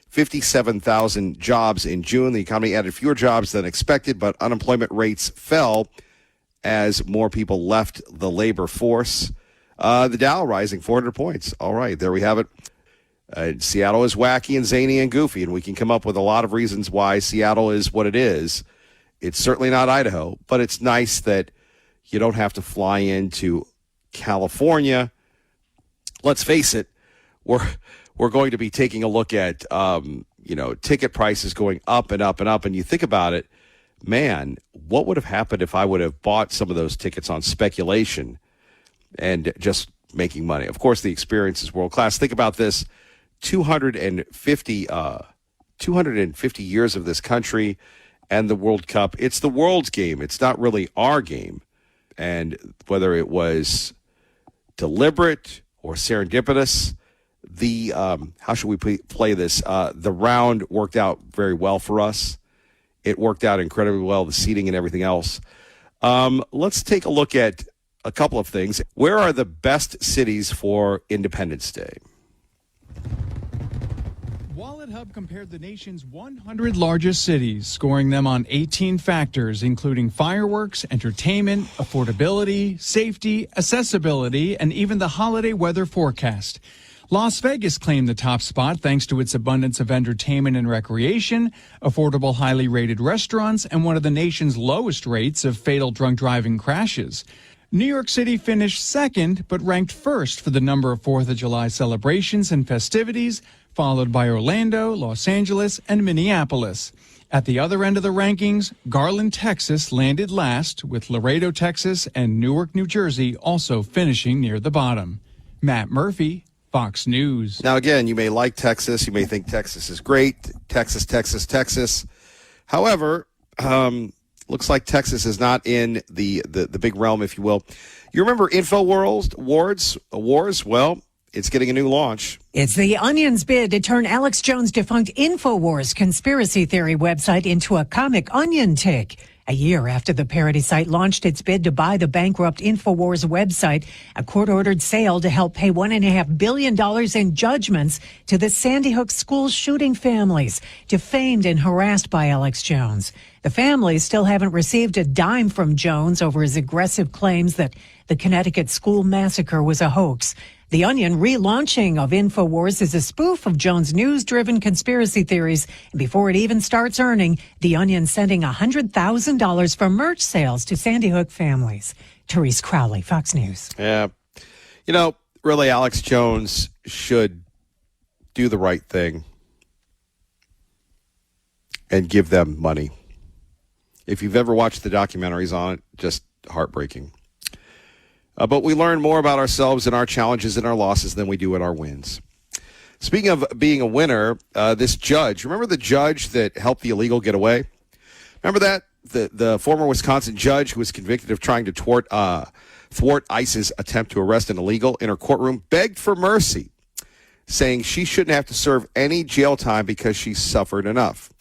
Speaker 1: 57,000 jobs in June. The economy added fewer jobs than expected, but unemployment rates fell as more people left the labor force. The Dow rising 400 points. All right, there we have it. Seattle is wacky and zany and goofy, and we can come up with a lot of reasons why Seattle is what it is. It's certainly not Idaho, but it's nice that you don't have to fly into California. Let's face it, we're going to be taking a look at ticket prices going up and up and up, and you think about it, man, what would have happened if I would have bought some of those tickets on speculation and just making money? Of course, the experience is world class. Think about this. 250 years of this country and the World Cup. It's the world's game. It's not really our game. And whether it was deliberate or serendipitous, the how should we play this? The round worked out very well for us. It worked out incredibly well, the seating and everything else. Let's take a look at a couple of things. Where are the best cities for Independence Day?
Speaker 16: Wallet Hub compared the nation's 100 largest cities, scoring them on 18 factors, including fireworks, entertainment, affordability, safety, accessibility, and even the holiday weather forecast. Las Vegas claimed the top spot thanks to its abundance of entertainment and recreation, affordable, highly rated restaurants, and one of the nation's lowest rates of fatal drunk driving crashes. New York City finished second, but ranked first for the number of 4th of July celebrations and festivities, followed by Orlando, Los Angeles, and Minneapolis. At the other end of the rankings, Garland, Texas landed last, with Laredo, Texas, and Newark, New Jersey also finishing near the bottom. Matt Murphy, Fox News.
Speaker 1: Now, again, you may like Texas. You may think Texas is great. Texas. However, looks like Texas is not in the big realm, if you will. You remember InfoWars Wars? Well, it's getting a new launch.
Speaker 21: It's the Onion's bid to turn Alex Jones' defunct InfoWars conspiracy theory website into a comic onion tick. A year after the parody site launched its bid to buy the bankrupt InfoWars website, a court-ordered sale to help pay $1.5 billion in judgments to the Sandy Hook school shooting families, defamed and harassed by Alex Jones. The families still haven't received a dime from Jones over his aggressive claims that the Connecticut school massacre was a hoax. The Onion relaunching of InfoWars is a spoof of Jones' news-driven conspiracy theories. And before it even starts earning, The Onion sending $100,000 for merch sales to Sandy Hook families. Therese Crowley, Fox News.
Speaker 1: Yeah. You know, really, Alex Jones should do the right thing and give them money. If you've ever watched the documentaries on it, just heartbreaking. But we learn more about ourselves and our challenges and our losses than we do in our wins. Speaking of being a winner, this judge, remember the judge that helped the illegal get away? Remember that? The former Wisconsin judge who was convicted of trying to thwart ICE's attempt to arrest an illegal in her courtroom begged for mercy, saying she shouldn't have to serve any jail time because she suffered enough.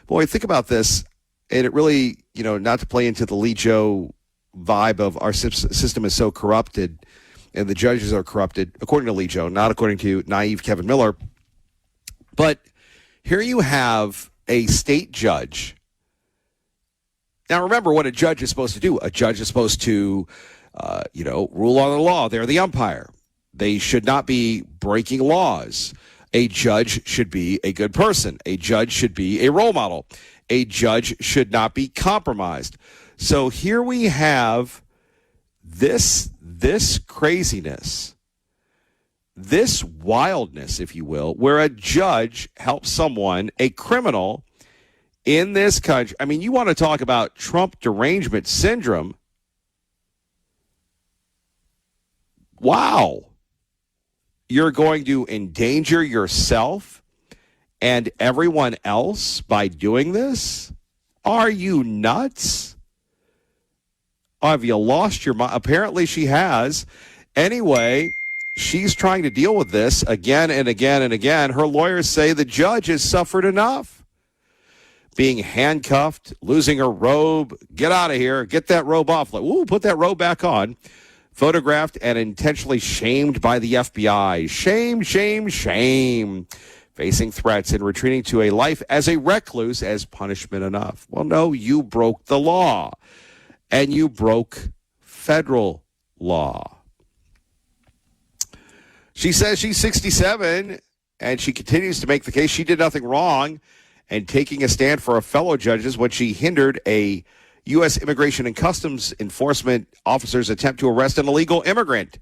Speaker 1: Boy, think about this, and it really, not to play into the Lee Joe vibe of our system is so corrupted and the judges are corrupted, according to Lee Joe, not according to naive Kevin Miller. But here you have a state judge. Now, remember what a judge is supposed to do. A judge is supposed to, rule on the law. They're the umpire. They should not be breaking laws. A judge should be a good person. A judge should be a role model. A judge should not be compromised. So here we have this craziness, this wildness, if you will, where a judge helps someone, a criminal in this country. I mean, you want to talk about Trump derangement syndrome. Wow. You're going to endanger yourself and everyone else by doing this? Are you nuts? Have you lost your mind? Apparently she has. Anyway, she's trying to deal with this again and again and again. Her lawyers say the judge has suffered enough. Being handcuffed, losing her robe. Get out of here. Get that robe off. Put that robe back on. Photographed and intentionally shamed by the FBI. Shame, shame, shame. Facing threats and retreating to a life as a recluse as punishment enough. Well, no, you broke the law. And you broke federal law. She says she's 67, and she continues to make the case she did nothing wrong, and taking a stand for her fellow judges when she hindered a U.S. Immigration and Customs Enforcement officer's attempt to arrest an illegal immigrant.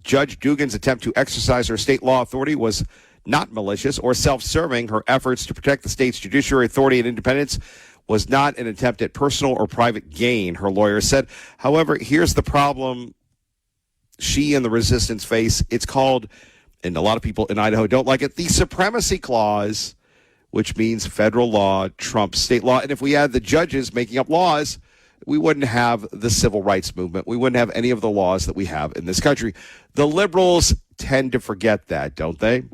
Speaker 1: Judge Dugan's attempt to exercise her state law authority was not malicious or self-serving. Her efforts to protect the state's judiciary authority and independence was not an attempt at personal or private gain, her lawyer said. However, here's the problem she and the resistance face. It's called, and a lot of people in Idaho don't like it, the Supremacy Clause, which means federal law trumps state law. And if we had the judges making up laws, we wouldn't have the civil rights movement. We wouldn't have any of the laws that we have in this country. The liberals tend to forget that, don't they?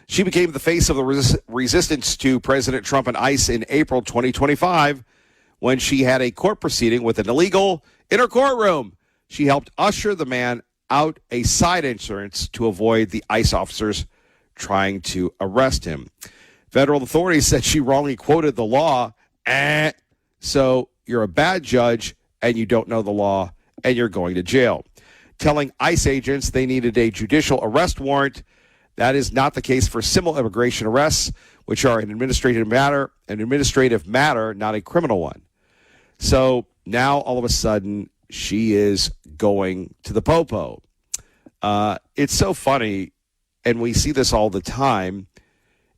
Speaker 1: She became the face of the resistance to President Trump and ICE in April 2025 when she had a court proceeding with an illegal in her courtroom. She helped usher the man out a side entrance to avoid the ICE officers trying to arrest him. Federal authorities said she wrongly quoted the law. So you're a bad judge and you don't know the law and you're going to jail. Telling ICE agents they needed a judicial arrest warrant. That is not the case for civil immigration arrests, which are an administrative matter, not a criminal one. So now all of a sudden she is going to the popo. It's so funny, and we see this all the time.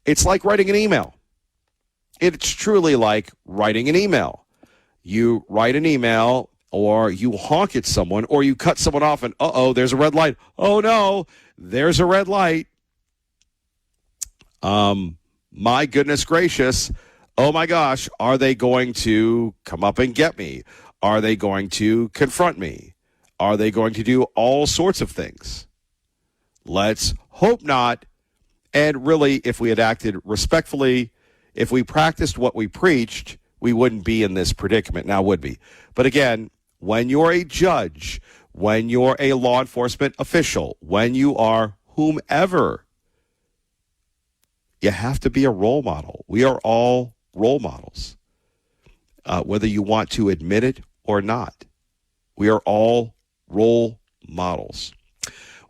Speaker 1: It's like writing an email. It's truly like writing an email. You write an email, or you honk at someone, or you cut someone off, and there's a red light. Oh no, there's a red light. My goodness gracious. Oh my gosh, are they going to come up and get me? Are they going to confront me? Are they going to do all sorts of things? Let's hope not. And really, if we had acted respectfully, if we practiced what we preached, we wouldn't be in this predicament now, would we? But again, when you're a judge, when you're a law enforcement official, when you are whomever, you have to be a role model. We are all role models, whether you want to admit it or not. We are all role models.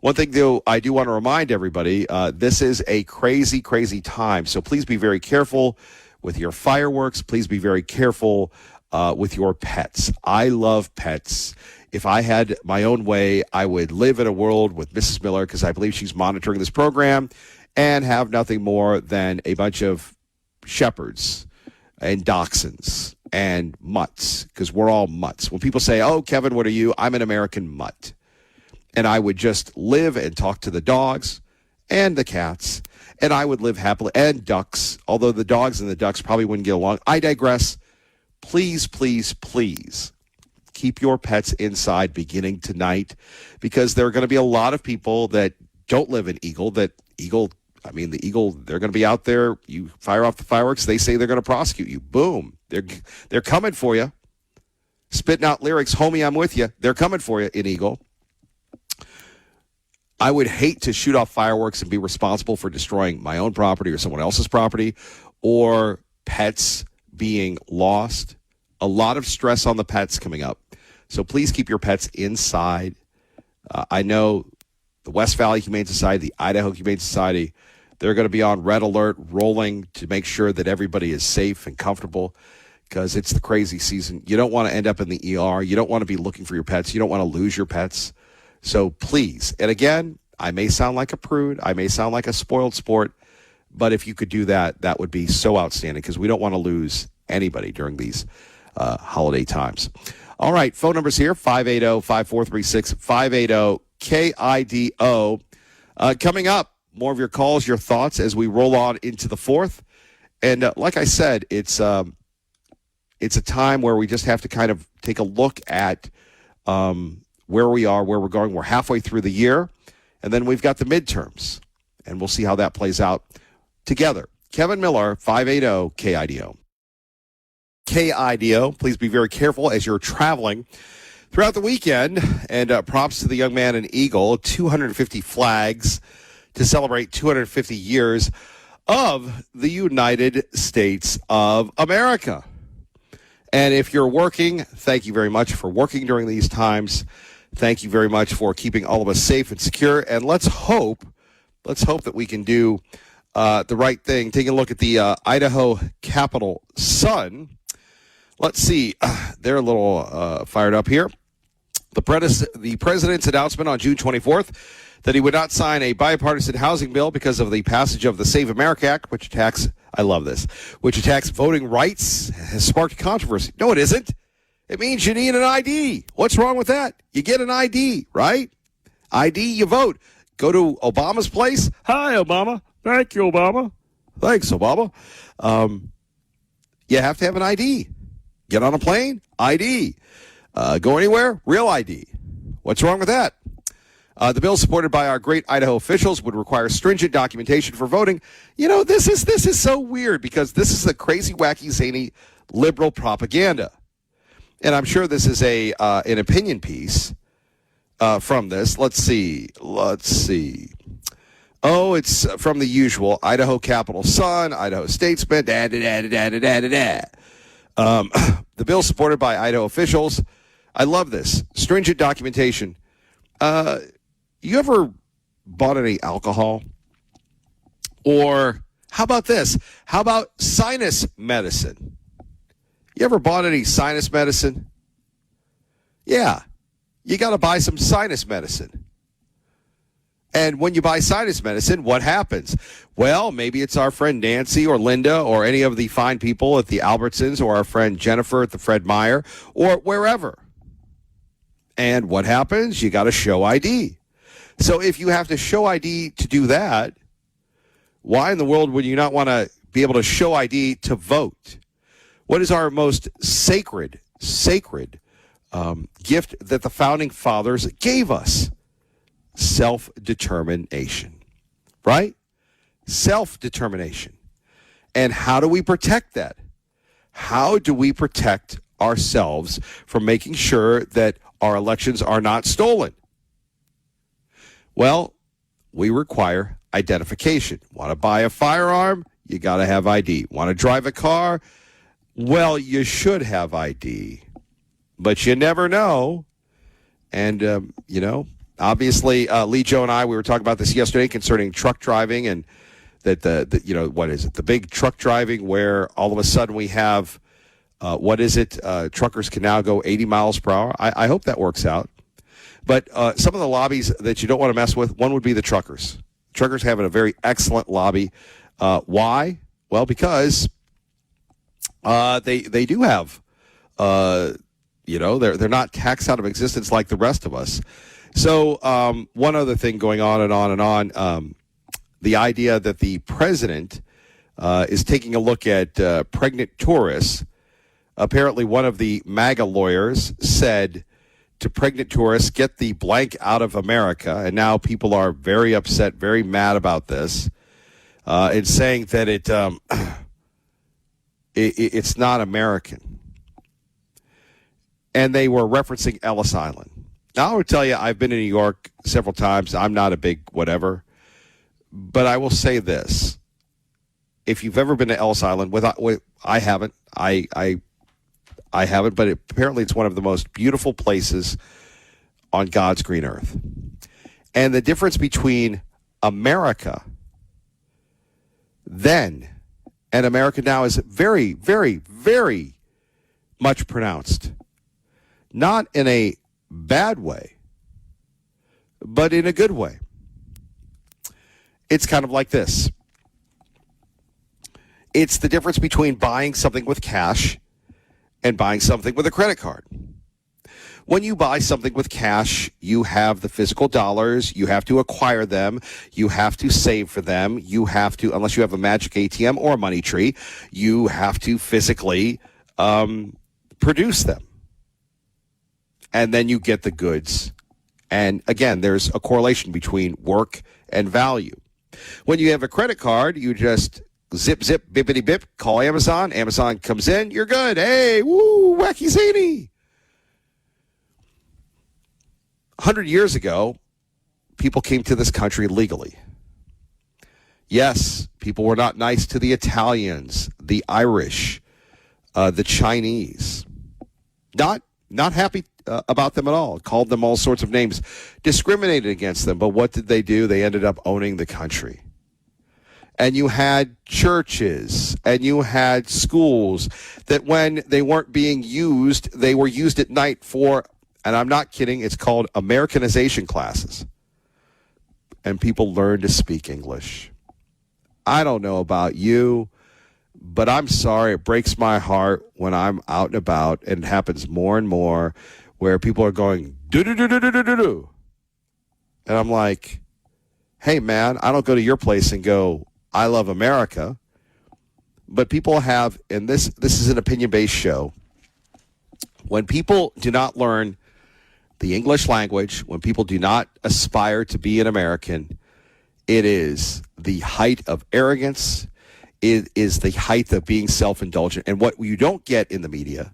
Speaker 1: One thing, though, I do want to remind everybody, this is a crazy, crazy time. So please be very careful with your fireworks. Please be very careful with your pets. I love pets. If I had my own way, I would live in a world with Mrs. Miller, because I believe she's monitoring this program, and have nothing more than a bunch of shepherds and dachshunds and mutts, because we're all mutts. When people say, oh, Kevin, what are you? I'm an American mutt. And I would just live and talk to the dogs and the cats, and I would live happily, and ducks, although the dogs and the ducks probably wouldn't get along. I digress. Please, please, please keep your pets inside beginning tonight, because there are going to be a lot of people that don't live in Eagle, the Eagle, they're going to be out there. You fire off the fireworks, they say they're going to prosecute you. Boom. They're coming for you. Spitting out lyrics, homie, I'm with you. They're coming for you in Eagle. I would hate to shoot off fireworks and be responsible for destroying my own property or someone else's property, or pets being lost. A lot of stress on the pets coming up. So please keep your pets inside. I know the West Valley Humane Society, the Idaho Humane Society, they're going to be on red alert, rolling to make sure that everybody is safe and comfortable, because it's the crazy season. You don't want to end up in the ER. You don't want to be looking for your pets. You don't want to lose your pets. So please, and again, I may sound like a prude. I may sound like a spoiled sport, but if you could do that, that would be so outstanding, because we don't want to lose anybody during these holiday times. All right, phone numbers here, 580-5436, 580-KIDO. Coming up, more of your calls, your thoughts as we roll on into the fourth. And like I said, it's a time where we just have to kind of take a look at where we are, where we're going. We're halfway through the year, and then we've got the midterms, and we'll see how that plays out together. Kevin Miller, 580-KIDO. KIDO, please be very careful as you're traveling throughout the weekend, and props to the young man in Eagle, 250 flags to celebrate 250 years of the United States of America. And if you're working, thank you very much for working during these times. Thank you very much for keeping all of us safe and secure. And let's hope that we can do the right thing. Taking a look at the Idaho Capitol Sun. Let's see. They're a little fired up here. The president's announcement on June 24th that he would not sign a bipartisan housing bill because of the passage of the Save America Act, which attacks voting rights, has sparked controversy. No, it isn't. It means you need an ID. What's wrong with that? You get an ID, right? ID, you vote. Go to Obama's place. Hi, Obama. Thank you, Obama. Thanks, Obama. You have to have an ID. Get on a plane, ID. Go anywhere, real ID. What's wrong with that? The bill supported by our great Idaho officials would require stringent documentation for voting. You know, this is so weird, because this is the crazy, wacky, zany liberal propaganda. And I'm sure this is an opinion piece from this. Let's see. Oh, it's from the usual Idaho Capital Sun, Idaho Statesman, The bill supported by Idaho officials. I love this. Stringent documentation. You ever bought any alcohol? Or how about this? How about sinus medicine? You ever bought any sinus medicine? Yeah. You got to buy some sinus medicine. And when you buy sinus medicine, what happens? Well, maybe it's our friend Nancy or Linda or any of the fine people at the Albertsons or our friend Jennifer at the Fred Meyer or wherever. And what happens? You got to show ID. So if you have to show ID to do that, why in the world would you not want to be able to show ID to vote? What is our most sacred gift that the founding fathers gave us? Self-determination, right? Self-determination. And how do we protect that? How do we protect ourselves from making sure that our elections are not stolen? Well, we require identification. Want to buy a firearm? You got to have ID. Want to drive a car? Well, you should have ID. But you never know. And, obviously, Lee, Joe, and I, we were talking about this yesterday concerning truck driving and that what is it? The big truck driving where all of a sudden we have, truckers can now go 80 miles per hour. I hope that works out. But some of the lobbies that you don't want to mess with, one would be the truckers. Truckers have a very excellent lobby. Why? Well, because they do have, they're not taxed out of existence like the rest of us. So one other thing going on and on and on, the idea that the president is taking a look at pregnant tourists. Apparently one of the MAGA lawyers said to pregnant tourists, get the blank out of America. And now people are very upset, very mad about this, and saying that it's not American. And they were referencing Ellis Island. Now, I would tell you, I've been to New York several times. I'm not a big whatever. But I will say this. If you've ever been to Ellis Island, I haven't. I haven't, but apparently it's one of the most beautiful places on God's green earth. And the difference between America then and America now is very, very, very much pronounced. Not in a bad way, but in a good way. It's kind of like this. It's the difference between buying something with cash and buying something with a credit card. When you buy something with cash, you have the physical dollars. You have to acquire them. You have to save for them. You have to, unless you have a magic ATM or a money tree, you have to physically produce them. And then you get the goods. And again, there's a correlation between work and value. When you have a credit card, you just zip, bippity bip, call Amazon. Amazon comes in, you're good. Hey, woo, wacky zany. 100 years ago, people came to this country legally. Yes, people were not nice to the Italians, the Irish, the Chinese. Not happy about them at all. Called them all sorts of names. Discriminated against them. But what did they do? They ended up owning the country. And you had churches and you had schools that when they weren't being used, they were used at night for, and I'm not kidding, it's called Americanization classes. And people learned to speak English. I don't know about you, but I'm sorry, it breaks my heart when I'm out and about, and it happens more and more, where people are going, do-do-do-do-do-do-do. And I'm like, hey, man, I don't go to your place and go, I love America. But people have, and this is an opinion-based show, when people do not learn the English language, when people do not aspire to be an American, it is the height of arrogance. It is the height of being self-indulgent. And what you don't get in the media,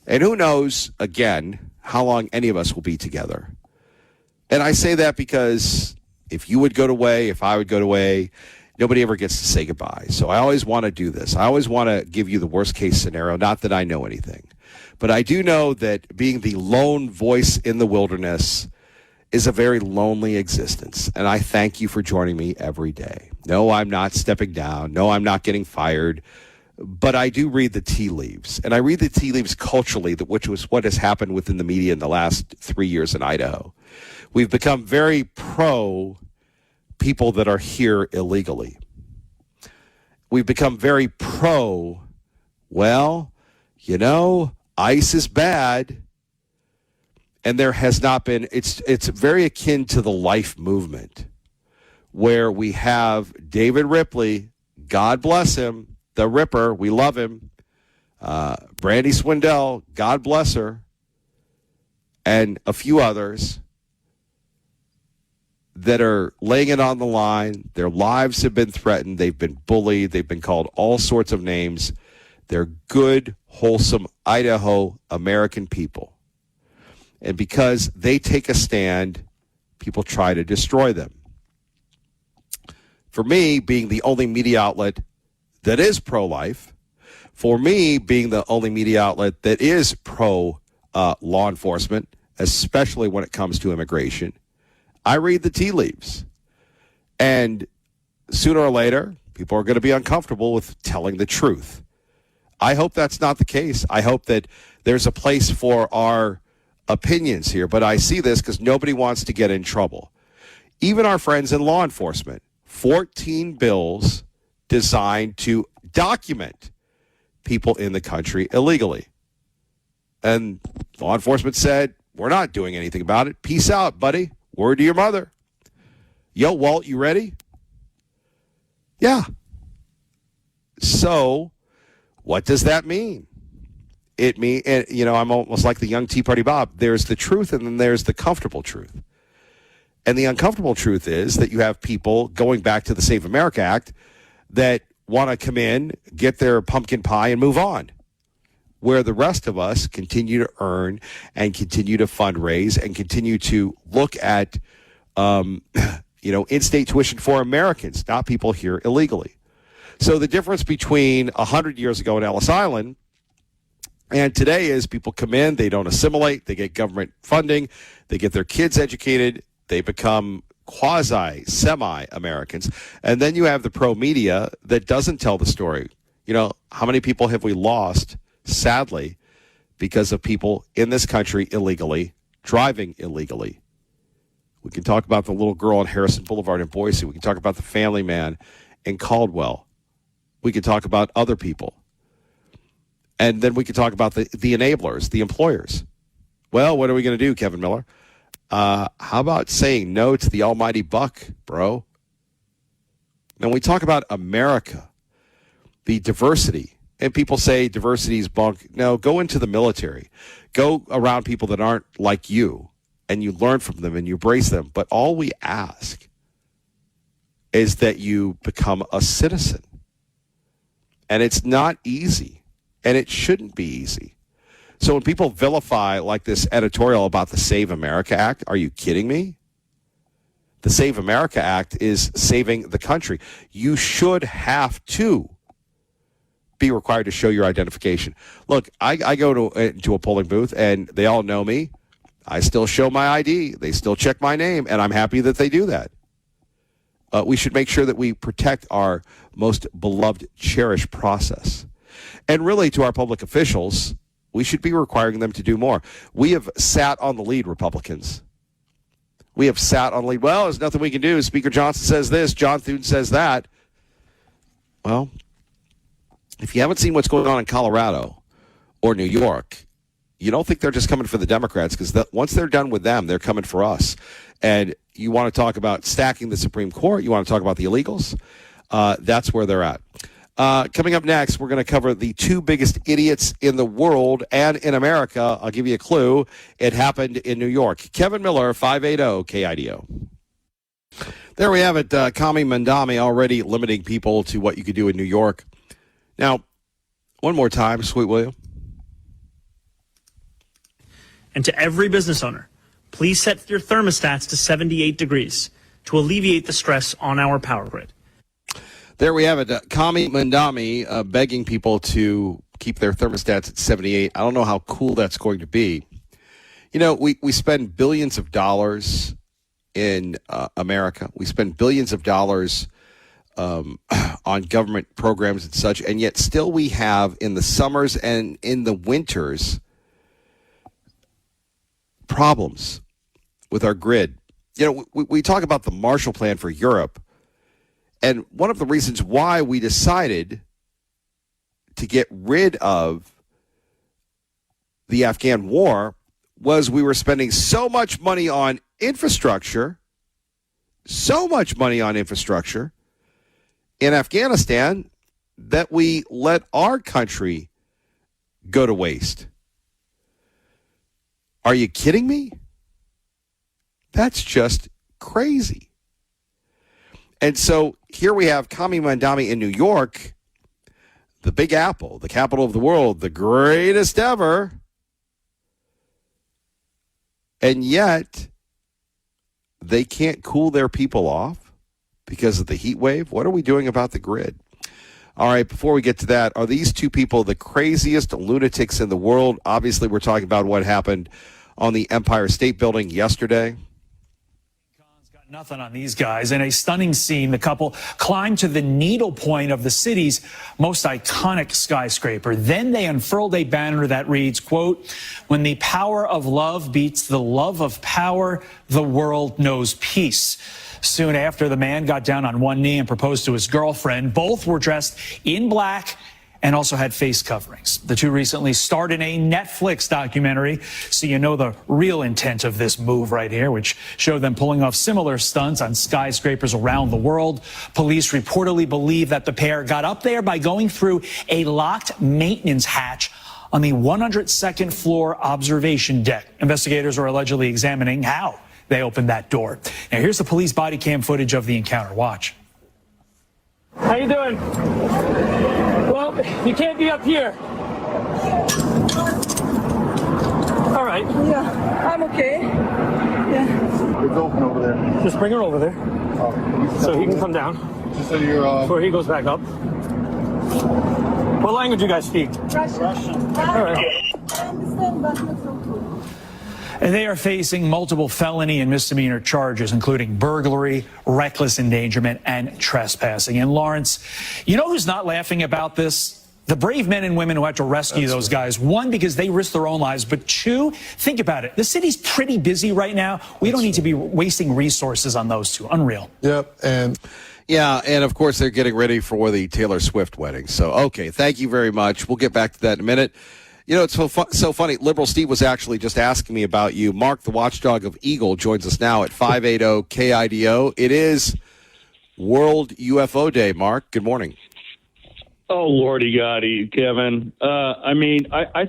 Speaker 1: and who knows, again, how long any of us will be together. And I say that because if you would go away, if I would go away, nobody ever gets to say goodbye. So I always want to do this. I always want to give you the worst case scenario, not that I know anything. But I do know that being the lone voice in the wilderness is a very lonely existence. And I thank you for joining me every day. No, I'm not stepping down. No, I'm not getting fired. But I do read the tea leaves. And I read the tea leaves culturally, which was what has happened within the media in the last 3 years in Idaho. We've become very pro people that are here illegally. We've become very pro, well, you know, ICE is bad. And there has not been, it's very akin to the life movement, where we have David Ripley, God bless him, the Ripper, we love him, Brandy Swindell, God bless her, and a few others that are laying it on the line. Their lives have been threatened. They've been bullied. They've been called all sorts of names. They're good, wholesome Idaho American people. And because they take a stand, people try to destroy them. For me, being the only media outlet that is pro-life, for me, being the only media outlet that is pro-law enforcement, especially when it comes to immigration, I read the tea leaves. And sooner or later, people are going to be uncomfortable with telling the truth. I hope that's not the case. I hope that there's a place for our opinions here, but I see this because nobody wants to get in trouble. Even our friends in law enforcement, 14 bills designed to document people in the country illegally. And law enforcement said, we're not doing anything about it. Peace out, buddy. Word to your mother. Yo, Walt, you ready? Yeah. So what does that mean? It means, you know, I'm almost like the young Tea Party Bob. There's the truth, and then there's the comfortable truth. And the uncomfortable truth is that you have people going back to the Save America Act that want to come in, get their pumpkin pie, and move on, where the rest of us continue to earn and continue to fundraise and continue to look at, in-state tuition for Americans, not people here illegally. So the difference between 100 years ago in Ellis Island and today is people come in, they don't assimilate, they get government funding, they get their kids educated, they become quasi-semi-Americans. And then you have the pro-media that doesn't tell the story. You know, how many people have we lost, sadly, because of people in this country illegally, driving illegally? We can talk about the little girl on Harrison Boulevard in Boise. We can talk about the family man in Caldwell. We can talk about other people. And then we can talk about the enablers, the employers. Well, what are we going to do, Kevin Miller? How about saying no to the almighty buck, bro? When we talk about America, the diversity, and people say diversity is bunk. No, go into the military. Go around people that aren't like you, and you learn from them and you embrace them. But all we ask is that you become a citizen. And it's not easy, and it shouldn't be easy. So when people vilify like this editorial about the Save America Act, are you kidding me? The Save America Act is saving the country. You should have to be required to show your identification. Look, I go to a polling booth, and they all know me. I still show my ID. They still check my name, and I'm happy that they do that. We should make sure that we protect our most beloved, cherished process. And really, to our public officials, we should be requiring them to do more. We have sat on the lead, Republicans. We have sat on the lead. Well, there's nothing we can do. Speaker Johnson says this. John Thune says that. Well, if you haven't seen what's going on in Colorado or New York, you don't think they're just coming for the Democrats, because once they're done with them, they're coming for us. And you want to talk about stacking the Supreme Court, you want to talk about the illegals, that's where they're at. Coming up next, we're going to cover the two biggest idiots in the world and in America. I'll give you a clue. It happened in New York. Kevin Miller, 580 KIDO. There we have it. Kami Mandami already limiting people to what you could do in New York. Now, one more time, sweet will you?
Speaker 13: And to every business owner, please set your thermostats to 78 degrees. to alleviate the stress on our power grid.
Speaker 1: There we have it. Kami Mandami begging people to keep their thermostats at 78. I don't know how cool that's going to be. You know, we spend billions of dollars in America. We spend billions of dollars on government programs and such, and yet still we have in the summers and in the winters problems with our grid. You know, we talk about the Marshall Plan for Europe, and one of the reasons why we decided to get rid of the Afghan war was we were spending so much money on infrastructure in Afghanistan that we let our country go to waste. Are you kidding me? That's just crazy. And so here we have Kami Mandami in New York, the Big Apple, the capital of the world, the greatest ever. And yet they can't cool their people off because of the heat wave. What are we doing about the grid? All right, before we get to that, are these two people the craziest lunatics in the world? Obviously, we're talking about what happened on the Empire State Building yesterday.
Speaker 16: Nothing on these guys. In a stunning scene, the couple climbed to the needle point of the city's most iconic skyscraper. Then they unfurled a banner that reads, quote, "When the power of love beats the love of power, the world knows peace." Soon after, the man got down on one knee and proposed to his girlfriend. Both were dressed in black and also had face coverings. The two recently starred in a Netflix documentary, so you know the real intent of this move right here, which showed them pulling off similar stunts on skyscrapers around the world. Police reportedly believe that the pair got up there by going through a locked maintenance hatch on the 102nd floor observation deck. Investigators are allegedly examining how they opened that door. Now here's the police body cam footage of the encounter. Watch.
Speaker 3: How you doing? Well, you can't be up here. All right.
Speaker 22: Yeah, I'm okay. Yeah.
Speaker 3: It's open over there. Just bring her over there. So he can come down. So you're before he goes back up. What language you guys speak?
Speaker 22: Russian.
Speaker 3: All right.
Speaker 22: I understand, but not so good.
Speaker 16: And they are facing multiple felony and misdemeanor charges, including burglary, reckless endangerment, and trespassing. And Lawrence, you know who's not laughing about this? The brave men and women who had to rescue those guys. One, because they risked their own lives. But two, think about it. The city's pretty busy right now. We don't need to be wasting resources on those two. Unreal.
Speaker 1: Yep. And of course, they're getting ready for the Taylor Swift wedding. So, okay, thank you very much. We'll get back to that in a minute. You know, it's so funny. Liberal Steve was actually just asking me about you. Mark, the watchdog of Eagle, joins us now at 580 KIDO. It is World UFO Day, Mark. Good morning.
Speaker 23: Oh, Lordy Gotti, Kevin. I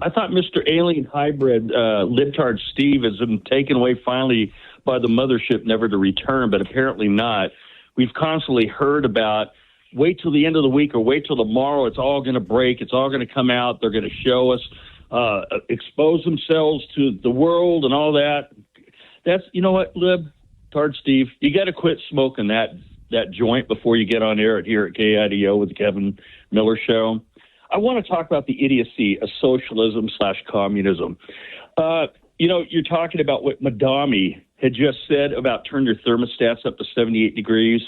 Speaker 23: thought Mr. Alien Hybrid, libtard Steve, has been taken away finally by the mothership, never to return, but apparently not. We've constantly heard about wait till the end of the week or wait till tomorrow. It's all going to break. It's all going to come out. They're going to show us, expose themselves to the world and all that. That's, you know what, Tard Steve, you got to quit smoking that joint before you get on air here at KIDO with the Kevin Miller Show. I want to talk about the idiocy of socialism/communism. You're talking about what Madami had just said about turn your thermostats up to 78 degrees.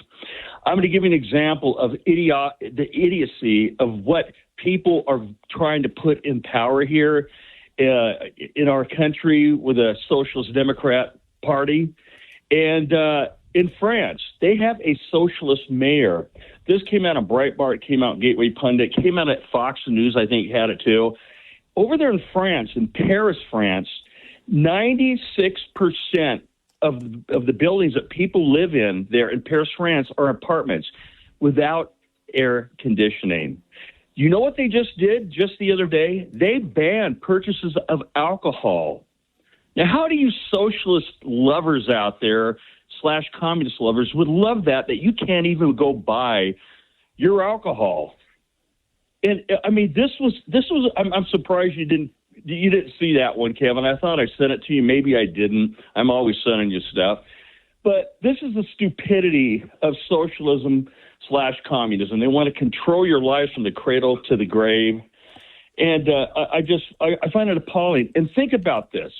Speaker 23: I'm going to give you an example of the idiocy of what people are trying to put in power here in our country with a socialist Democrat party. And in France, they have a socialist mayor. This came out on Breitbart, came out on Gateway Pundit, came out at Fox News, I think had it too. Over there in France, in Paris, France, 96% of the buildings that people live in there in Paris, France, are apartments without air conditioning. You know what they just did just the other day? They banned purchases of alcohol. Now, how do you socialist lovers out there / communist lovers would love that you can't even go buy your alcohol? And I mean, this was. I'm surprised you didn't see that one, Kevin. I thought I sent it to you. Maybe I didn't. I'm always sending you stuff. But this is the stupidity of socialism / communism. They want to control your life from the cradle to the grave. And I find it appalling. And think about this.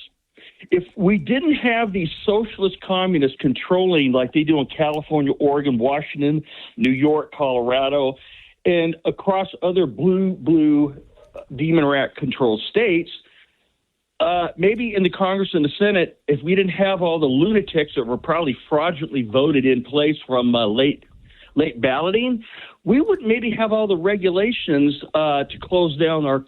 Speaker 23: If we didn't have these socialist communists controlling like they do in California, Oregon, Washington, New York, Colorado, and across other blue demon rat controlled states, maybe in the Congress and the Senate, if we didn't have all the lunatics that were probably fraudulently voted in place from late balloting, we would maybe have all the regulations to close down our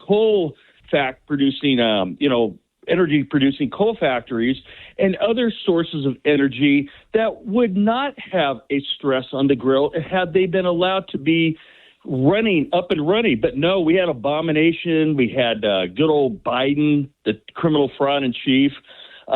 Speaker 23: energy producing coal factories and other sources of energy that would not have a stress on the grill had they been allowed to be up and running. But no, we had Abomination. We had good old Biden, the criminal fraud in chief. They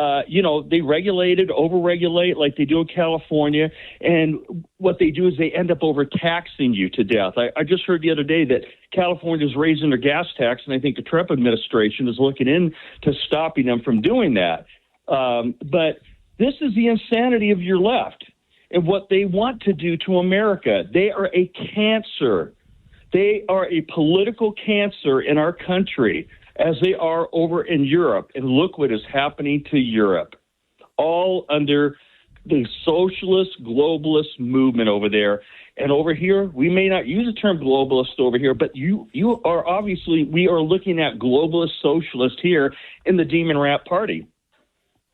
Speaker 23: overregulate like they do in California. And what they do is they end up overtaxing you to death. I just heard the other day that California is raising their gas tax, and I think the Trump administration is looking into stopping them from doing that. But this is the insanity of your left and what they want to do to America. They are a cancer. They are a political cancer in our country, as they are over in Europe. And look what is happening to Europe, all under the socialist, globalist movement over there. And over here, we may not use the term globalist over here, but we are looking at globalist socialist here in the Demon Rat Party.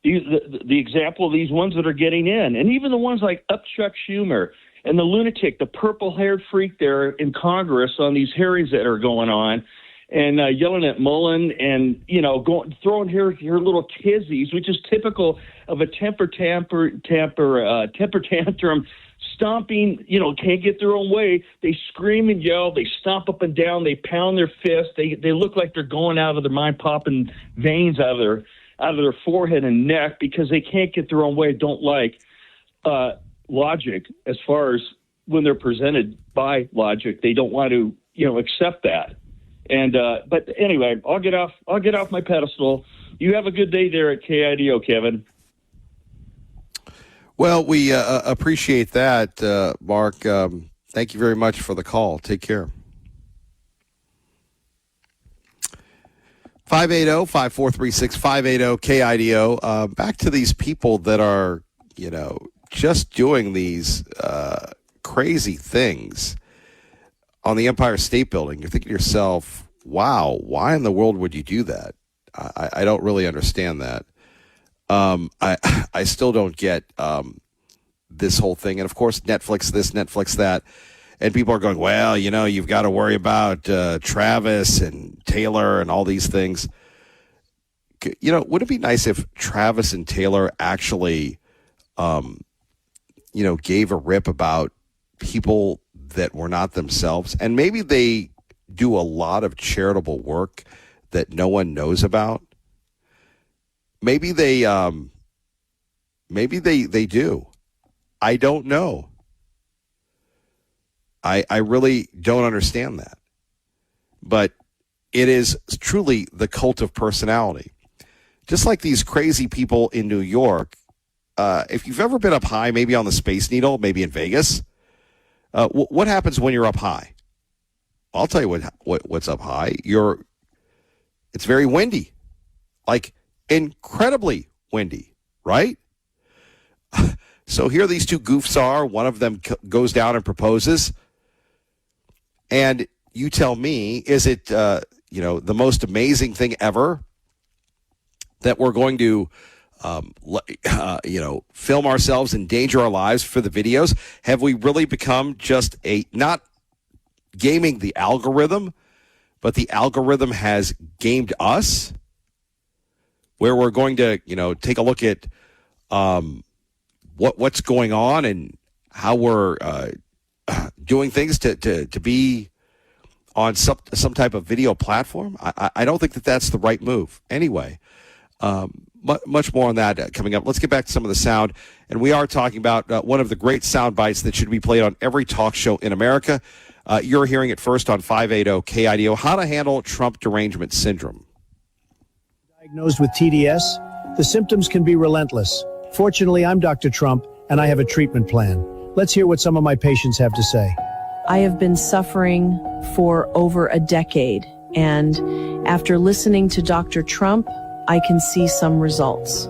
Speaker 23: The example of these ones that are getting in, and even the ones like Chuck Schumer and the lunatic, the purple-haired freak there in Congress on these hearings that are going on, and yelling at Mullen and, throwing her little tizzies, which is typical of a temper tantrum, stomping, can't get their own way. They scream and yell. They stomp up and down. They pound their fists. They look like they're going out of their mind, popping veins out of their forehead and neck because they can't get their own way, don't like logic as far as when they're presented by logic. They don't want to, accept that. And but anyway, I'll get off my pedestal. You have a good day there at KIDO, Kevin.
Speaker 1: Well, we appreciate that, Mark. Thank you very much for the call. Take care. 580-5436, 580-KIDO. Back to these people that are, just doing these crazy things on the Empire State Building. You're thinking to yourself, wow, why in the world would you do that? I don't really understand that. I still don't get this whole thing. And, of course, Netflix this, Netflix that. And people are going, well, you've got to worry about Travis and Taylor and all these things. Would it be nice if Travis and Taylor actually, gave a rip about people that were not themselves? And maybe they do a lot of charitable work that no one knows about. Maybe they do. I don't know. I really don't understand that. But it is truly the cult of personality. Just like these crazy people in New York, if you've ever been up high, maybe on the Space Needle, maybe in Vegas, what happens when you're up high? I'll tell you what's up high. It's very windy, like incredibly windy, right? So here these two goofs are. One of them goes down and proposes. And you tell me, is it, the most amazing thing ever that we're going to, film ourselves, endanger our lives for the videos? Have we really become just not gaming the algorithm, but the algorithm has gamed us, where we're going to, take a look at what's going on and how we're doing things to be on some type of video platform? I don't think that's the right move. Anyway, much more on that coming up. Let's get back to some of the sound. And we are talking about one of the great sound bites that should be played on every talk show in America. You're hearing it first on 580-KIDO. How to handle Trump derangement syndrome.
Speaker 18: Diagnosed with TDS, the symptoms can be relentless. Fortunately, I'm Dr. Trump, and I have a treatment plan. Let's hear what some of my patients have to say.
Speaker 19: I have been suffering for over a decade, and after listening to Dr. Trump, I can see some results.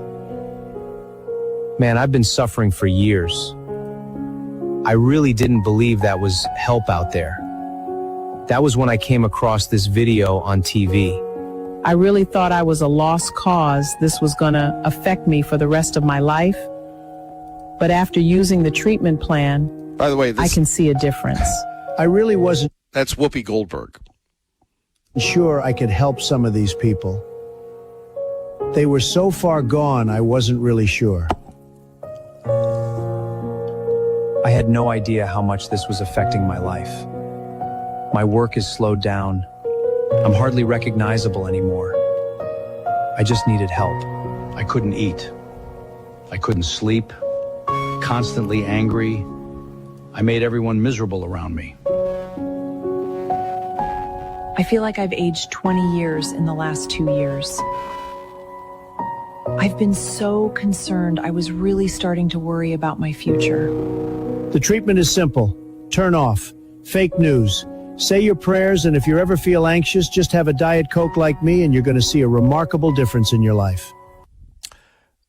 Speaker 20: Man, I've been suffering for years. I really didn't believe that was help out there. That was when I came across this video on TV.
Speaker 19: I really thought I was a lost cause. This was gonna affect me for the rest of my life. But after using the treatment plan,
Speaker 1: by the way,
Speaker 19: I can see a difference.
Speaker 18: I really wasn't
Speaker 1: That's Whoopi Goldberg.
Speaker 18: sure I could help some of these people. They were so far gone, I wasn't really sure.
Speaker 20: I had no idea how much this was affecting my life. My work is slowed down. I'm hardly recognizable anymore. I just needed help.
Speaker 2: I couldn't eat. I couldn't sleep. Constantly angry. I made everyone miserable around me.
Speaker 5: I feel like I've aged 20 years in the last 2 years. I've been so concerned. I was really starting to worry about my future.
Speaker 18: The treatment is simple. Turn off. Fake news. Say your prayers, and if you ever feel anxious, just have a Diet Coke like me, and you're going to see a remarkable difference in your life.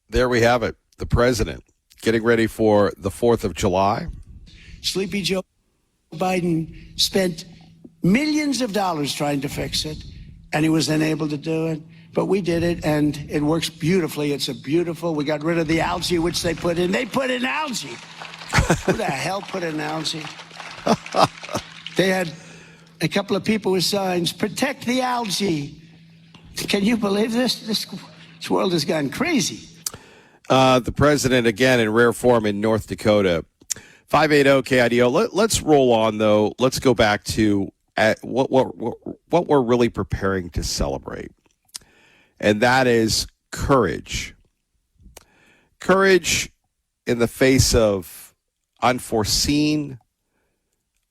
Speaker 1: There we have it. The president getting ready for the 4th of July.
Speaker 6: Sleepy Joe Biden spent millions of dollars trying to fix it, and he was unable to do it. But we did it, and it works beautifully. It's we got rid of the algae, which they put in. They put in algae. Who the hell put in algae? They had a couple of people with signs, protect the algae. Can you believe this? This world has gone crazy.
Speaker 1: The president, again, in rare form in North Dakota. 580 KIDO. Let's roll on, though. Let's go back to what we're really preparing to celebrate. And that is courage. Courage in the face of unforeseen,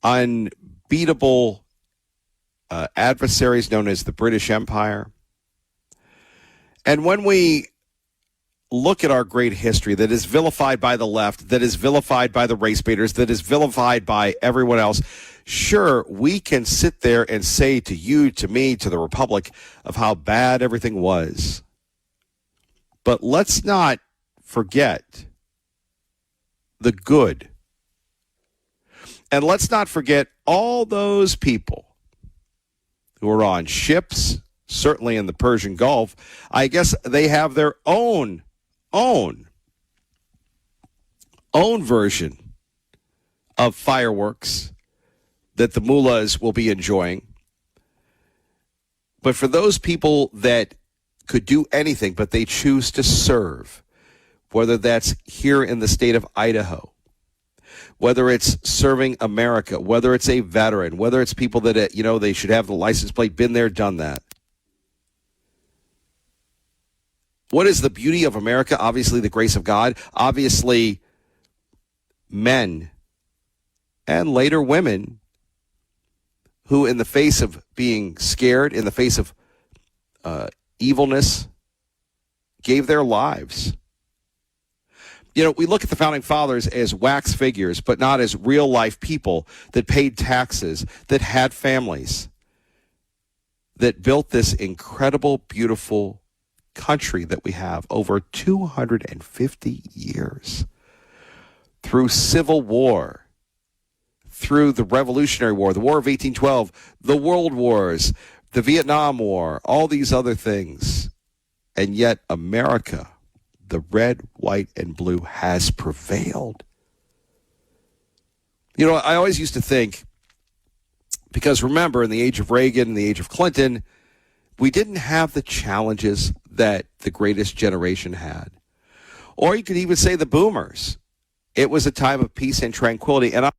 Speaker 1: unbeatable adversaries known as the British Empire. And when we look at our great history that is vilified by the left, that is vilified by the race baiters, that is vilified by everyone else, sure, we can sit there and say to you, to me, to the Republic of how bad everything was. But let's not forget the good. And let's not forget all those people who are on ships, certainly in the Persian Gulf. I guess they have their own version of fireworks that the mullahs will be enjoying. But for those people that could do anything, but they choose to serve, whether that's here in the state of Idaho, whether it's serving America, whether it's a veteran, whether it's people that, they should have the license plate, been there, done that. What is the beauty of America? Obviously, the grace of God. Obviously, men and later women who, in the face of being scared, in the face of evilness, gave their lives. We look at the Founding Fathers as wax figures, but not as real-life people that paid taxes, that had families, that built this incredible, beautiful country that we have over 250 years. Through Civil War, through the Revolutionary War, the War of 1812, the World Wars, the Vietnam War, all these other things. And yet America, the red, white, and blue, has prevailed. I always used to think, because remember, in the age of Reagan, in the age of Clinton, we didn't have the challenges that the greatest generation had. Or you could even say the boomers. It was a time of peace and tranquility. And